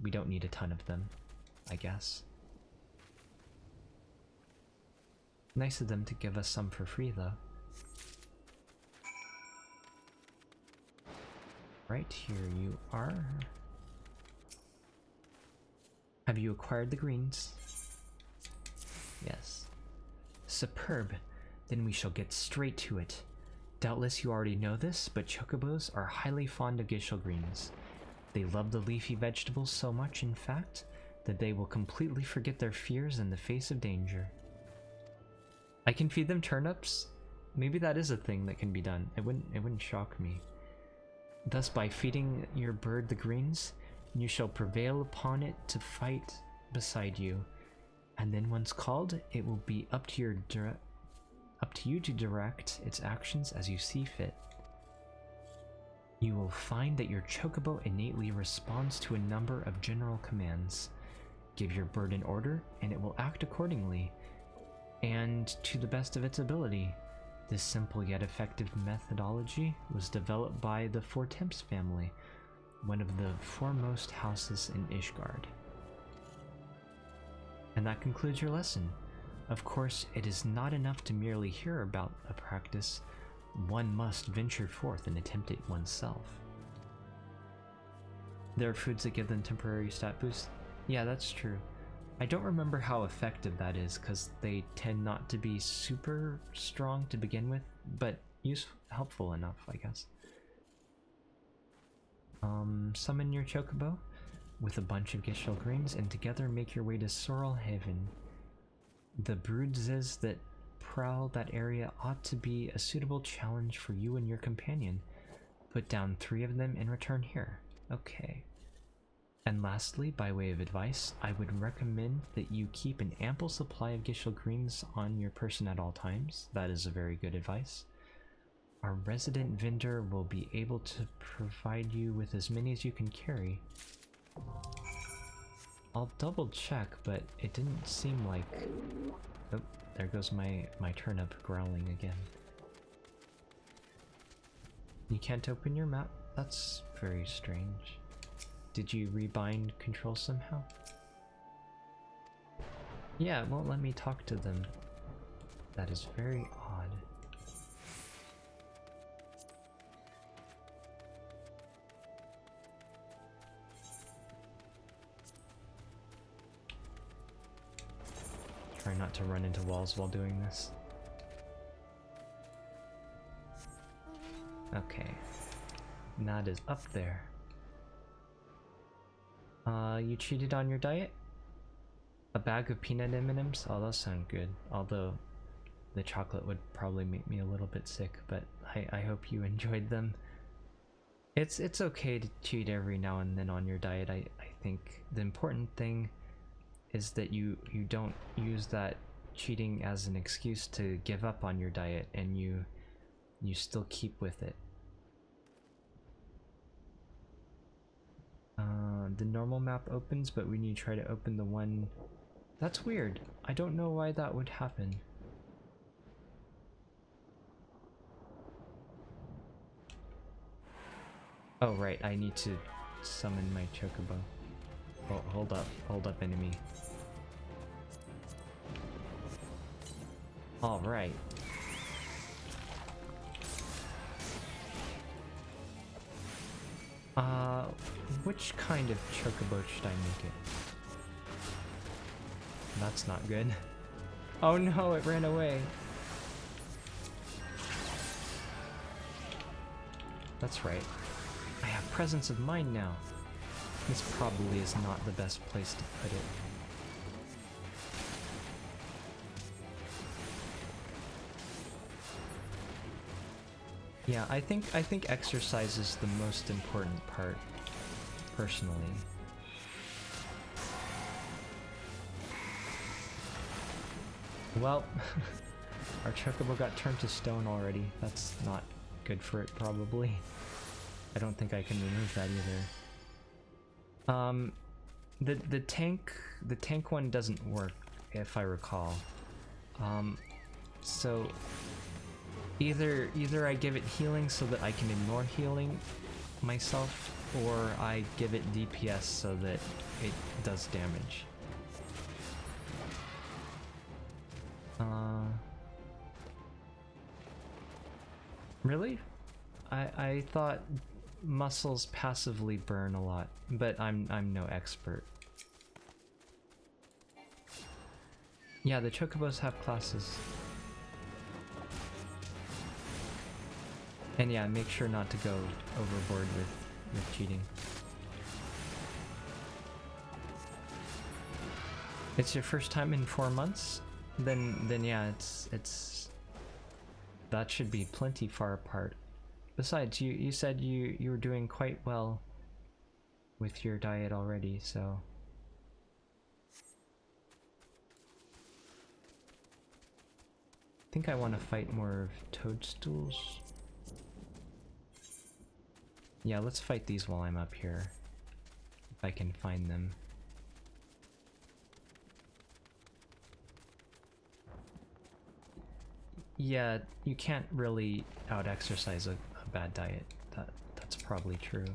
We don't need a ton of them, I guess. Nice of them to give us some for free, though. Right, here you are. Have you acquired the greens? Yes. Superb. Then we shall get straight to it. Doubtless you already know this, but chocobos are highly fond of Gishel greens. They love the leafy vegetables so much, in fact, that they will completely forget their fears in the face of danger. I can feed them turnips? Maybe that is a thing that can be done. It wouldn't shock me. Thus, by feeding your bird the greens, you shall prevail upon it to fight beside you, and then once called, it will be up to you to direct its actions as you see fit. You will find that your chocobo innately responds to a number of general commands. Give your bird an order, and it will act accordingly, and to the best of its ability. This simple yet effective methodology was developed by the Four Temps family, one of the foremost houses in Ishgard. And that concludes your lesson. Of course, it is not enough to merely hear about a practice. One must venture forth and attempt it oneself. There are foods that give them temporary stat boosts. Yeah, that's true. I don't remember how effective that is because they tend not to be super strong to begin with, but helpful enough, I guess. Summon your chocobo with a bunch of Gishel greens and together make your way to Sorrel Haven. The broodses that prowl that area ought to be a suitable challenge for you and your companion. Put down 3 of them and return here. Okay. And lastly, by way of advice, I would recommend that you keep an ample supply of Gishel greens on your person at all times. That is a very good advice. Our resident vendor will be able to provide you with as many as you can carry. I'll double check, but it didn't seem like... Oh, there goes my turnip growling again. You can't open your map? That's very strange. Did you rebind control somehow? Yeah, it won't let me talk to them. That is very odd. Try not to run into walls while doing this. Okay. That is up there. You cheated on your diet? A bag of peanut M&Ms? Oh, those sound good. Although the chocolate would probably make me a little bit sick, but I hope you enjoyed them. It's okay to cheat every now and then on your diet. I think the important thing is that you don't use that cheating as an excuse to give up on your diet, and you still keep with it. The normal map opens, but when you try to open the one... That's weird. I don't know why that would happen. Oh right, I need to summon my chocobo. Oh, hold up enemy. Alright. Which kind of chocobo should I make it? That's not good. Oh no, it ran away. That's right. I have presence of mind now. This probably is not the best place to put it. Yeah, I think exercise is the most important part, personally. Well, our chocobo got turned to stone already. That's not good for it, probably. I don't think I can remove that either. The tank one doesn't work, if I recall. So either I give it healing so that I can ignore healing myself, or I give it DPS so that it does damage. Really? I thought muscles passively burn a lot, but I'm no expert. Yeah, the chocobos have classes. And yeah, make sure not to go overboard with cheating. It's your first time in 4 months? Then yeah, it's that should be plenty far apart. Besides, you said you were doing quite well with your diet already, so I think I want to fight more of toadstools. Yeah, let's fight these while I'm up here, if I can find them. Yeah, you can't really out-exercise a bad diet. That's probably true.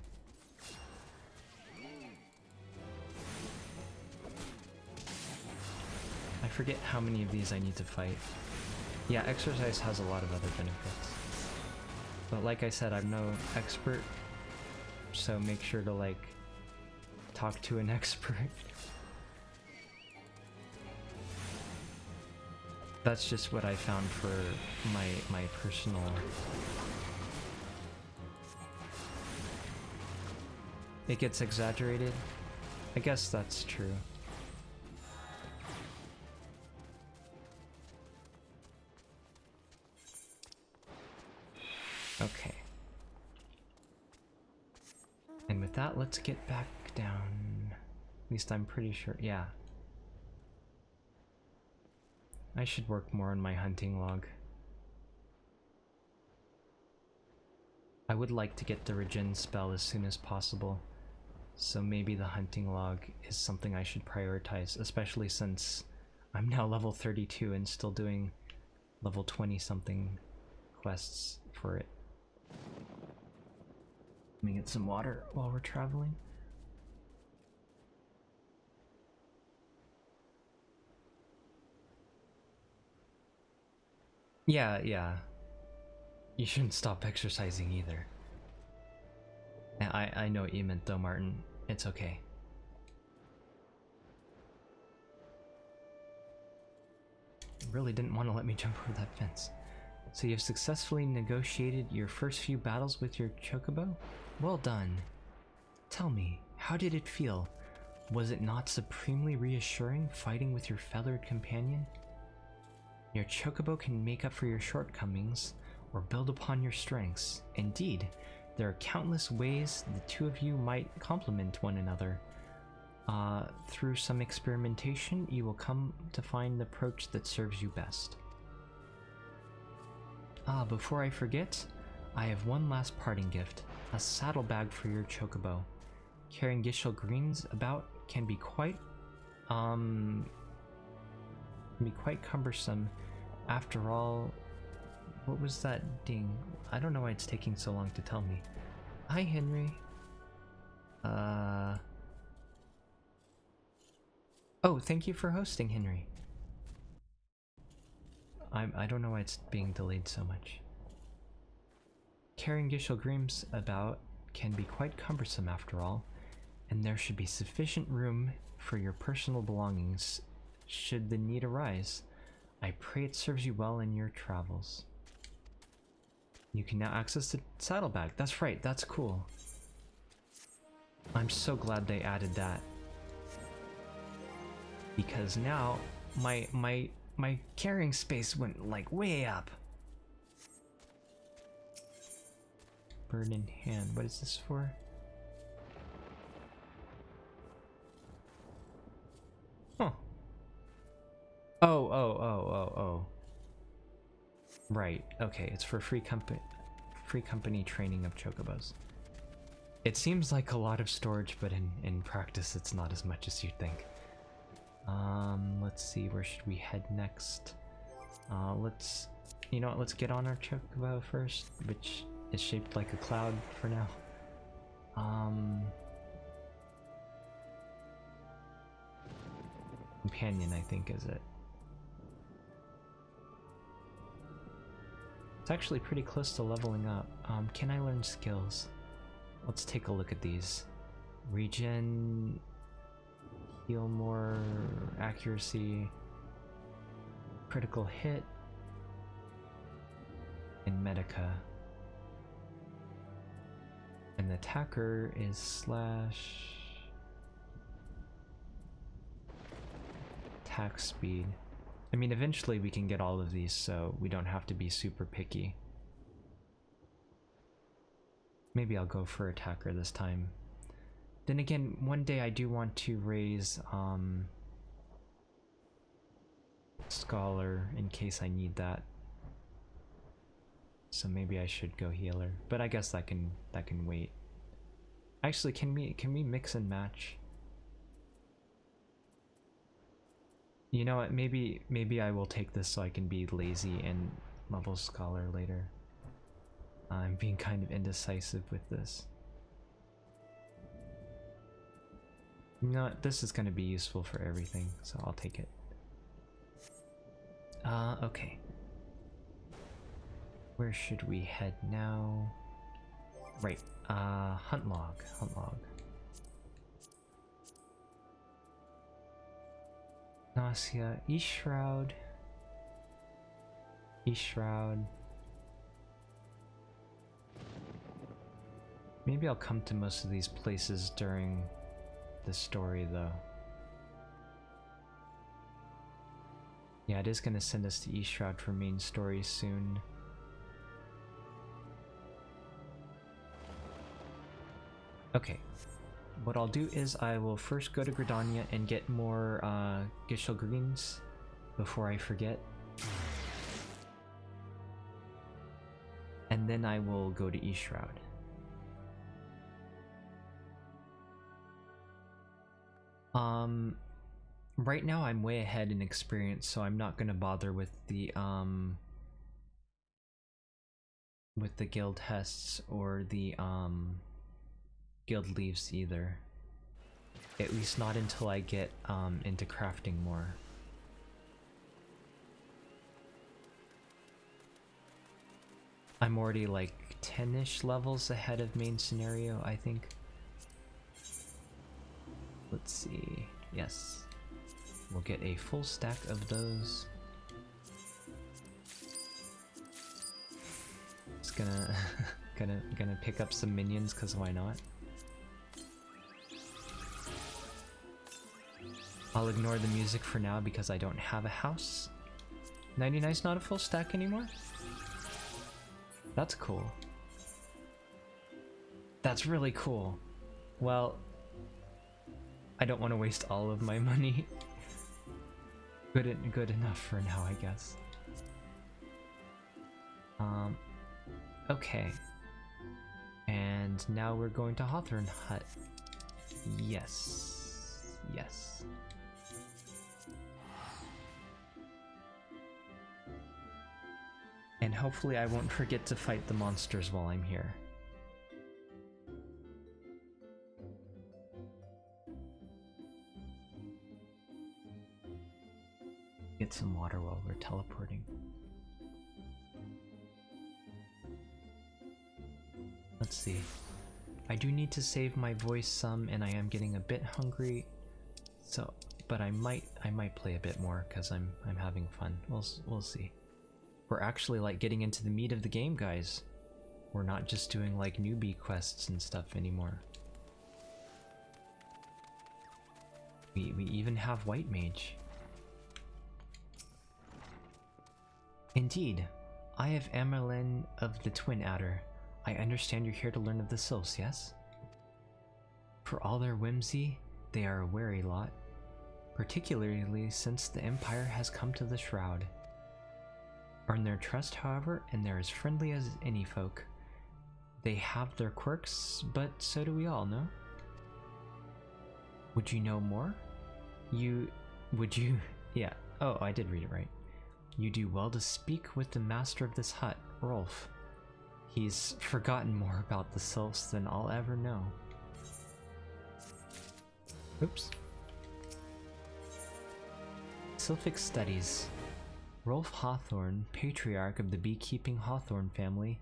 I forget how many of these I need to fight. Yeah, exercise has a lot of other benefits. But like I said, I'm no expert, so make sure to like talk to an expert. That's just what I found for my personal... It gets exaggerated? I guess that's true. Okay. And with that, let's get back down. At least I'm pretty sure, yeah. I should work more on my hunting log. I would like to get the regen spell as soon as possible, so maybe the hunting log is something I should prioritize, especially since I'm now level 32 and still doing level 20 something quests for it. Let me get some water while we're traveling. Yeah. You shouldn't stop exercising either. I know what you meant though, Martin. It's okay. You really didn't want to let me jump over that fence. So you've successfully negotiated your first few battles with your chocobo? Well done. Tell me, how did it feel? Was it not supremely reassuring fighting with your feathered companion? Your chocobo can make up for your shortcomings or build upon your strengths. Indeed, there are countless ways the two of you might complement one another. Through some experimentation, you will come to find the approach that serves you best. Before I forget, I have one last parting gift, a saddlebag for your chocobo. Carrying Gishel greens about can be quite cumbersome. After all, what was that ding? I don't know why it's taking so long to tell me. Hi, Henry. Oh, thank you for hosting, Henry. I don't know why it's being delayed so much. Carrying Gishel greens about can be quite cumbersome after all, and there should be sufficient room for your personal belongings should the need arise. I pray it serves you well in your travels. You can now access the saddlebag. That's right, that's cool. I'm so glad they added that. Because now my carrying space went like way up. Bird in hand. What is this for? Huh. Oh. Right. Okay, it's for free company training of chocobos. It seems like a lot of storage, but in practice it's not as much as you'd think. Let's see, where should we head next? Let's get on our chocobo first, which is shaped like a cloud for now. Companion, I think, is it? It's actually pretty close to leveling up. Can I learn skills? Let's take a look at these. Regen, heal more, accuracy, critical hit, and Medica. And the attacker is slash attack speed. I mean, eventually we can get all of these, so we don't have to be super picky. Maybe I'll go for attacker this time. Then again, one day I do want to raise scholar in case I need that. So maybe I should go healer, but I guess that can wait. Actually, can we mix and match? You know what? Maybe I will take this so I can be lazy and level scholar later. I'm being kind of indecisive with this. No, this is going to be useful for everything, so I'll take it. Okay. Where should we head now? Right, hunt log. Nausea, East Shroud. Maybe I'll come to most of these places during the story, though. Yeah, it is gonna send us to East Shroud for main story soon. Okay, what I'll do is I will first go to Gridania and get more Gishel Greens before I forget. And then I will go to East Shroud. Right now I'm way ahead in experience, so I'm not gonna bother with the guild tests or the guild leaves either. At least not until I get into crafting more. I'm already like 10-ish levels ahead of main scenario, I think. Let's see. Yes. We'll get a full stack of those. Just gonna gonna pick up some minions, cause why not? I'll ignore the music for now because I don't have a house. 99's not a full stack anymore? That's cool. That's really cool. Well, I don't want to waste all of my money. Good enough for now, I guess. Okay. And now we're going to Hawthorne Hut. Yes. Yes. And hopefully I won't forget to fight the monsters while I'm here. Get some water while we're teleporting. Let's see. I do need to save my voice some, and I am getting a bit hungry. So, but I might play a bit more because I'm having fun. We'll see. We're actually like getting into the meat of the game, guys. We're not just doing like newbie quests and stuff anymore. We even have White Mage. Indeed, I have Amerlin of the Twin Adder. I understand you're here to learn of the Sylphs, yes? For all their whimsy, they are a wary lot, particularly since the Empire has come to the Shroud. Earn their trust, however, and they're as friendly as any folk. They have their quirks, but so do we all, no? Would you know more? Yeah, oh, I did read it right. You do well to speak with the master of this hut, Rolf. He's forgotten more about the Sylphs than I'll ever know. Oops. Sylphic Studies. Rolf Hawthorne, patriarch of the beekeeping Hawthorne family,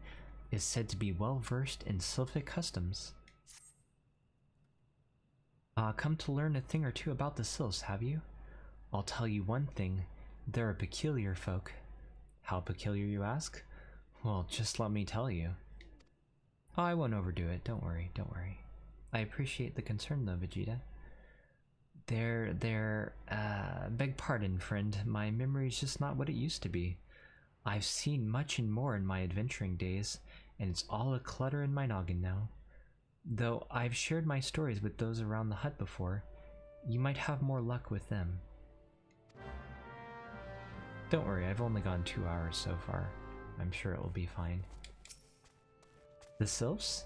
is said to be well versed in Sylphic customs. Come to learn a thing or two about the Sylphs, have you? I'll tell you one thing. They're a peculiar folk. How peculiar, you ask? Well, just let me tell you. Oh, I won't overdo it. Don't worry. I appreciate the concern, though, Vegeta. Beg pardon, friend. My memory's just not what it used to be. I've seen much and more in my adventuring days, and it's all a clutter in my noggin now. Though I've shared my stories with those around the hut before, you might have more luck with them. Don't worry, I've only gone 2 hours so far. I'm sure it will be fine. The Sylphs?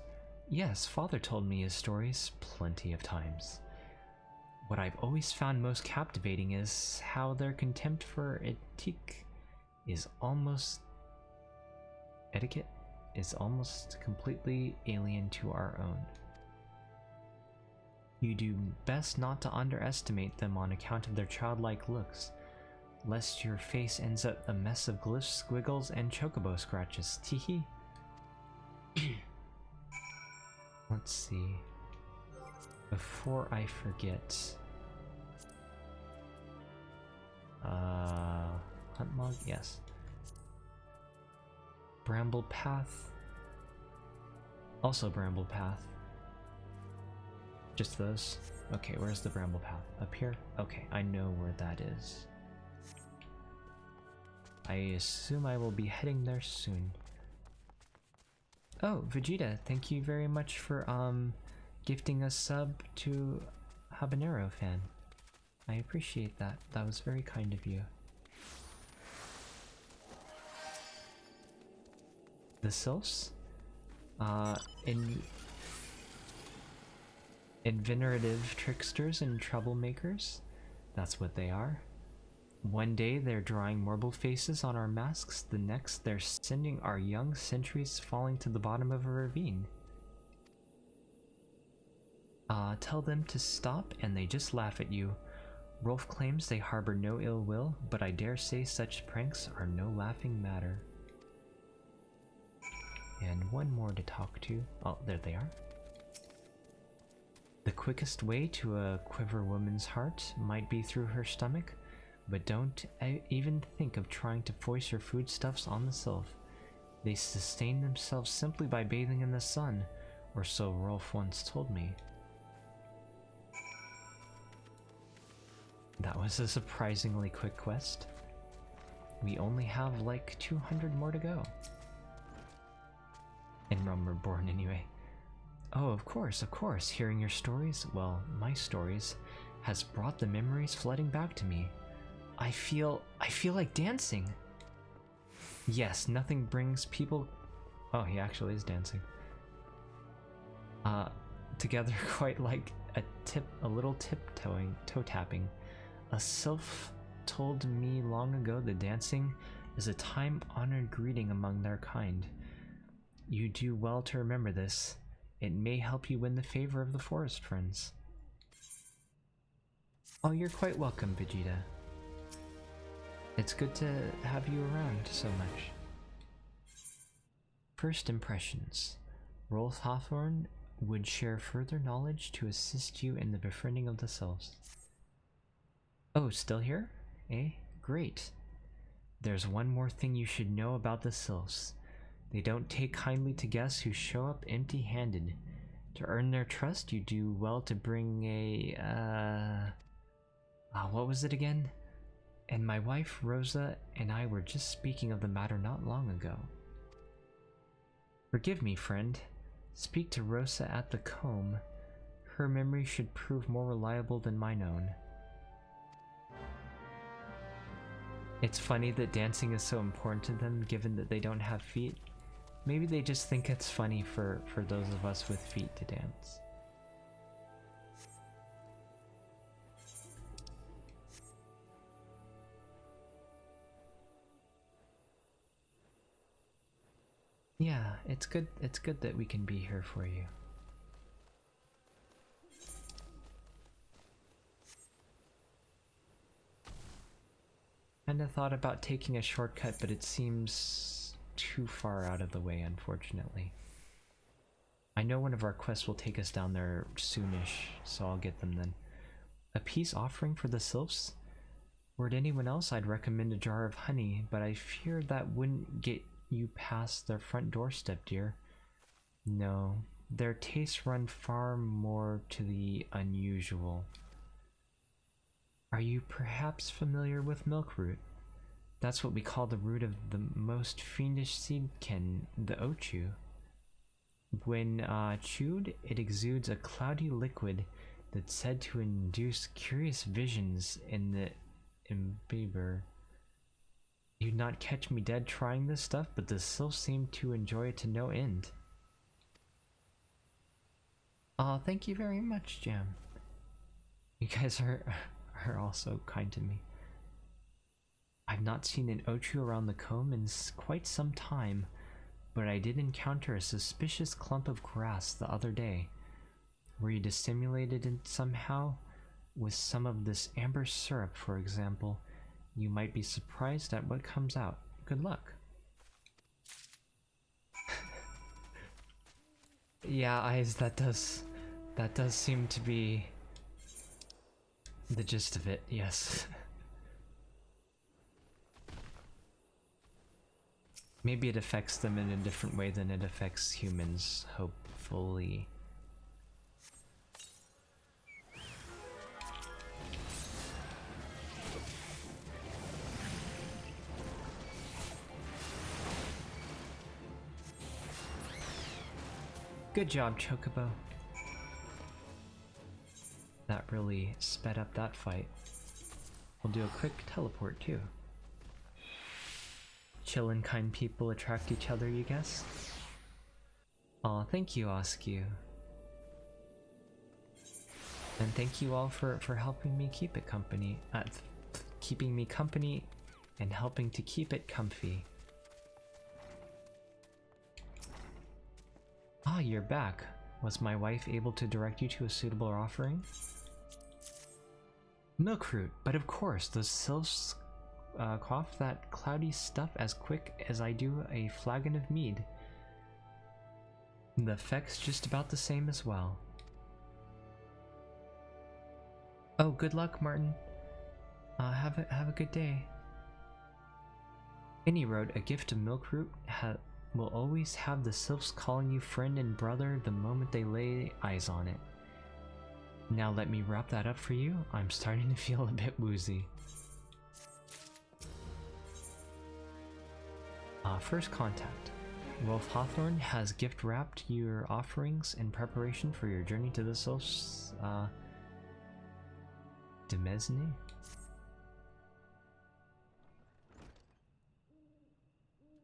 Yes, Father told me his stories plenty of times. What I've always found most captivating is how their contempt for Etik is almost etiquette is almost completely alien to our own. You do best not to underestimate them on account of their childlike looks, lest your face ends up a mess of glyphs, squiggles, and chocobo scratches. Teehee. Let's see. Before I forget. Hunt log? Yes. Bramble Path. Also Bramble Path. Just those? Okay, where's the Bramble Path? Up here? Okay, I know where that is. I assume I will be heading there soon. Oh, Vegeta, thank you very much for gifting a sub to Habanero Fan. I appreciate that. That was very kind of you. The Sylphs? Invenerative tricksters and troublemakers? That's what they are. One day they're drawing marble faces on our masks, the next they're sending our young sentries falling to the bottom of a ravine. Tell them to stop and they just laugh at you. Rolf claims they harbor no ill will, but I dare say such pranks are no laughing matter. And one more to talk to. Oh, there they are. The quickest way to a quiver woman's heart might be through her stomach, but don't even think of trying to foist your foodstuffs on the sylph. They sustain themselves simply by bathing in the sun, or so Rolf once told me. That was a surprisingly quick quest. We only have like 200 more to go. In Realm Reborn anyway. Oh, of course, hearing your stories, well, my stories, has brought the memories flooding back to me. I feel like dancing. Yes, nothing brings people... Oh, he actually is dancing. Together quite like a little toe tapping. A sylph told me long ago that dancing is a time-honored greeting among their kind. You do well to remember this. It may help you win the favor of the forest friends. Oh, you're quite welcome, Vegeta. It's good to have you around so much. First impressions. Rolf Hawthorne would share further knowledge to assist you in the befriending of the sylphs. Oh, still here? Eh? Great. There's one more thing you should know about the sylphs. They don't take kindly to guests who show up empty-handed. To earn their trust, you do well to bring a... what was it again? And my wife, Rosa, and I were just speaking of the matter not long ago. Forgive me, friend. Speak to Rosa at the comb. Her memory should prove more reliable than mine own. It's funny that dancing is so important to them, given that they don't have feet. Maybe they just think it's funny for those of us with feet to dance. Yeah, it's good that we can be here for you. Kinda thought about taking a shortcut, but it seems too far out of the way, unfortunately. I know one of our quests will take us down there soonish, so I'll get them then. A peace offering for the sylphs? Were it anyone else, I'd recommend a jar of honey, but I fear that wouldn't get you past their front doorstep, dear. No, their tastes run far more to the unusual. Are you perhaps familiar with milkroot? That's what we call the root of the most fiendish seedkin, the Ochu. When chewed, it exudes a cloudy liquid that's said to induce curious visions in the imbiber. You'd not catch me dead trying this stuff, but the sylphs seem to enjoy it to no end. Aw, thank you very much, Jam. You guys are all so kind to me. I've not seen an Ochu around the comb in quite some time. but I did encounter a suspicious clump of grass the other day. Were you dissimulated in somehow? With some of this amber syrup, for example, you might be surprised at what comes out. Good luck. Yeah, Eyes, that does seem to be the gist of it, yes. Maybe it affects them in a different way than it affects humans, hopefully. Good job, Chocobo. That really sped up that fight. We'll do a quick teleport too. Chill and kind people attract each other, you guess? Aw, thank you, Askew. And thank you all for helping me keep it company. Keeping me company and helping to keep it comfy. Ah, you're back. Was my wife able to direct you to a suitable offering? Milkroot, but of course, those sylphs quaff that cloudy stuff as quick as I do a flagon of mead. The effect's just about the same as well. Oh, good luck, Martin. Have a good day. Any road, a gift of Milkroot will always have the sylphs calling you friend and brother the moment they lay eyes on it. Now let me wrap that up for you. I'm starting to feel a bit woozy. First contact. Wolf Hawthorne has gift wrapped your offerings in preparation for your journey to the sylphs, Demesne?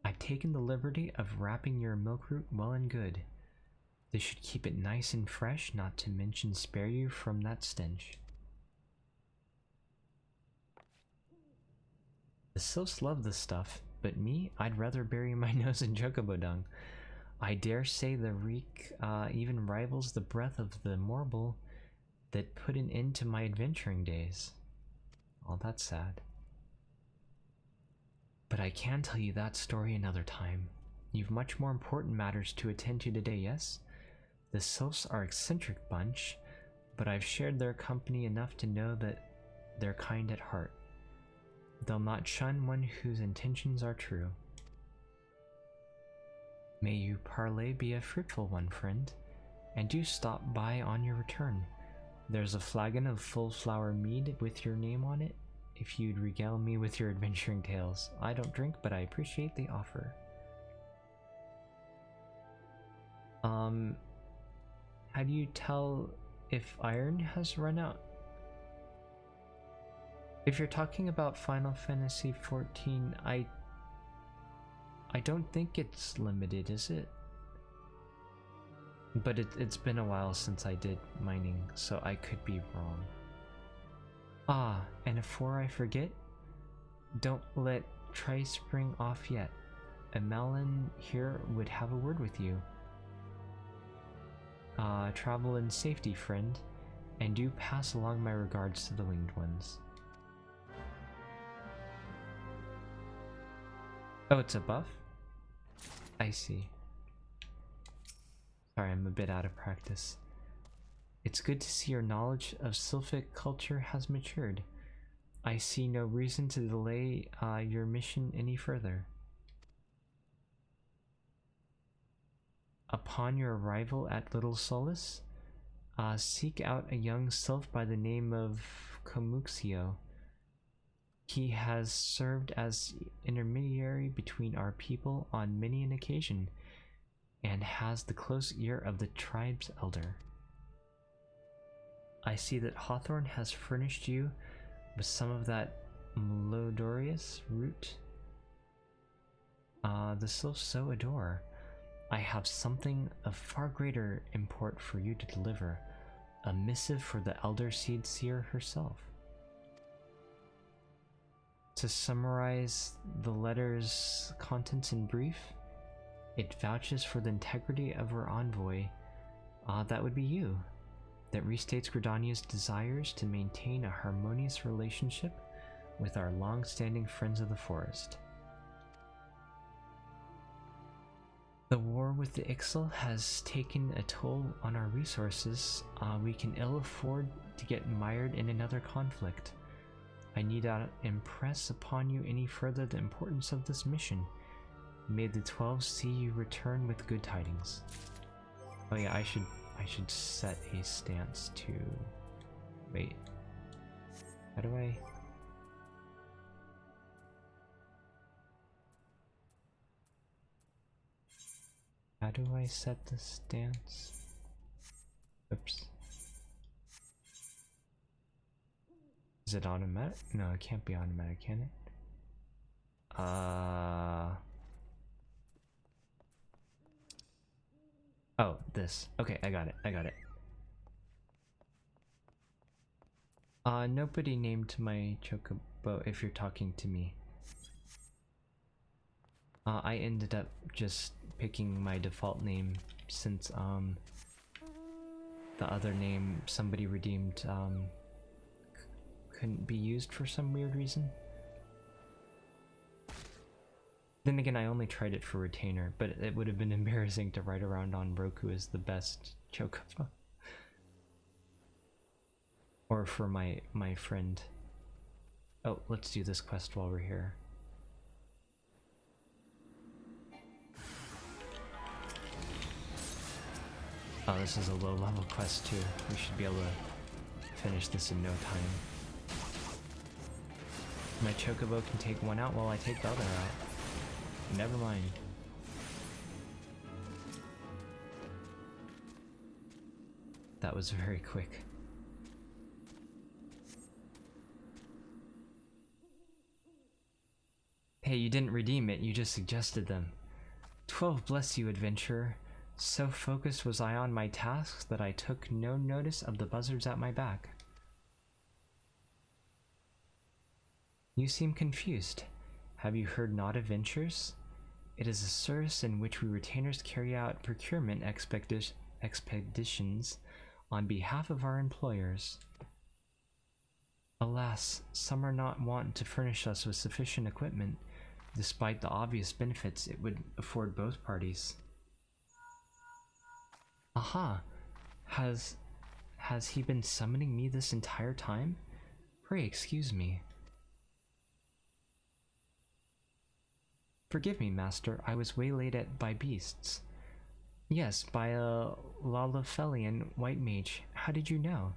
I've taken the liberty of wrapping your Milkroot well and good. This should keep it nice and fresh, not to mention spare you from that stench. The sylphs love this stuff, but me, I'd rather bury my nose in chocobo dung. I dare say the reek even rivals the breath of the morble that put an end to my adventuring days. Oh, that's sad. But I can tell you that story another time. You've much more important matters to attend to today, yes? The sylphs are eccentric bunch, but I've shared their company enough to know that they're kind at heart. They'll not shun one whose intentions are true. May your parley be a fruitful one, friend, and do stop by on your return. There's a flagon of full flower mead with your name on it, if you'd regale me with your adventuring tales. I don't drink, but I appreciate the offer. How do you tell if iron has run out? If you're talking about Final Fantasy XIV, I don't think it's limited, is it? But it's been a while since I did mining, so I could be wrong. Ah, and before I forget, don't let Trice spring off yet. Emelin here would have a word with you. Travel in safety, friend, and do pass along my regards to the winged ones. Oh, it's a buff? I see. Sorry, I'm a bit out of practice. It's good to see your knowledge of Sylphic culture has matured. I see no reason to delay your mission any further. Upon your arrival at Little Solace, seek out a young sylph by the name of Komuxio. He has served as intermediary between our people on many an occasion, and has the close ear of the tribe's elder. I see that Hawthorne has furnished you with some of that Melodorious root the sylphs so adore. I have something of far greater import for you to deliver, a missive for the Elder Seed Seer herself. To summarize the letter's contents in brief, It vouches for the integrity of our envoy. That would be you. That restates Gridania's desires to maintain a harmonious relationship with our long-standing friends of the forest. The war with the Ixal has taken a toll on our resources. We can ill afford to get mired in another conflict. I need not impress upon you any further the importance of this mission. May the 12 see you return with good tidings. Oh yeah, I should set a stance to... Wait. How do I... How do I set the stance? Oops. Is it automatic? No, it can't be automatic, can it? Oh, this. Okay, I got it. Nobody named my chocobo if you're talking to me. I ended up just picking my default name since, the other name somebody redeemed, couldn't be used for some weird reason. Then again, I only tried it for retainer, but it would have been embarrassing to ride around on Roku as the best chocobo. Or for my friend. Oh, let's do this quest while we're here. Oh, this is a low level quest too. We should be able to finish this in no time. My chocobo can take one out while I take the other out. Never mind. That was very quick. Hey, you didn't redeem it, you just suggested them. 12 bless you, adventurer. So focused was I on my tasks that I took no notice of the buzzards at my back. You seem confused. Have you heard not of ventures? It is a service in which we retainers carry out procurement expeditions on behalf of our employers. Alas, some are not wont to furnish us with sufficient equipment, despite the obvious benefits it would afford both parties. Aha! Has he been summoning me this entire time? Pray excuse me. Forgive me, master, I was waylaid by beasts. Yes, by a Lalafelian white mage. How did you know?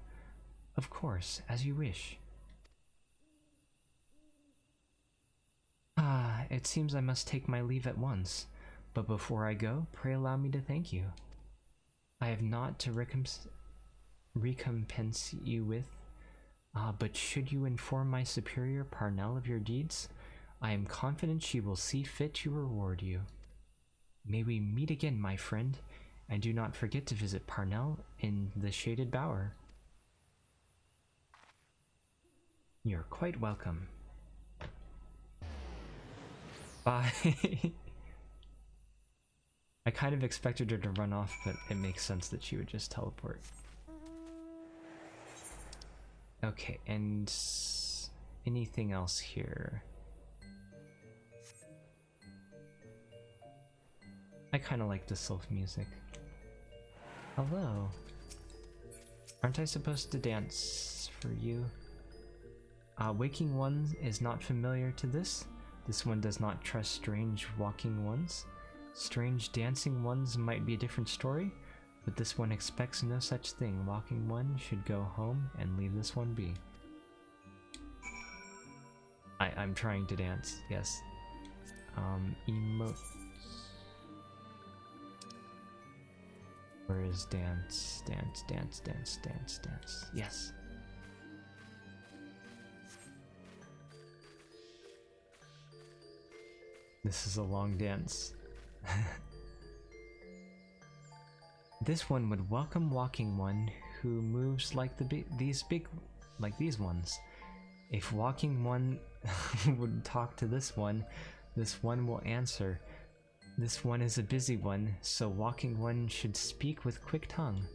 Of course, as you wish. It seems I must take my leave at once, but before I go, pray allow me to thank you. I have naught to recompense you with, but should you inform my superior Parnell of your deeds, I am confident she will see fit to reward you. May we meet again, my friend, and do not forget to visit Parnell in the Shaded Bower. You're quite welcome. Bye. I kind of expected her to run off, but it makes sense that she would just teleport. Okay, and anything else here? I kind of like the Sylph music. Hello. Aren't I supposed to dance for you? Waking one is not familiar to this. This one does not trust strange walking ones. Strange dancing ones might be a different story, but this one expects no such thing. Walking one should go home and leave this one be. I'm trying to dance, yes. Emotes. Where is dance? Dance, dance, dance, dance, dance. Yes. This is a long dance. This one would welcome walking one who moves like these ones. If walking one would talk to this one will answer. This one is a busy one, so walking one should speak with quick tongue.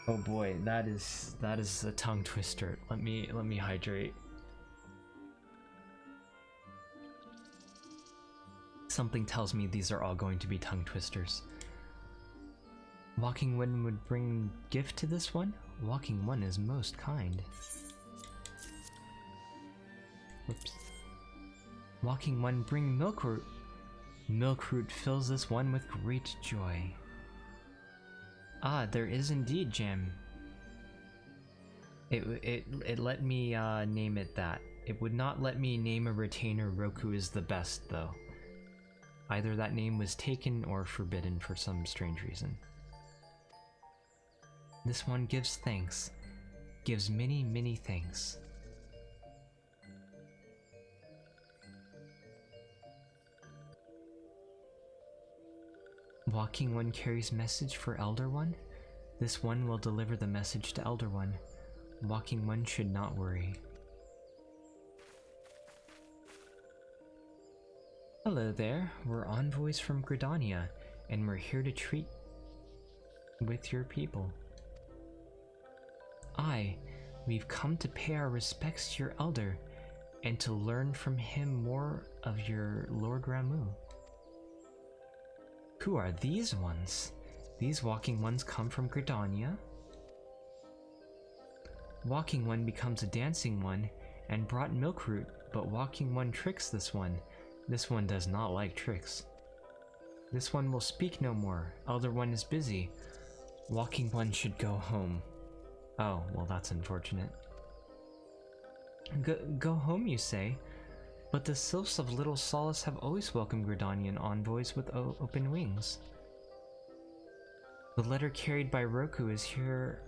Oh boy, that is a tongue twister. Let me hydrate. Something tells me these are all going to be tongue twisters. Walking one would bring gift to this one? Walking one is most kind. Whoops. Walking one bring milkroot. Milkroot fills this one with great joy. Ah, there is indeed jam. It let me name it that. It would not let me name a retainer Roku is the best though. Either that name was taken or forbidden for some strange reason. This one gives thanks. Gives many, many thanks. Walking one carries message for Elder One. This one will deliver the message to Elder One. Walking one should not worry. Hello there, we're envoys from Gridania, and we're here to treat with your people. We've come to pay our respects to your elder, and to learn from him more of your Lord Ramuh. Who are these ones? These walking ones come from Gridania? Walking one becomes a dancing one, and brought milkroot, but walking one tricks this one. This one does not like tricks. This one will speak no more. Elder one is busy. Walking one should go home. Oh, well that's unfortunate. Go home, you say? But the sylphs of Little Solace have always welcomed Gridanian envoys with open wings. The letter carried by Roku is here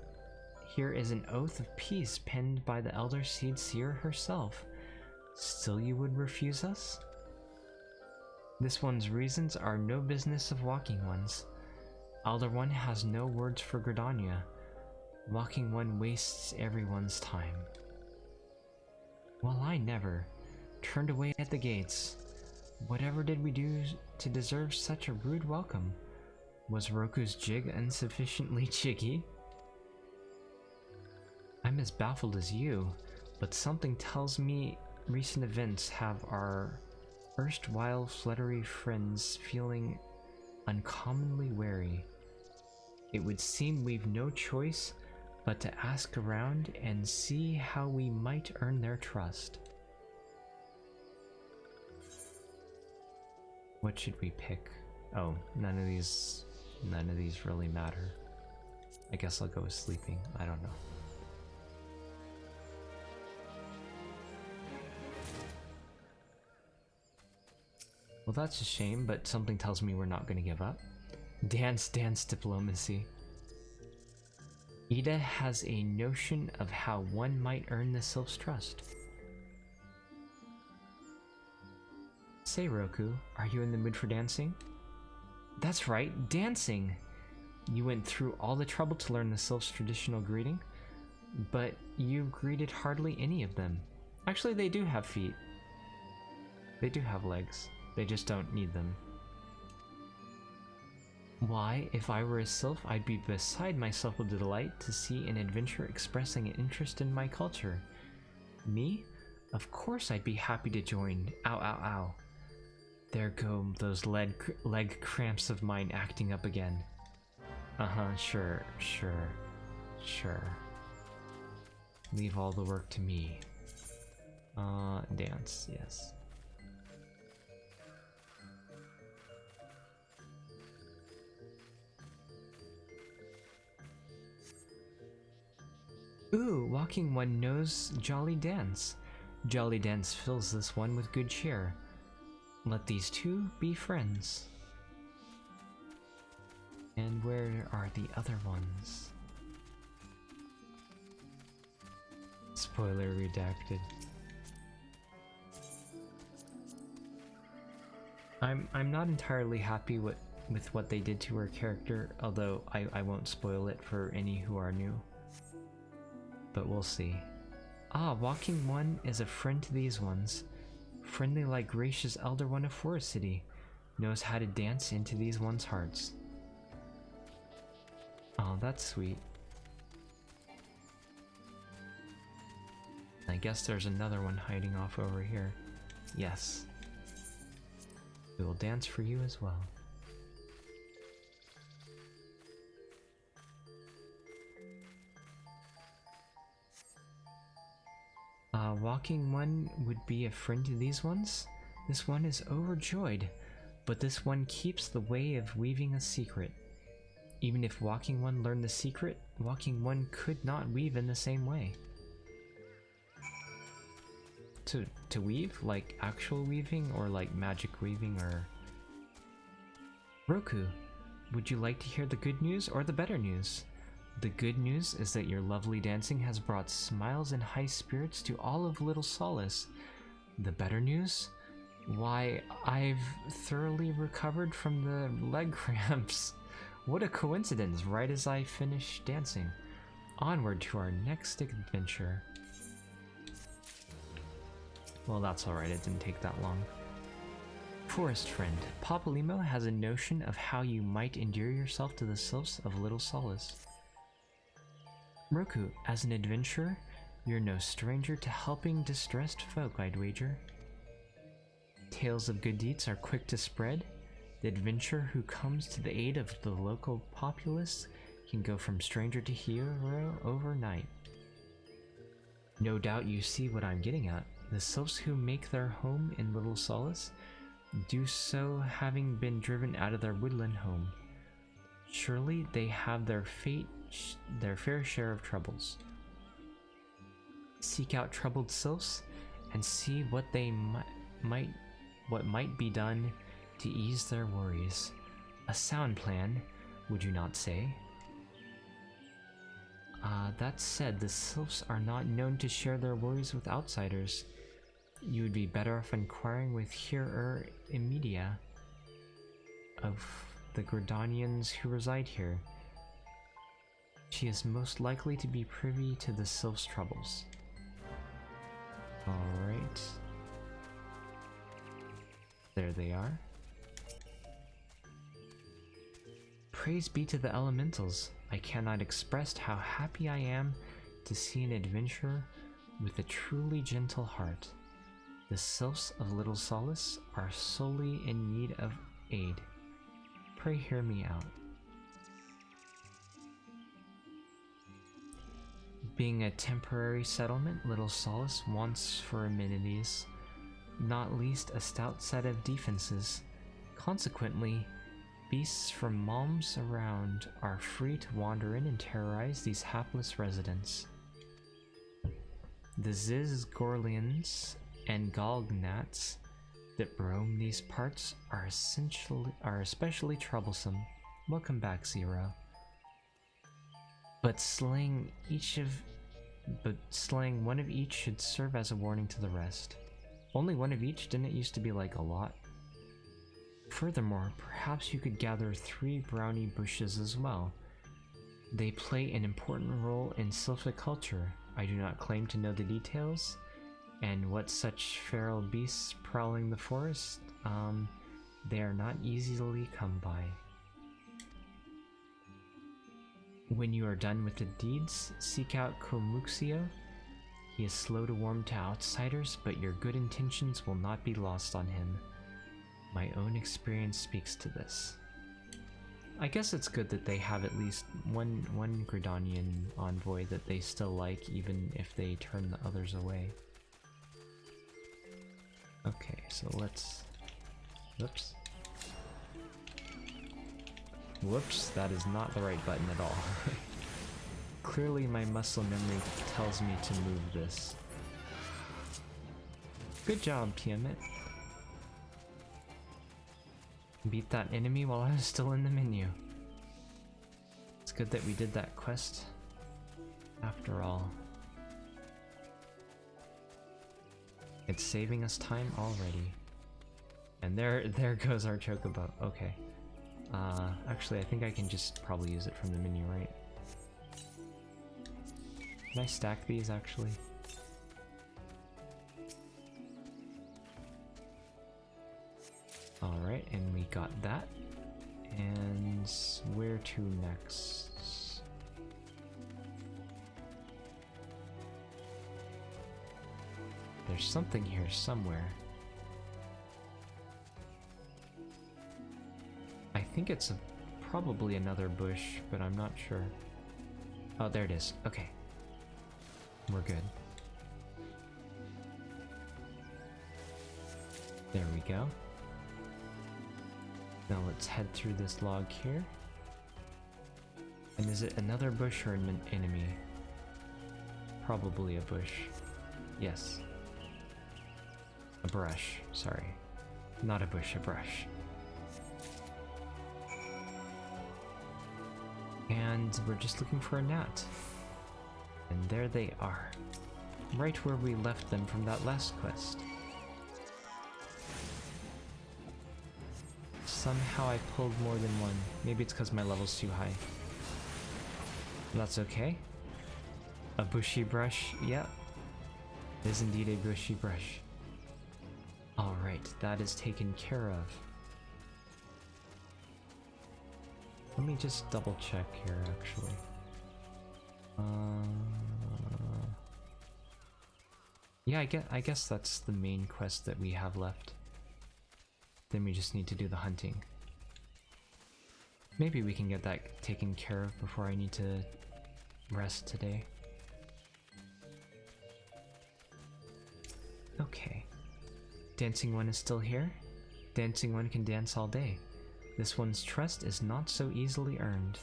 is an oath of peace penned by the Elder Seed Seer herself. Still you would refuse us? This one's reasons are no business of Walking One's. Elder One has no words for Gridania. Walking One wastes everyone's time. Well, I never. Turned away at the gates. Whatever did we do to deserve such a rude welcome? Was Roku's jig insufficiently jiggy? I'm as baffled as you, but something tells me recent events have our erstwhile fluttery friends feeling uncommonly wary. It would seem we've no choice but to ask around and see how we might earn their trust. What should we pick? Oh, none of these really matter. I guess I'll go with sleeping. I don't know. Well, that's a shame, but something tells me we're not going to give up. Dance diplomacy. Ida has a notion of how one might earn the sylph's trust. Say, Roku, are you in the mood for dancing? That's right, dancing! You went through all the trouble to learn the sylph's traditional greeting, but you greeted hardly any of them. Actually, they do have feet. They do have legs. They just don't need them. Why, if I were a sylph, I'd be beside myself with delight to see an adventurer expressing an interest in my culture. Me? Of course I'd be happy to join. Ow, ow, ow. There go those leg cramps of mine acting up again. Uh-huh, sure. Leave all the work to me. Dance, yes. Ooh, Walking One knows Jolly Dance. Jolly Dance fills this one with good cheer. Let these two be friends. And where are the other ones? Spoiler redacted. I'm not entirely happy with what they did to her character, although I won't spoil it for any who are new. But we'll see. Ah, Walking One is a friend to these ones. Friendly like gracious Elder One of Forest City. knows how to dance into these ones' hearts. Oh, that's sweet. I guess there's another one hiding off over here. Yes. We will dance for you as well. Walking one would be a friend to these ones. This one is overjoyed, but this one keeps the way of weaving a secret. Even if Walking One learned the secret, Walking One could not weave in the same way. To weave? Like actual weaving, or like magic weaving, or... Roku, would you like to hear the good news or the better news? The good news is that your lovely dancing has brought smiles and high spirits to all of Little Solace. The better news? Why, I've thoroughly recovered from the leg cramps. What a coincidence, right as I finish dancing. Onward to our next adventure. Well, that's alright, it didn't take that long. Forest friend, Papalymo has a notion of how you might endear yourself to the sylphs of Little Solace. Roku, as an adventurer, you're no stranger to helping distressed folk, I'd wager. Tales of good deeds are quick to spread. The adventurer who comes to the aid of the local populace can go from stranger to hero overnight. No doubt you see what I'm getting at. The sylphs who make their home in Little Solace do so having been driven out of their woodland home. Surely they have their fair share of troubles. Seek out troubled sylphs and see what they might be done to ease their worries. A sound plan, would you not say? That said, the sylphs are not known to share their worries with outsiders. You would be better off inquiring with Hearer Imedia of the Gridanians who reside here. She is most likely to be privy to the sylphs' troubles. Alright. There they are. Praise be to the elementals. I cannot express how happy I am to see an adventurer with a truly gentle heart. The sylphs of Little Solace are solely in need of aid. Pray hear me out. Being a temporary settlement, Little Solace wants for amenities, not least a stout set of defenses. Consequently, beasts from malms around are free to wander in and terrorize these hapless residents. The Zizgorlians and Galgnats that roam these parts are especially troublesome. Welcome back, Zero. But slaying one of each should serve as a warning to the rest. Only one of each? Didn't it used to be like a lot? Furthermore, perhaps you could gather 3 brownie bushes as well. They play an important role in sylphic culture. I do not claim to know the details, and what such feral beasts prowling the forest, they are not easily come by. When you are done with the deeds, seek out Komuxio. He is slow to warm to outsiders, but your good intentions will not be lost on him. My own experience speaks to this. I guess it's good that they have at least one Gridanian envoy that they still like, even if they turn the others away. Okay, so let's... Whoops. Whoops, that is not the right button at all. Clearly my muscle memory tells me to move this. Good job, Tiamat. Beat that enemy while I was still in the menu. It's good that we did that quest after all. It's saving us time already. And there goes our chocobo. Okay. Actually I think I can just probably use it from the menu, right? Can I stack these actually? Alright, and we got that. And where to next? There's something here somewhere. I think it's probably another bush, but I'm not sure. Oh, there it is. Okay. We're good. There we go. Now let's head through this log here. And is it another bush or an enemy? Probably a bush. Yes. A brush, sorry. Not a bush, a brush. And we're just looking for a gnat. And there they are. Right where we left them from that last quest. Somehow I pulled more than one. Maybe it's because my level's too high. That's okay. A bushy brush, yep. It is indeed a bushy brush. Alright, that is taken care of. Let me just double check here, actually. Yeah, I guess that's the main quest that we have left. Then we just need to do the hunting. Maybe we can get that taken care of before I need to rest today. Okay. Dancing One is still here. Dancing One can dance all day. This one's trust is not so easily earned.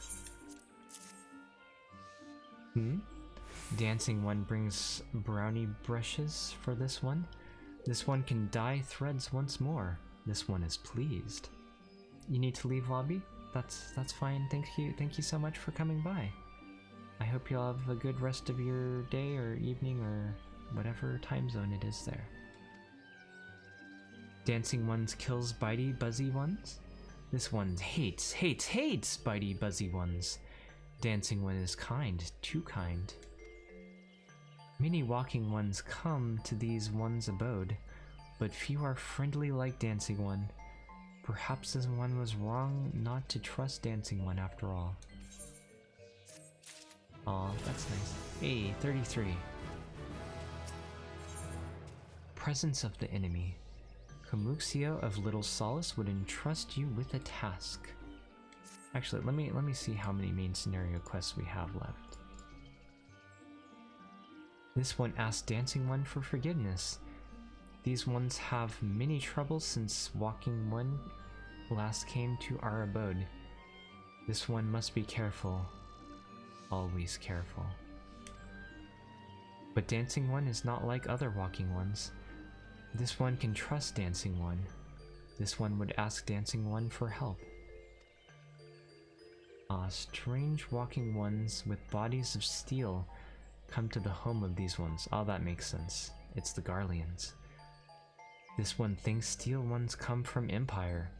Dancing One brings brownie brushes for this one. This one can dye threads once more. This one is pleased. You need to leave lobby? That's fine. Thank you so much for coming by. I hope you'll have a good rest of your day or evening or whatever time zone it is there. Dancing Ones kills bitey buzzy ones. This one hates bitey buzzy ones. Dancing One is kind, too kind. Many walking ones come to these ones' abode, but few are friendly like Dancing One. Perhaps this one was wrong not to trust Dancing One after all. Aw, that's nice. Hey, 33. Presence of the enemy. Kamuxio of Little Solace would entrust you with a task. Actually, let me see how many main scenario quests we have left. This one asks Dancing One for forgiveness. These ones have many troubles since Walking One last came to our abode. This one must be careful. Always careful. But Dancing One is not like other Walking Ones. This one can trust Dancing One. This one would ask Dancing One for help. Strange Walking Ones with bodies of steel come to the home of these ones. Oh, that makes sense. It's the Garleans. This one thinks steel ones come from Empire.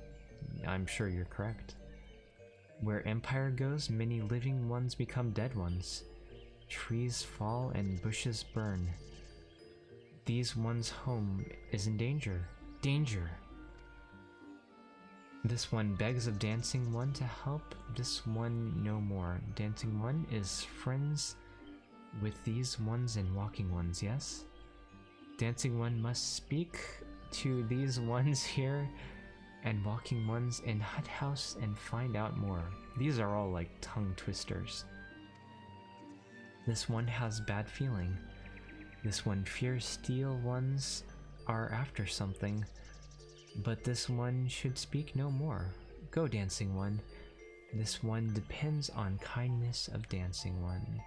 I'm sure you're correct. Where Empire goes, many living ones become dead ones. Trees fall and bushes burn. These ones' home is in danger. Danger! This one begs of Dancing One to help this one no more. Dancing One is friends with these ones and Walking Ones, yes? Dancing One must speak to these ones here and Walking Ones in Hut House and find out more. These are all like tongue twisters. This one has bad feeling. This one fears steel ones are after something, but this one should speak no more. Go, Dancing One. This one depends on kindness of Dancing One.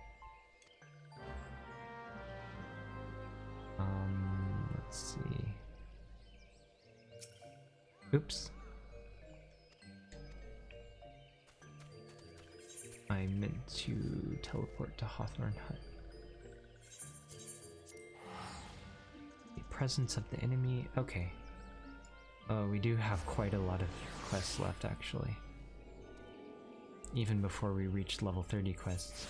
Let's see. Oops. I meant to teleport to Hawthorne Hut. The presence of the enemy. Okay. Oh, we do have quite a lot of quests left, actually. Even before we reach level 30 quests.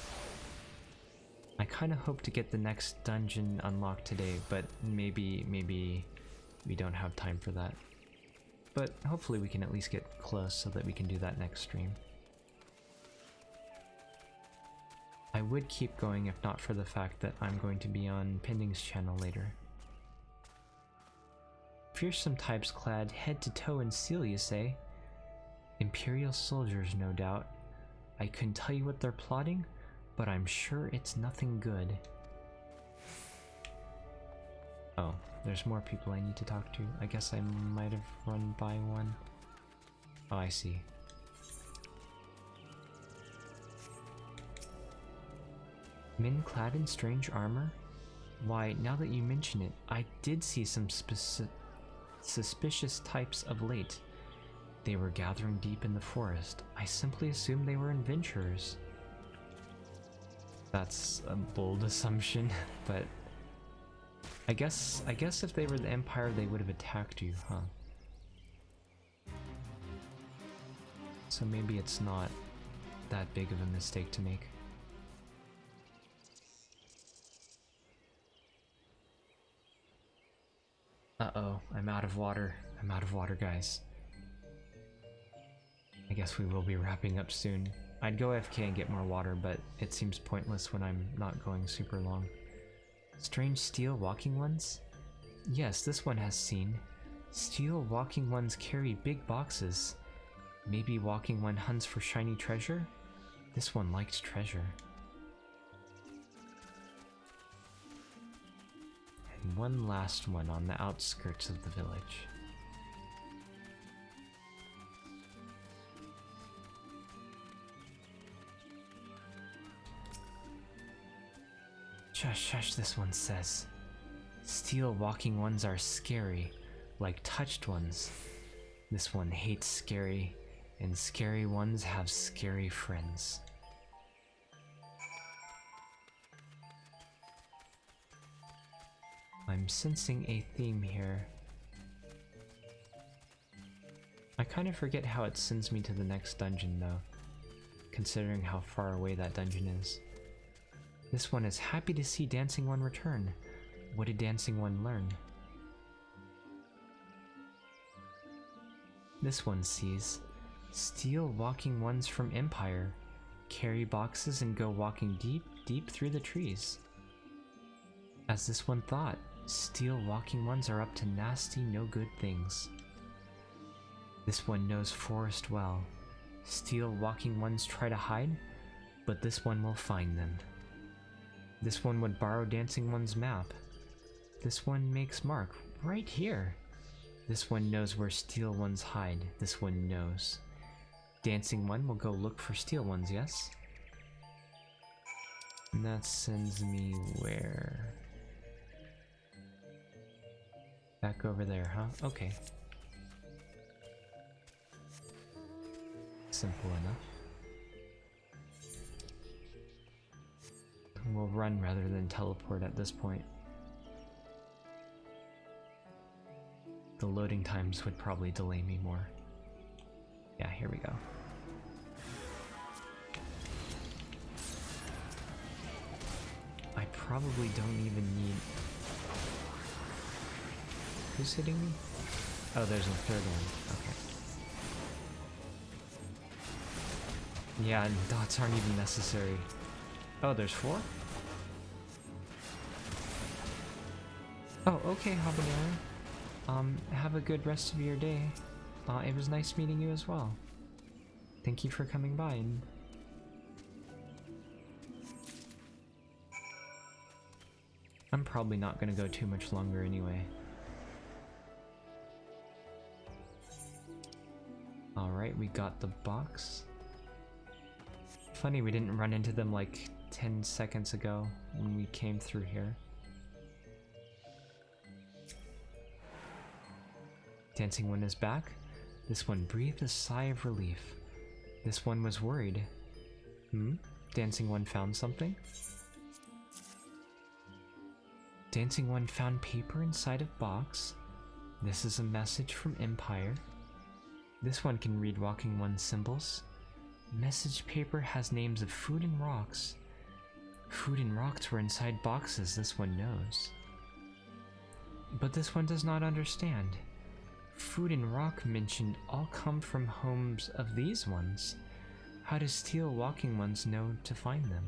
I kind of hope to get the next dungeon unlocked today, but maybe we don't have time for that. but hopefully we can at least get close so that we can do that next stream. I would keep going if not for the fact that I'm going to be on Pending's channel later. Fearsome types clad head to toe in steel, you say? Imperial soldiers, no doubt. I couldn't tell you what they're plotting, but I'm sure it's nothing good. Oh, there's more people I need to talk to. I guess I might have run by one. Oh, I see. Men clad in strange armor? Why, now that you mention it, I did see some suspicious types of late. They were gathering deep in the forest. I simply assumed they were adventurers. That's a bold assumption, but I guess if they were the Empire, they would have attacked you, huh? So maybe it's not that big of a mistake to make. Uh-oh, I'm out of water. I'm out of water, guys. I guess we will be wrapping up soon. I'd go AFK and get more water, but it seems pointless when I'm not going super long. Strange steel walking ones? Yes, this one has seen. Steel walking ones carry big boxes. Maybe walking one hunts for shiny treasure? This one liked treasure. And one last one on the outskirts of the village. Shush, shush, this one says. Steel walking ones are scary, like touched ones. This one hates scary, and scary ones have scary friends. I'm sensing a theme here. I kind of forget how it sends me to the next dungeon though, considering how far away that dungeon is. This one is happy to see Dancing One return. What did Dancing One learn? This one sees steel walking ones from Empire. Carry boxes and go walking deep, deep through the trees. As this one thought, steel walking ones are up to nasty, no good things. This one knows forest well. Steel walking ones try to hide, but this one will find them. This one would borrow Dancing One's map. This one makes mark right here. This one knows where steel ones hide. This one knows. Dancing One will go look for steel ones, yes? And that sends me where? Back over there, huh? Okay. Simple enough. We'll run rather than teleport at this point. The loading times would probably delay me more. Yeah, here we go. I probably don't even need... Who's hitting me? Oh, there's a third one. Okay. Yeah, and dots aren't even necessary. Oh, there's 4? Oh, okay, Habanero. Have a good rest of your day. It was nice meeting you as well. Thank you for coming by and... I'm probably not gonna go too much longer anyway. Alright, we got the box. Funny we didn't run into them like 10 seconds ago when we came through here. Dancing One is back. This one breathed a sigh of relief. This one was worried. Dancing One found something? Dancing One found paper inside of box. This is a message from Empire. This one can read Walking One's symbols. Message paper has names of food and rocks. Food and rocks were inside boxes, this one knows. But this one does not understand. Food and rock mentioned all come from homes of these ones. How do steel walking ones know to find them?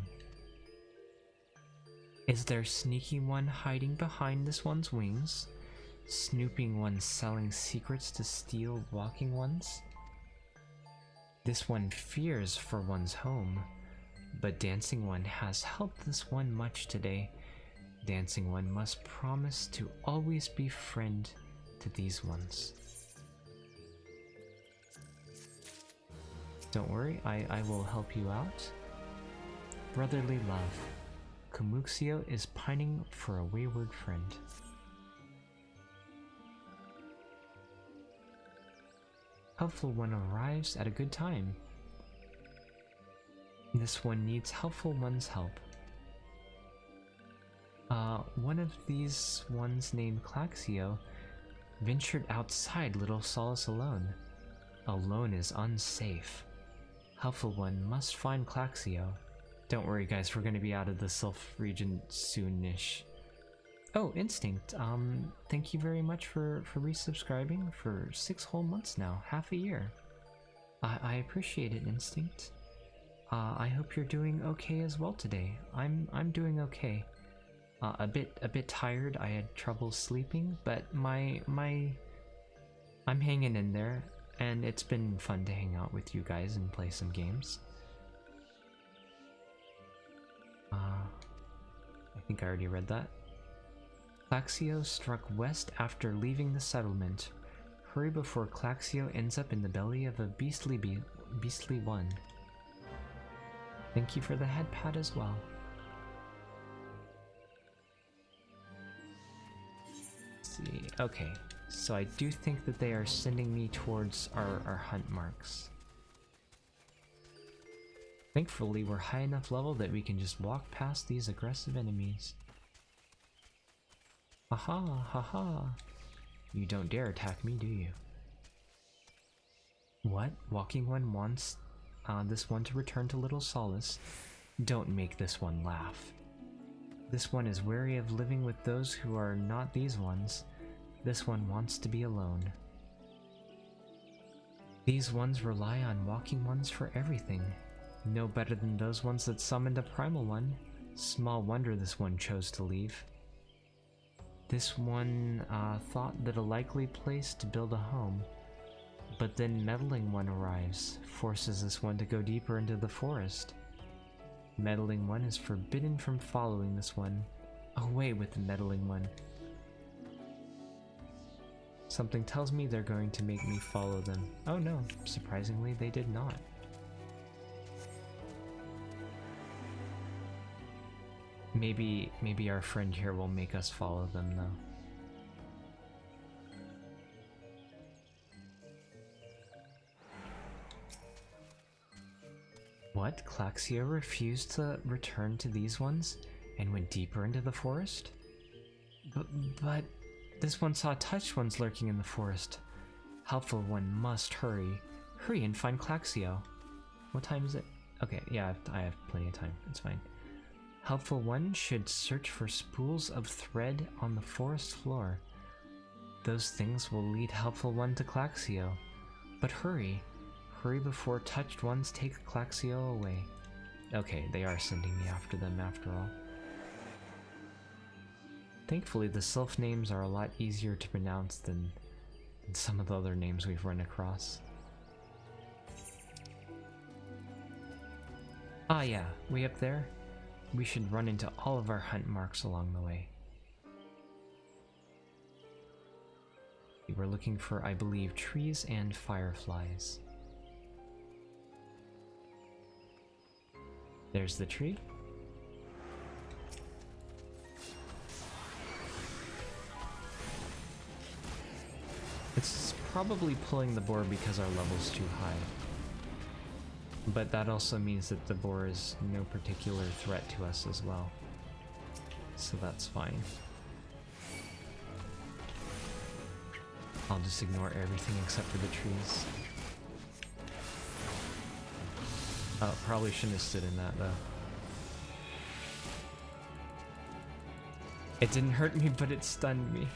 Is there sneaky one hiding behind this one's wings? Snooping one selling secrets to steel walking ones? This one fears for one's home, but dancing one has helped this one much today. Dancing one must promise to always be friend to these ones. Don't worry, I will help you out. Brotherly love. Kumuxio is pining for a wayward friend. Helpful one arrives at a good time. This one needs helpful one's help. One of these ones named Claxio ventured outside Little Solace alone. Alone is unsafe. Helpful one must find Claxio. Don't worry guys, we're gonna be out of the Sylph region soonish. Oh, Instinct, thank you very much for resubscribing for 6 whole months now, half a year. I appreciate it, Instinct. I hope you're doing okay as well today. I'm doing okay. A bit tired. I had trouble sleeping, but I'm hanging in there, and it's been fun to hang out with you guys and play some games. I think I already read that. Claxio struck west after leaving the settlement. Hurry before Claxio ends up in the belly of a beastly one. Thank you for the head pat as well. Let's see. Okay, so I do think that they are sending me towards our hunt marks. Thankfully, we're high enough level that we can just walk past these aggressive enemies. Haha, haha. You don't dare attack me, do you? What? Walking one wants this one to return to Little Solace? Don't make this one laugh. This one is wary of living with those who are not these ones. This one wants to be alone. These ones rely on walking ones for everything. No better than those ones that summoned a primal one. Small wonder this one chose to leave. This one thought that a likely place to build a home. But then meddling one arrives, forces this one to go deeper into the forest. Meddling one is forbidden from following this one. Away with the meddling one. Something tells me they're going to make me follow them. Oh no, surprisingly they did not. Maybe our friend here will make us follow them though. What? Claxio refused to return to these ones and went deeper into the forest? But this one saw touched ones lurking in the forest. Helpful one must hurry. Hurry and find Claxio. What time is it? Okay, yeah, I have plenty of time. It's fine. Helpful one should search for spools of thread on the forest floor. Those things will lead helpful one to Claxio. But hurry. Hurry before touched ones take Claxio away. Okay, they are sending me after them after all. Thankfully, the Sylph names are a lot easier to pronounce than some of the other names we've run across. Ah yeah, way up there. We should run into all of our hunt marks along the way. We were looking for, I believe, trees and fireflies. There's the tree. It's probably pulling the boar because our level's too high. But that also means that the boar is no particular threat to us as well. So that's fine. I'll just ignore everything except for the trees. Oh, probably shouldn't have stood in that though. It didn't hurt me, but it stunned me.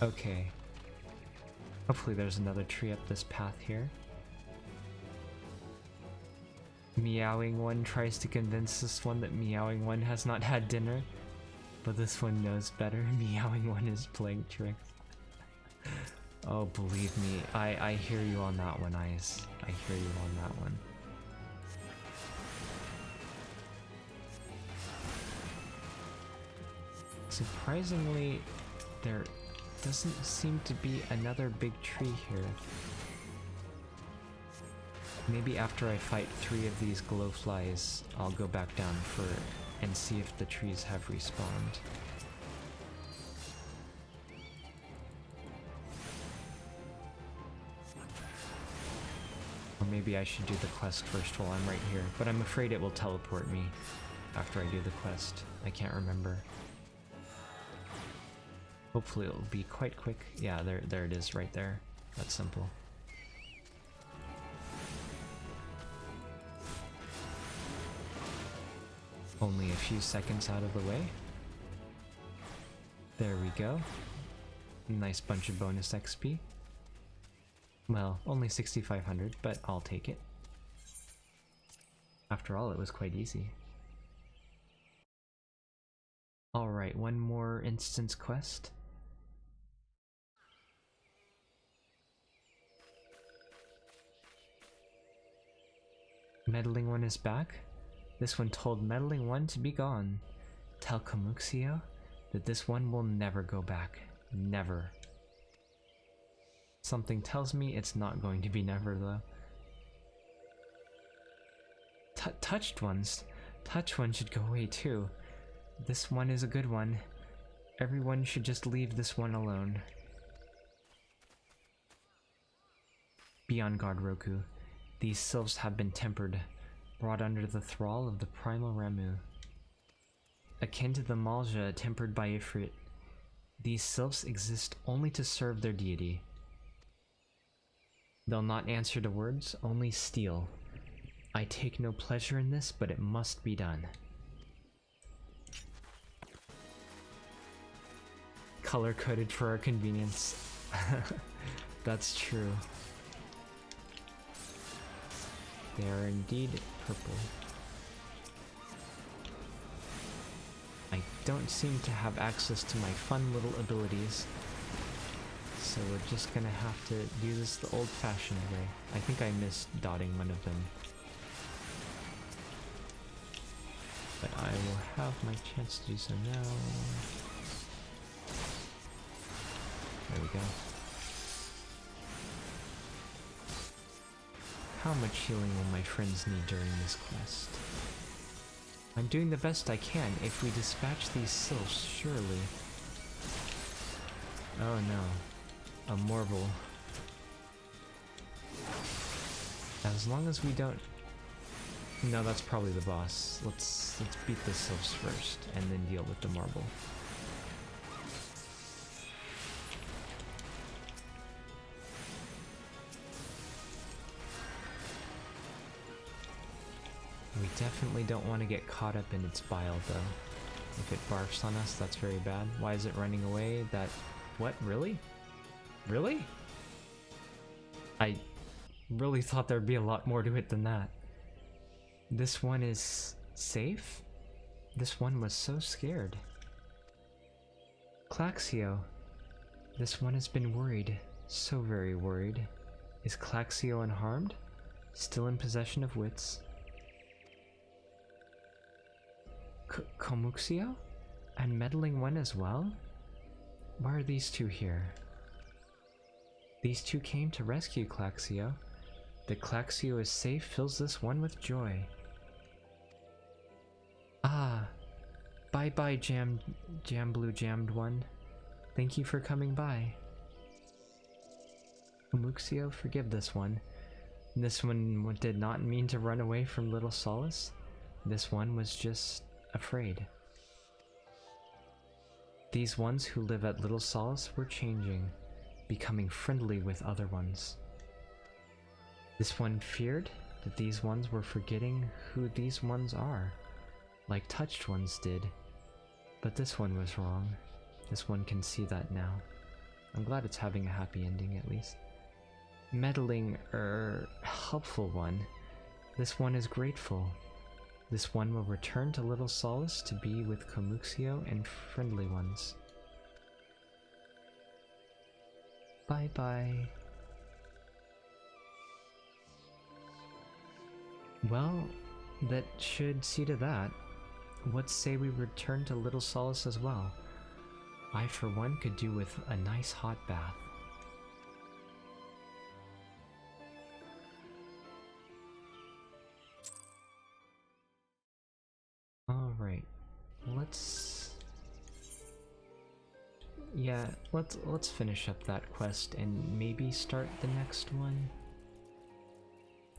Okay. Hopefully there's another tree up this path here. Meowing one tries to convince this one that Meowing one has not had dinner, but this one knows better. Meowing one is playing tricks. Oh, believe me, I hear you on that one, Ice. I hear you on that one. Surprisingly, there doesn't seem to be another big tree here. Maybe after I fight 3 of these glowflies, I'll go back down and see if the trees have respawned. Or maybe I should do the quest first while I'm right here, but I'm afraid it will teleport me after I do the quest. I can't remember. Hopefully it'll be quite quick. Yeah, there it is right there. That's simple. Only a few seconds out of the way. There we go. Nice bunch of bonus XP. Well, only 6,500, but I'll take it. After all, it was quite easy. Alright, one more instance quest. Meddling one is back. This one told Meddling one to be gone. Tell Komuxio that this one will never go back. Never. Something tells me it's not going to be never, though. Touched ones. Touched one should go away, too. This one is a good one. Everyone should just leave this one alone. Be on guard, Roku. These sylphs have been tempered, brought under the thrall of the primal Ramu. Akin to the Malja tempered by Ifrit, these sylphs exist only to serve their deity. They'll not answer to words, only steal. I take no pleasure in this, but it must be done. Color-coded for our convenience. That's true. They are indeed purple. I don't seem to have access to my fun little abilities, so we're just gonna have to do this the old-fashioned way. I think I missed dotting one of them. But I will have my chance to do so now. There we go. How much healing will my friends need during this quest? I'm doing the best I can. If we dispatch these sylphs, surely. Oh no. A Morble. As long as we don't... No, that's probably the boss. Let's beat the sylphs first, and then deal with the Morble. We definitely don't want to get caught up in its bile, though. If it barfs on us, that's very bad. Why is it running away? That... What? Really? Really? I really thought there'd be a lot more to it than that. This one is... safe? This one was so scared. Claxio. This one has been worried. So very worried. Is Claxio unharmed? Still in possession of wits? Komuxio? And Meddling One as well? Why are these two here? These two came to rescue Claxio. That Claxio is safe fills this one with joy. Ah, bye-bye Jam Blue Jammed One. Thank you for coming by. Komuxio, forgive this one. This one did not mean to run away from Little Solace. This one was just... afraid. These ones who live at Little Solace were changing, becoming friendly with other ones. This one feared that these ones were forgetting who these ones are, like Touched Ones did. But this one was wrong. This one can see that now. I'm glad it's having a happy ending at least. Meddling, helpful one. This one is grateful. This one will return to Little Solace to be with Komuxio and friendly ones. Bye-bye. Well, that should see to that. What say we return to Little Solace as well? I, for one, could do with a nice hot bath. Alright, let's finish up that quest and maybe start the next one.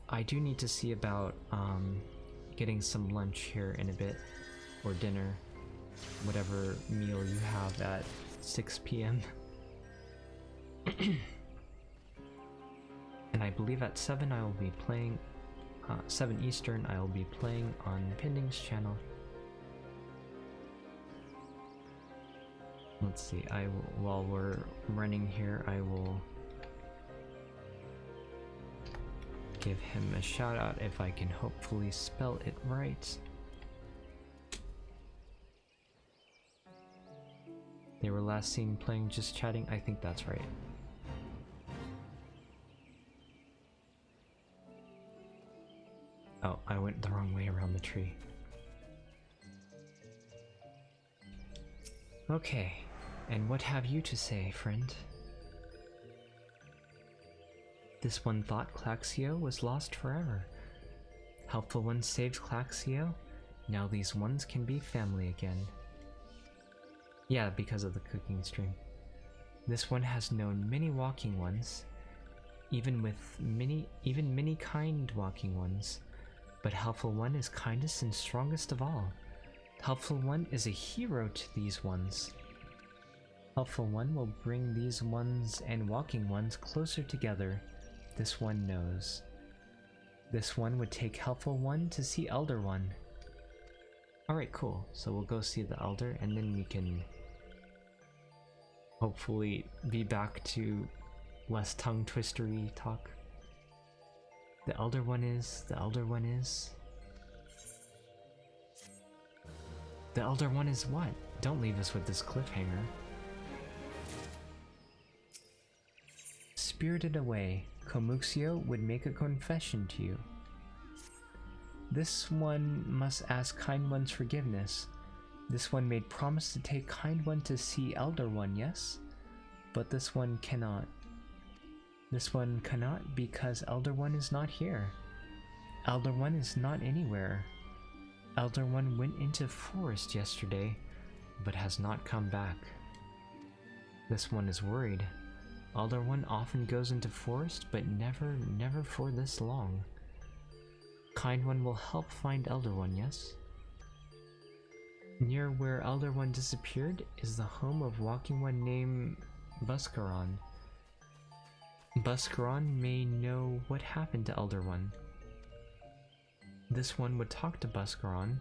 I do need to see about getting some lunch here in a bit, or dinner, whatever meal you have at 6 p.m. And I believe at 7 I will be playing, 7 Eastern I will be playing on Pending's channel. Let's see, while we're running here, I will give him a shout out if I can hopefully spell it right. They were last seen playing Just Chatting, I think that's right. Oh, I went the wrong way around the tree. Okay, and what have you to say, friend? This one thought Claxio was lost forever. Helpful one saved Claxio. Now these ones can be family again. Yeah, because of the cooking stream. This one has known many walking ones, even many kind walking ones. But Helpful One is kindest and strongest of all. Helpful One is a hero to these ones. Helpful One will bring these ones and walking ones closer together. This one knows. This one would take Helpful One to see Elder One. Alright, cool. So we'll go see the Elder and then we can hopefully be back to less tongue twistery talk. The Elder One is, the Elder One is. The Elder One is what? Don't leave us with this cliffhanger. Spirited away, Komuxio would make a confession to you. This one must ask Kind One's forgiveness. This one made promise to take Kind One to see Elder One, yes? But this one cannot. This one cannot because Elder One is not here. Elder One is not anywhere. Elder One went into forest yesterday, but has not come back. This one is worried. Elder One often goes into forest, but never for this long. Kind One will help find Elder One, yes? Near where Elder One disappeared is the home of Walking One named Buscaron. Buscaron may know what happened to Elder One. This one would talk to Buscaron,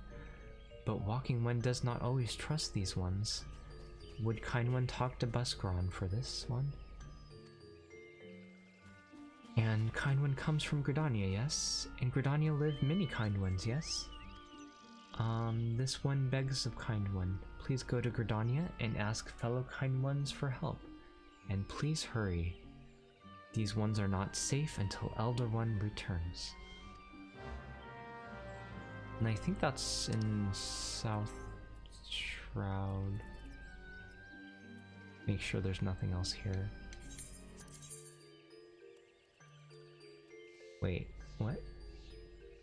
but Walking One does not always trust these ones. Would Kind One talk to Buscaron for this one? And Kind One comes from Gridania, yes? In Gridania live many Kind Ones, yes? This one begs of Kind One. Please go to Gridania and ask fellow Kind Ones for help. And please hurry. These ones are not safe until Elder One returns. And I think that's in South Shroud. Make sure there's nothing else here. Wait, what?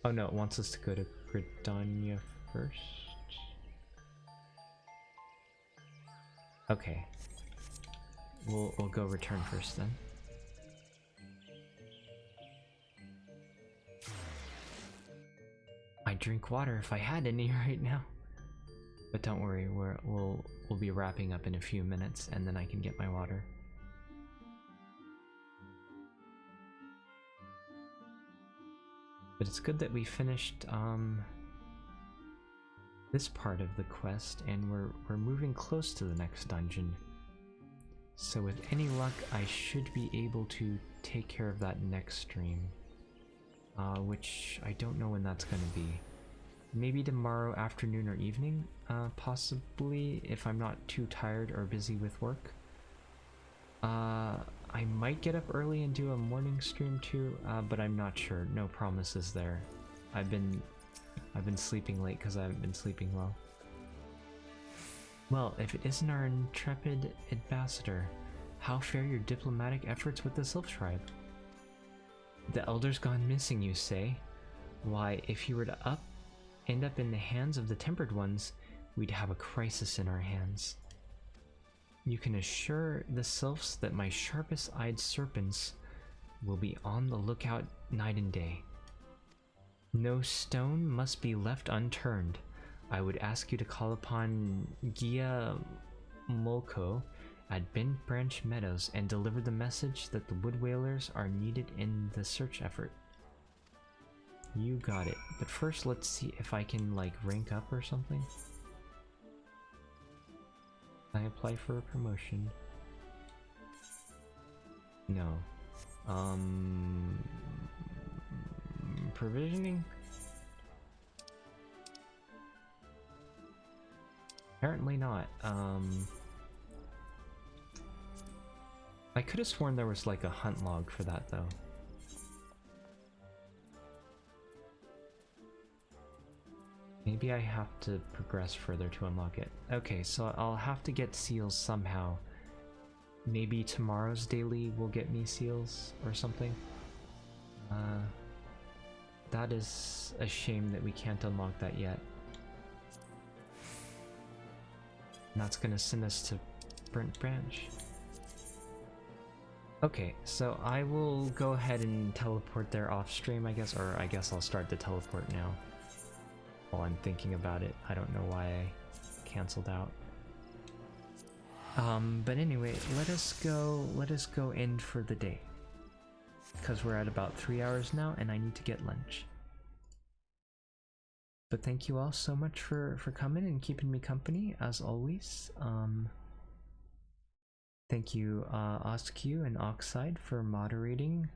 Oh no, it wants us to go to Gridania first? Okay. We'll go return first then. I'd drink water if I had any right now. But don't worry, we'll be wrapping up in a few minutes and then I can get my water. But it's good that we finished this part of the quest and we're moving close to the next dungeon. So with any luck, I should be able to take care of that next stream. Which I don't know when that's gonna be. Maybe tomorrow afternoon or evening, possibly, if I'm not too tired or busy with work. I might get up early and do a morning stream too, but I'm not sure. No promises there. I've been sleeping late because I haven't been sleeping well. Well, if it isn't our intrepid ambassador, how fare your diplomatic efforts with the Sylph Tribe? The Elder's gone missing, you say? Why, if he were to end up in the hands of the Tempered Ones, we'd have a crisis in our hands. You can assure the Sylphs that my sharpest-eyed serpents will be on the lookout night and day. No stone must be left unturned. I would ask you to call upon Gia Molko at Bent Branch Meadows and deliver the message that the Wood Whalers are needed in the search effort. You got it. But first, let's see if I can, like, rank up or something. I apply for a promotion. No. Provisioning? Apparently not. I could have sworn there was like a hunt log for that though. Maybe I have to progress further to unlock it. Okay, so I'll have to get seals somehow. Maybe tomorrow's daily will get me seals or something. That is a shame that we can't unlock that yet. And that's gonna send us to Bent Branch. Okay, so I will go ahead and teleport there off stream, I guess, or I guess I'll start the teleport now. While I'm thinking about it, I don't know why I canceled out. But anyway, let us go end for the day. Because we're at about 3 hours now and I need to get lunch. But thank you all so much for coming and keeping me company, as always. Thank you, OsQ and Oxide for moderating.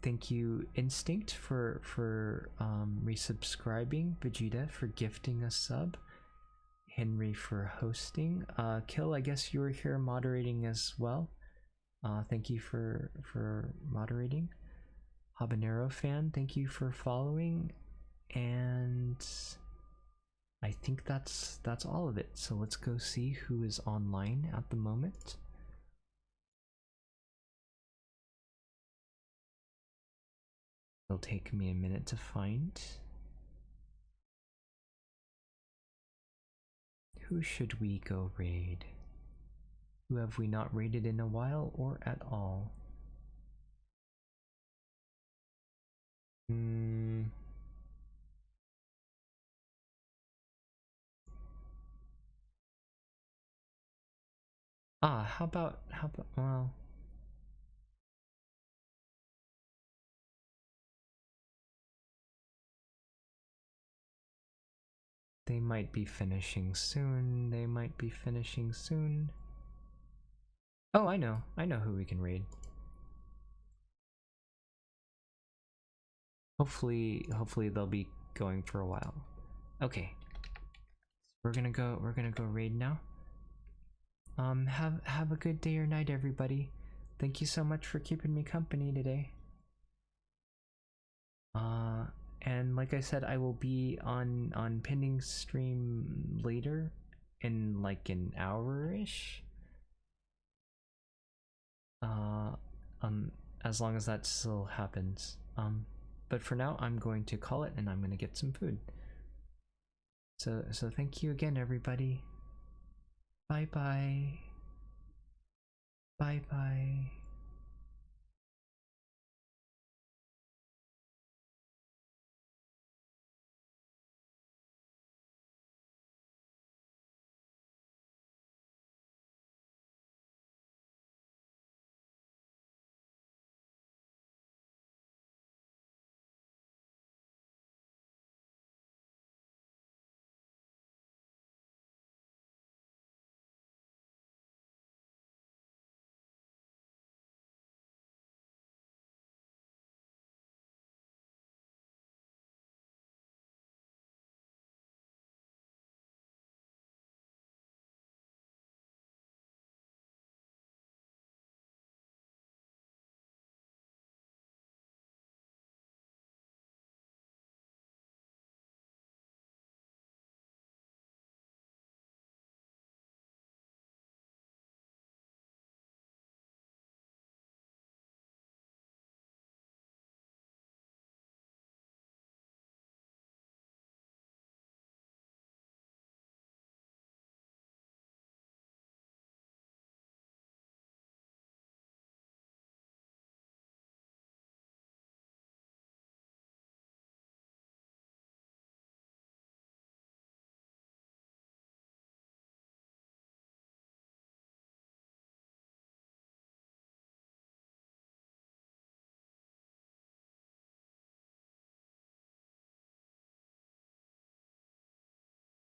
Thank you, Instinct, for resubscribing. Vegeta for gifting a sub. Henry for hosting. Kill, I guess you were here moderating as well. Thank you for moderating. Habanero fan, thank you for following. And I think that's all of it. So let's go see who is online at the moment. It'll take me a minute to find. Who should we go raid? Who have we not raided in a while or at all? How about, well... They might be finishing soon, Oh, I know who we can raid. Hopefully they'll be going for a while. Okay. We're gonna go raid now. Have a good day or night, everybody. Thank you so much for keeping me company today. And like I said, I will be on pending stream later in like an hour-ish. As long as that still happens. But for now, I'm going to call it and I'm going to get some food. So thank you again, everybody. Bye-bye. Bye-bye.